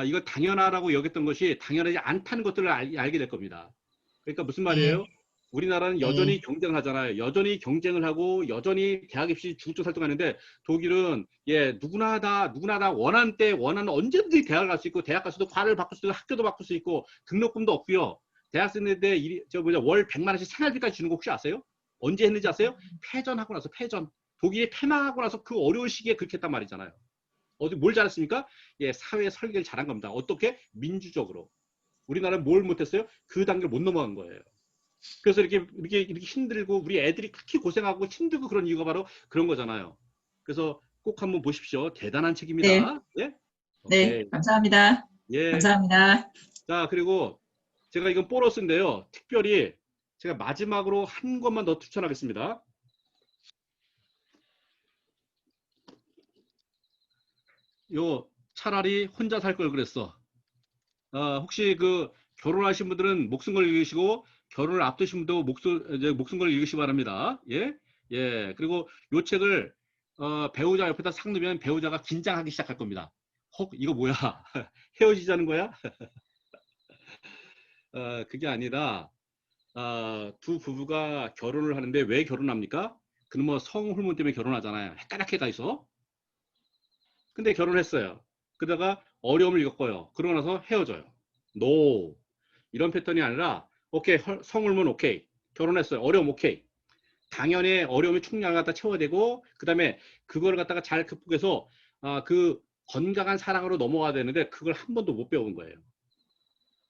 이걸 당연하다고 여겼던 것이 당연하지 않다는 것들을 알게 될 겁니다. 그러니까 무슨 말이에요? 우리나라는 여전히 경쟁을 하잖아요. 여전히 경쟁을 하고 여전히 대학 입시 중증 활동하는데 독일은 누구나 다 원하는 때 원하는 언제든지 대학을 갈 수 있고 대학 가서도 과를 바꿀 수 있고 학교도 바꿀 수 있고 등록금도 없고요. 대학생인데 월 100만 원씩 생활비까지 주는 거 혹시 아세요? 언제 했는지 아세요? 패전하고 나서 패전. 독일이 패망하고 나서 그 어려운 시기에 그렇게 했단 말이잖아요. 뭘 잘했습니까? 사회 설계를 잘한 겁니다. 어떻게? 민주적으로. 우리나라는 뭘 못했어요? 그 단계를 못 넘어간 거예요. 그래서 이렇게 힘들고 우리 애들이 그렇게 고생하고 힘들고 그런 이유가 바로 그런 거잖아요. 그래서 꼭 한번 보십시오. 대단한 책입니다. 예? 네, 감사합니다. 예. 감사합니다. 자, 그리고 제가 이건 보너스인데요. 특별히 제가 마지막으로 한 권만 더 추천하겠습니다. 차라리 혼자 살 걸 그랬어. 혹시 결혼하신 분들은 목숨 걸 읽으시고 결혼을 앞두신 분도 목숨 걸 읽으시기 바랍니다. 예? 예. 그리고 요 책을 배우자 옆에다 싹 넣으면 배우자가 긴장하기 시작할 겁니다. 이거 뭐야? 헤어지자는 거야? 그게 아니라 두 부부가 결혼을 하는데 왜 결혼합니까? 그놈의 성호르몬 때문에 결혼하잖아요. 까맣게 가 있어. 근데 결혼했어요. 그러다가 어려움을 겪어요. 그러고 나서 헤어져요. 노. 이런 패턴이 아니라 오케이, 성호르몬 오케이. 결혼했어요. 어려움 오케이. 당연히 어려움이 충분히 갖다 채워야 되고 그 다음에 그걸 갖다가 잘 극복해서 그 건강한 사랑으로 넘어가야 되는데 그걸 한 번도 못 배운 거예요.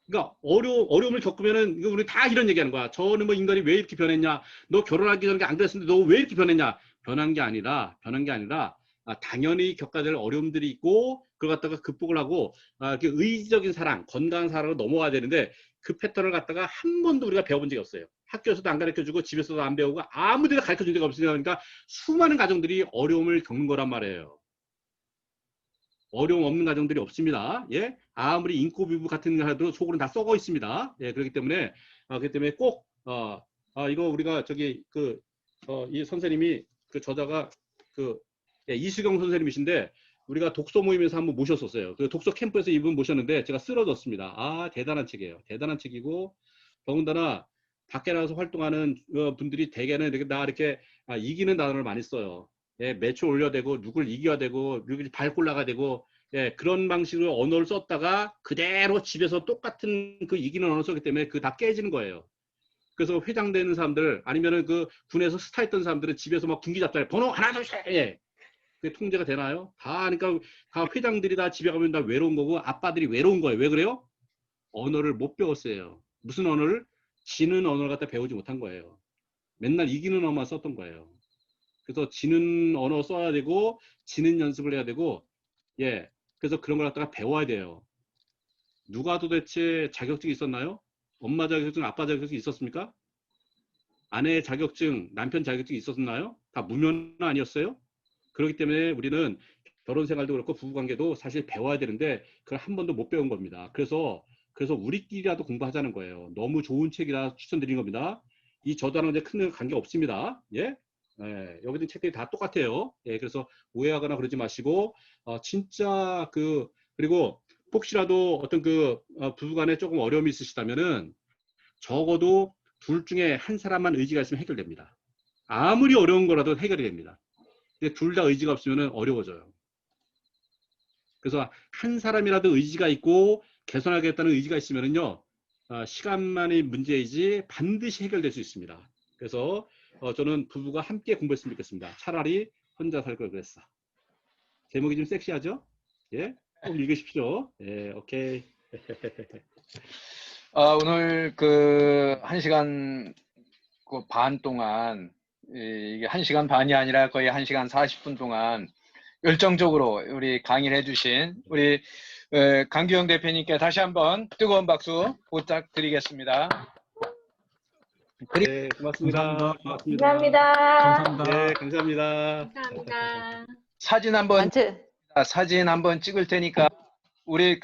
그러니까 어려움을 겪으면은 이거 우리 다 이런 얘기하는 거야. 저는 뭐 인간이 왜 이렇게 변했냐? 너 결혼하기 전에 안 그랬는데 너 왜 이렇게 변했냐? 변한 게 아니라 당연히 겪어야 될 어려움들이 있고 그걸 갖다가 극복을 하고 의지적인 사랑, 건강한 사랑으로 넘어가야 되는데 그 패턴을 갖다가 한 번도 우리가 배워본 적이 없어요. 학교에서도 안 가르쳐주고 집에서도 안 배우고 아무 데나 가르쳐준 데가 없으니까 수많은 가정들이 어려움을 겪는 거란 말이에요. 어려움 없는 가정들이 없습니다. 예, 아무리 인코비부 같은 거 해도 속으로는 다 썩어 있습니다. 예, 그렇기 때문에 꼭 이거 우리가 이 선생님이 그 저자가 이수경 선생님이신데 우리가 독서 모임에서 한번 모셨었어요. 그 독서 캠프에서 이분 모셨는데 제가 쓰러졌습니다. 대단한 책이에요. 대단한 책이고 더군다나 밖에 나가서 활동하는 분들이 대개는 이렇게 이기는 단어를 많이 써요. 예, 매출 올려야 되고 누굴 이겨야 되고 누굴 밟고 올라가야 되고 그런 방식으로 언어를 썼다가 그대로 집에서 똑같은 그 이기는 언어를 썼기 때문에 그 다 깨지는 거예요. 그래서 회장되는 사람들 아니면은 그 군에서 스타 있던 사람들은 집에서 막 군기 잡잖아요. 번호 하나 둘 셋. 예. 그게 통제가 되나요? 그러니까 다 회장들이 다 집에 가면 다 외로운 거고 아빠들이 외로운 거예요. 왜 그래요? 언어를 못 배웠어요. 무슨 언어를? 지는 언어를 갖다 배우지 못한 거예요. 맨날 이기는 언어만 썼던 거예요. 그래서 지는 언어 써야 되고 지는 연습을 해야 되고 그래서 그런 걸 갖다가 배워야 돼요. 누가 도대체 자격증이 있었나요? 엄마 자격증, 아빠 자격증이 있었습니까? 아내 자격증, 남편 자격증이 있었나요? 다 무면 아니었어요? 그렇기 때문에 우리는 결혼 생활도 그렇고 부부관계도 사실 배워야 되는데 그걸 한 번도 못 배운 겁니다. 그래서 우리끼리라도 공부하자는 거예요. 너무 좋은 책이라 추천드린 겁니다. 이 저자랑 이제 큰 관계 없습니다. 예? 여기 있는 책들이 다 똑같아요. 그래서 오해하거나 그러지 마시고 진짜 그리고 혹시라도 어떤 부부간에 조금 어려움이 있으시다면은 적어도 둘 중에 한 사람만 의지가 있으면 해결됩니다. 아무리 어려운 거라도 해결이 됩니다. 근데 둘 다 의지가 없으면 어려워져요. 그래서 한 사람이라도 의지가 있고 개선하겠다는 의지가 있으면은요, 시간만의 문제이지 반드시 해결될 수 있습니다. 그래서 저는 부부가 함께 공부했으면 좋겠습니다. 차라리 혼자 살 걸 그랬어. 제목이 좀 섹시하죠? 예, 꼭 읽으십시오. 예, 오케이. 오늘 1시간 반 동안 이게 1시간 반이 아니라 거의 1시간 40분 동안 열정적으로 우리 강의를 해주신 우리 강규영 대표님께 다시 한번 뜨거운 박수 부탁드리겠습니다. 네, 고맙습니다. 감사합니다. 고맙습니다. 감사합니다. 네, 감사합니다. 감사합니다. 사진 한번 찍을 테니까 우리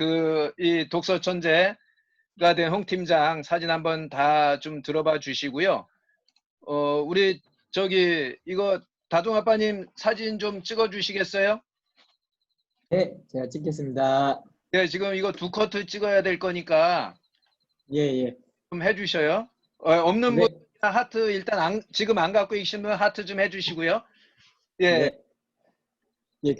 이 독서 천재가 된 홍 팀장 사진 한번 다 좀 들어봐 주시고요. 우리 이거 다둥 아빠님 사진 좀 찍어 주시겠어요? 네, 제가 찍겠습니다. 네, 지금 이거 2커트 찍어야 될 거니까 예, 예. 좀 해주셔요. 없는 네. 분 하트 일단 지금 안 갖고 계신 분 하트 좀 해주시고요. 예, 네. 예,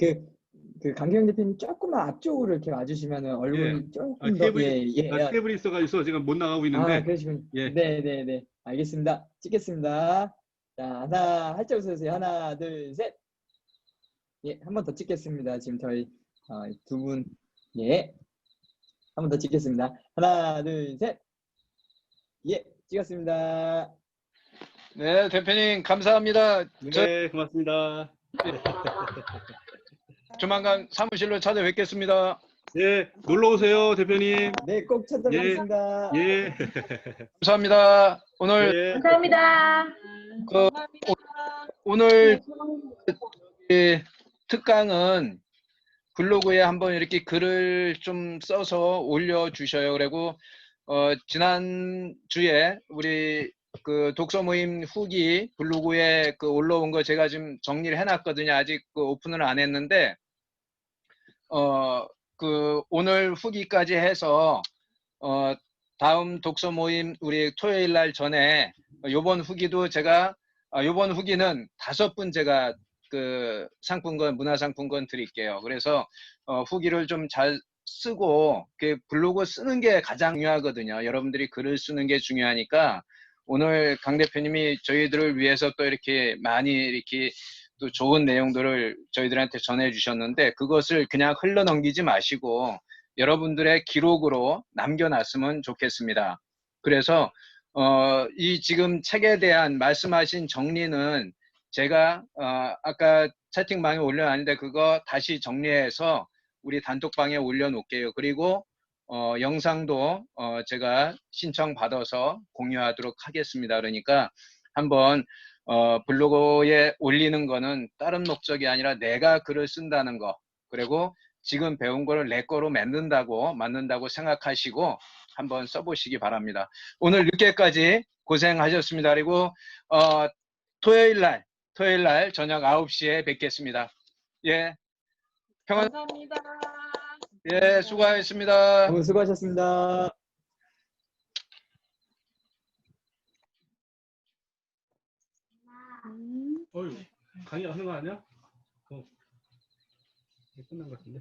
강경 대표님 조금만 앞쪽으로 이렇게 와주시면은 얼굴이 조금 더, 테이블이 있어가지고 지금 못 나가고 있는데. 그러시군요. 예. 네. 알겠습니다. 찍겠습니다. 자, 활짝 웃어주세요. 하나, 둘, 셋. 예, 한 번 더 찍겠습니다. 지금 저희 두 분, 예, 한 번 더 찍겠습니다. 하나, 둘, 셋. 예, 찍었습니다. 네, 대표님 감사합니다. 네, 고맙습니다. 조만간 사무실로 찾아뵙겠습니다. 예, 놀러 오세요, 대표님. 네, 꼭 찾아뵙겠습니다. 예. 감사합니다. 오늘 예. 감사합니다. 오늘 특강은 블로그에 한번 이렇게 글을 좀 써서 올려주셔요. 그리고 지난주에 우리 독서 모임 후기 블로그에 올라온 거 제가 지금 정리를 해놨거든요. 아직 오픈을 안 했는데 오늘 후기까지 해서 다음 독서 모임 우리 토요일 날 전에 요번 후기도 제가 요번 후기는 5분 제가 상품권 문화상품권 드릴게요. 그래서 후기를 좀 잘 쓰고 블로그 쓰는 게 가장 중요하거든요. 여러분들이 글을 쓰는 게 중요하니까 오늘 강 대표님이 저희들을 위해서 또 이렇게 많이 이렇게 또 좋은 내용들을 저희들한테 전해 주셨는데 그것을 그냥 흘러넘기지 마시고 여러분들의 기록으로 남겨놨으면 좋겠습니다. 그래서 이 지금 책에 대한 말씀하신 정리는 제가 아까 채팅방에 올려놨는데 그거 다시 정리해서 우리 단톡방에 올려놓을게요. 그리고 영상도 제가 신청받아서 공유하도록 하겠습니다. 그러니까 한번 블로그에 올리는 거는 다른 목적이 아니라 내가 글을 쓴다는 거 그리고 지금 배운 거를 내 거로 만든다고 생각하시고 한번 써보시기 바랍니다. 오늘 늦게까지 고생하셨습니다. 그리고 토요일 날 저녁 9시에 뵙겠습니다. 예. 감사합니다. 예, 수고하셨습니다. 너무 수고하셨습니다. 어휴, 강의 하는 거 아니야? 끝난 것 같은데.